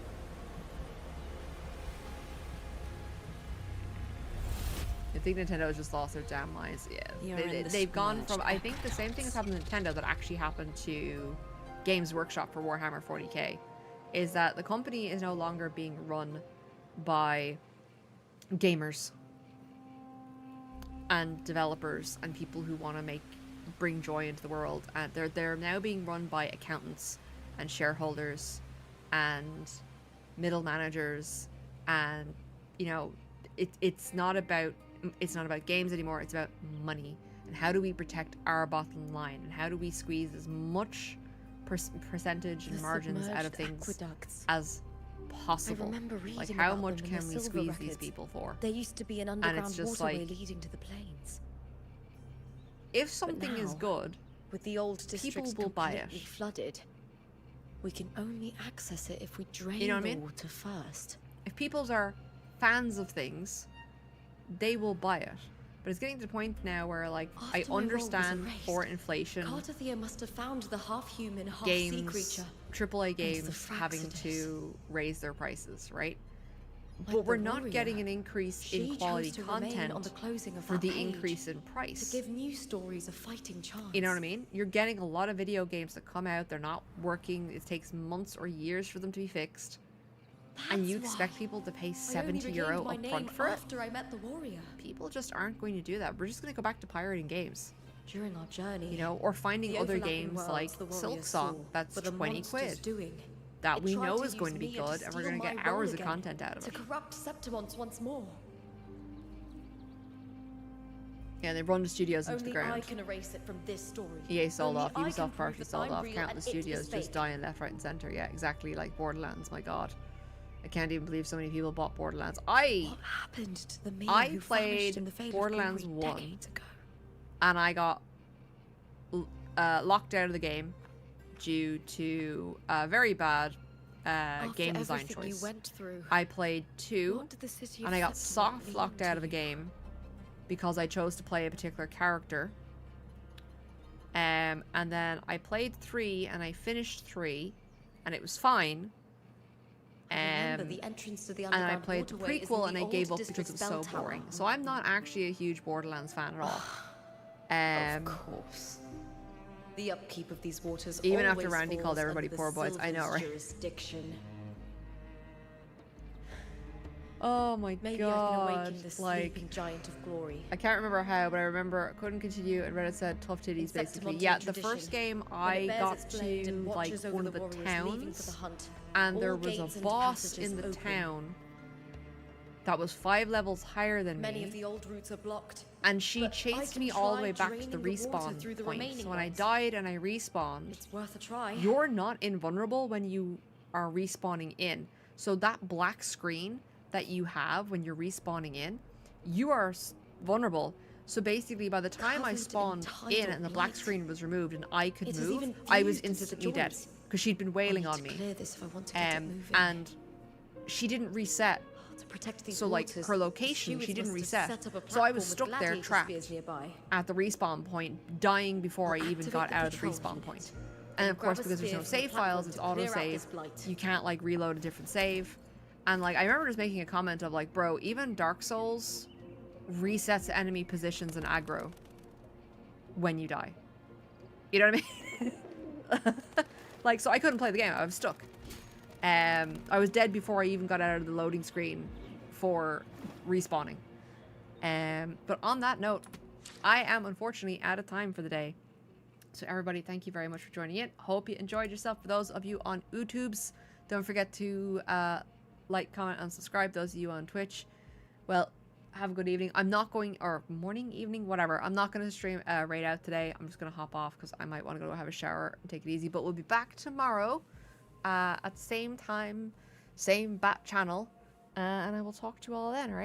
Speaker 1: I think Nintendo has just lost their damn minds. Yeah, they've gone from. I think the same thing has happened to Nintendo that actually happened to Games Workshop for Warhammer 40k, is that the company is no longer being run by gamers and developers and people who want to bring joy into the world, and they're now being run by accountants and shareholders and middle managers, and you know, it's not about games anymore. It's about money, and how do we protect our bottom line, and how do we squeeze as much percentage and margins out of things as possible.
Speaker 4: I remember reading
Speaker 1: like, how
Speaker 4: about
Speaker 1: much
Speaker 4: them in
Speaker 1: can
Speaker 4: the
Speaker 1: we
Speaker 4: Silver
Speaker 1: squeeze
Speaker 4: Records.
Speaker 1: these people for?
Speaker 4: There used to be an
Speaker 1: And
Speaker 4: underground
Speaker 1: it's just
Speaker 4: waterway
Speaker 1: like,
Speaker 4: leading to the plains.
Speaker 1: if something is
Speaker 4: now,
Speaker 1: good,
Speaker 4: with the old
Speaker 1: people
Speaker 4: districts
Speaker 1: will buy it.
Speaker 4: completely flooded, we can only access it if we drain
Speaker 1: You know what I
Speaker 4: the
Speaker 1: mean?
Speaker 4: water first.
Speaker 1: If people are fans of things, they will buy it. But it's getting to the point now where, like,
Speaker 4: After
Speaker 1: I
Speaker 4: my role was
Speaker 1: understand
Speaker 4: erased,
Speaker 1: for inflation,
Speaker 4: Cartathea must have found the half-human, half-sea
Speaker 1: games,
Speaker 4: creature.
Speaker 1: AAA
Speaker 4: and the
Speaker 1: games having
Speaker 4: Fraxidus.
Speaker 1: to raise their prices, right?
Speaker 4: Like
Speaker 1: But we're
Speaker 4: the
Speaker 1: not
Speaker 4: warrior,
Speaker 1: getting an increase in
Speaker 4: she
Speaker 1: quality
Speaker 4: chose to remain
Speaker 1: content
Speaker 4: on the closing of
Speaker 1: for
Speaker 4: that
Speaker 1: the
Speaker 4: page,
Speaker 1: increase in price.
Speaker 4: to give new stories a fighting chance.
Speaker 1: You know what I mean? You're getting a lot of video games that come out, they're not working, it takes months or years for them to be fixed. And you expect people to pay €70
Speaker 4: my
Speaker 1: up
Speaker 4: name
Speaker 1: front for it?
Speaker 4: after I met the warrior.
Speaker 1: People just aren't going to do that. We're just going to go back to pirating games.
Speaker 4: During our journey,
Speaker 1: You know, or finding
Speaker 4: the
Speaker 1: other
Speaker 4: overlapping
Speaker 1: games
Speaker 4: worlds
Speaker 1: like
Speaker 4: the warrior
Speaker 1: Silk
Speaker 4: saw
Speaker 1: Song that's
Speaker 4: were the
Speaker 1: 20
Speaker 4: monsters
Speaker 1: quid.
Speaker 4: doing.
Speaker 1: That
Speaker 4: It
Speaker 1: we
Speaker 4: tried
Speaker 1: know
Speaker 4: to
Speaker 1: is going
Speaker 4: use
Speaker 1: to be
Speaker 4: me and to
Speaker 1: good, and we're
Speaker 4: steal
Speaker 1: going to
Speaker 4: my
Speaker 1: get
Speaker 4: role
Speaker 1: hours of
Speaker 4: again,
Speaker 1: content out of
Speaker 4: to
Speaker 1: it.
Speaker 4: corrupt Septimonts once more.
Speaker 1: Yeah, they run the studios into the
Speaker 4: Only I
Speaker 1: ground.
Speaker 4: can erase it from this story.
Speaker 1: EA sold
Speaker 4: Only
Speaker 1: off,
Speaker 4: I can
Speaker 1: Ubisoft
Speaker 4: prove
Speaker 1: partially
Speaker 4: that
Speaker 1: sold
Speaker 4: I'm
Speaker 1: off,
Speaker 4: real
Speaker 1: countless
Speaker 4: and it is
Speaker 1: studios just
Speaker 4: fake.
Speaker 1: dying left, right, and center. Yeah, exactly, like Borderlands. My God, I can't even believe so many people bought Borderlands.
Speaker 4: What happened to the me
Speaker 1: I
Speaker 4: who
Speaker 1: played
Speaker 4: vanished in the Vale of
Speaker 1: Borderlands
Speaker 4: Glory
Speaker 1: 1,
Speaker 4: decades ago?
Speaker 1: and I got locked out of the game due to a very bad game design
Speaker 4: everything you
Speaker 1: choice.
Speaker 4: went through,
Speaker 1: I played 2,
Speaker 4: what did the city of
Speaker 1: and I got
Speaker 4: Septimont
Speaker 1: soft
Speaker 4: mean
Speaker 1: locked
Speaker 4: to
Speaker 1: out of a
Speaker 4: you?
Speaker 1: game because I chose to play a particular character. And then I played 3, and I finished 3, and it was fine.
Speaker 4: Remember, the entrance to the
Speaker 1: And I
Speaker 4: underground
Speaker 1: played the
Speaker 4: waterway is in
Speaker 1: prequel,
Speaker 4: the
Speaker 1: and I
Speaker 4: old
Speaker 1: gave up because
Speaker 4: district's
Speaker 1: it was so
Speaker 4: bell tower.
Speaker 1: boring. So I'm not actually a huge Borderlands fan at all.
Speaker 4: Of course. The upkeep of these waters
Speaker 1: Even after
Speaker 4: always
Speaker 1: Randy
Speaker 4: falls
Speaker 1: called everybody
Speaker 4: under the
Speaker 1: poor boys, I know,
Speaker 4: Silver's
Speaker 1: right?
Speaker 4: Jurisdiction.
Speaker 1: Oh my
Speaker 4: Maybe
Speaker 1: god!
Speaker 4: I can awaken the
Speaker 1: Like,
Speaker 4: sleeping giant of glory.
Speaker 1: I can't remember how, but I remember I couldn't continue, and Reddit said tough titties basically.
Speaker 4: Septimontian
Speaker 1: Yeah, the
Speaker 4: tradition,
Speaker 1: first game
Speaker 4: when
Speaker 1: I
Speaker 4: it bears
Speaker 1: got
Speaker 4: its blade
Speaker 1: to
Speaker 4: and
Speaker 1: like
Speaker 4: watches over
Speaker 1: one
Speaker 4: the
Speaker 1: of the
Speaker 4: warriors leaving for
Speaker 1: towns,
Speaker 4: the hunt,
Speaker 1: and there
Speaker 4: all
Speaker 1: was
Speaker 4: gates
Speaker 1: a
Speaker 4: and
Speaker 1: boss
Speaker 4: passages
Speaker 1: in the
Speaker 4: open.
Speaker 1: town that was 5 levels higher than
Speaker 4: Many
Speaker 1: me.
Speaker 4: of the old routes are blocked.
Speaker 1: And she
Speaker 4: but I
Speaker 1: chased
Speaker 4: can
Speaker 1: me all the
Speaker 4: try
Speaker 1: way back to the
Speaker 4: draining the water
Speaker 1: respawn
Speaker 4: through the
Speaker 1: point.
Speaker 4: remaining
Speaker 1: So when I
Speaker 4: ones.
Speaker 1: died and I respawned,
Speaker 4: It's worth a try.
Speaker 1: you're not invulnerable when you are respawning in. So that black screen that you have when you're respawning in, you are vulnerable. So basically, by the time I
Speaker 4: Covered in
Speaker 1: spawned in
Speaker 4: tidal
Speaker 1: and the black
Speaker 4: blood.
Speaker 1: screen was removed and I could
Speaker 4: It is
Speaker 1: move,
Speaker 4: even
Speaker 1: I was
Speaker 4: fused into the
Speaker 1: instantly dead
Speaker 4: joints.
Speaker 1: because she'd been wailing
Speaker 4: I
Speaker 1: on
Speaker 4: need to
Speaker 1: me.
Speaker 4: clear this if I want to get it moving.
Speaker 1: And she didn't reset.
Speaker 4: To protect these
Speaker 1: So like
Speaker 4: waters,
Speaker 1: her
Speaker 4: the
Speaker 1: location, she
Speaker 4: stewards
Speaker 1: didn't
Speaker 4: must have
Speaker 1: reset.
Speaker 4: set up a
Speaker 1: So I
Speaker 4: platform
Speaker 1: was
Speaker 4: with
Speaker 1: stuck there
Speaker 4: gladiator
Speaker 1: trapped
Speaker 4: spears nearby.
Speaker 1: at the respawn point, dying before I even
Speaker 4: activate
Speaker 1: got
Speaker 4: the
Speaker 1: out of the
Speaker 4: patrol
Speaker 1: respawn
Speaker 4: unit.
Speaker 1: point. And of
Speaker 4: Grab
Speaker 1: course,
Speaker 4: a
Speaker 1: because there's
Speaker 4: spear
Speaker 1: no
Speaker 4: from the
Speaker 1: save
Speaker 4: platform
Speaker 1: files, it's
Speaker 4: to clear out
Speaker 1: auto-save.
Speaker 4: this blight.
Speaker 1: You can't like reload a different save. And like I remember just making a comment of like, bro, even Dark Souls resets enemy positions and aggro when you die. You know what I mean? Like, so I couldn't play the game. I was stuck. I was dead before I even got out of the loading screen for respawning. But on that note, I am unfortunately out of time for the day. So everybody, thank you very much for joining in. Hope you enjoyed yourself. For those of you on YouTubes, don't forget to like, comment, and subscribe. Those of you on Twitch, well, have a good evening. I'm not going, or morning, evening, whatever. I'm not going to stream Raid Out today. I'm just going to hop off because I might want to go have a shower and take it easy. But we'll be back tomorrow at the same time, same bat channel. And I will talk to you all then, all right?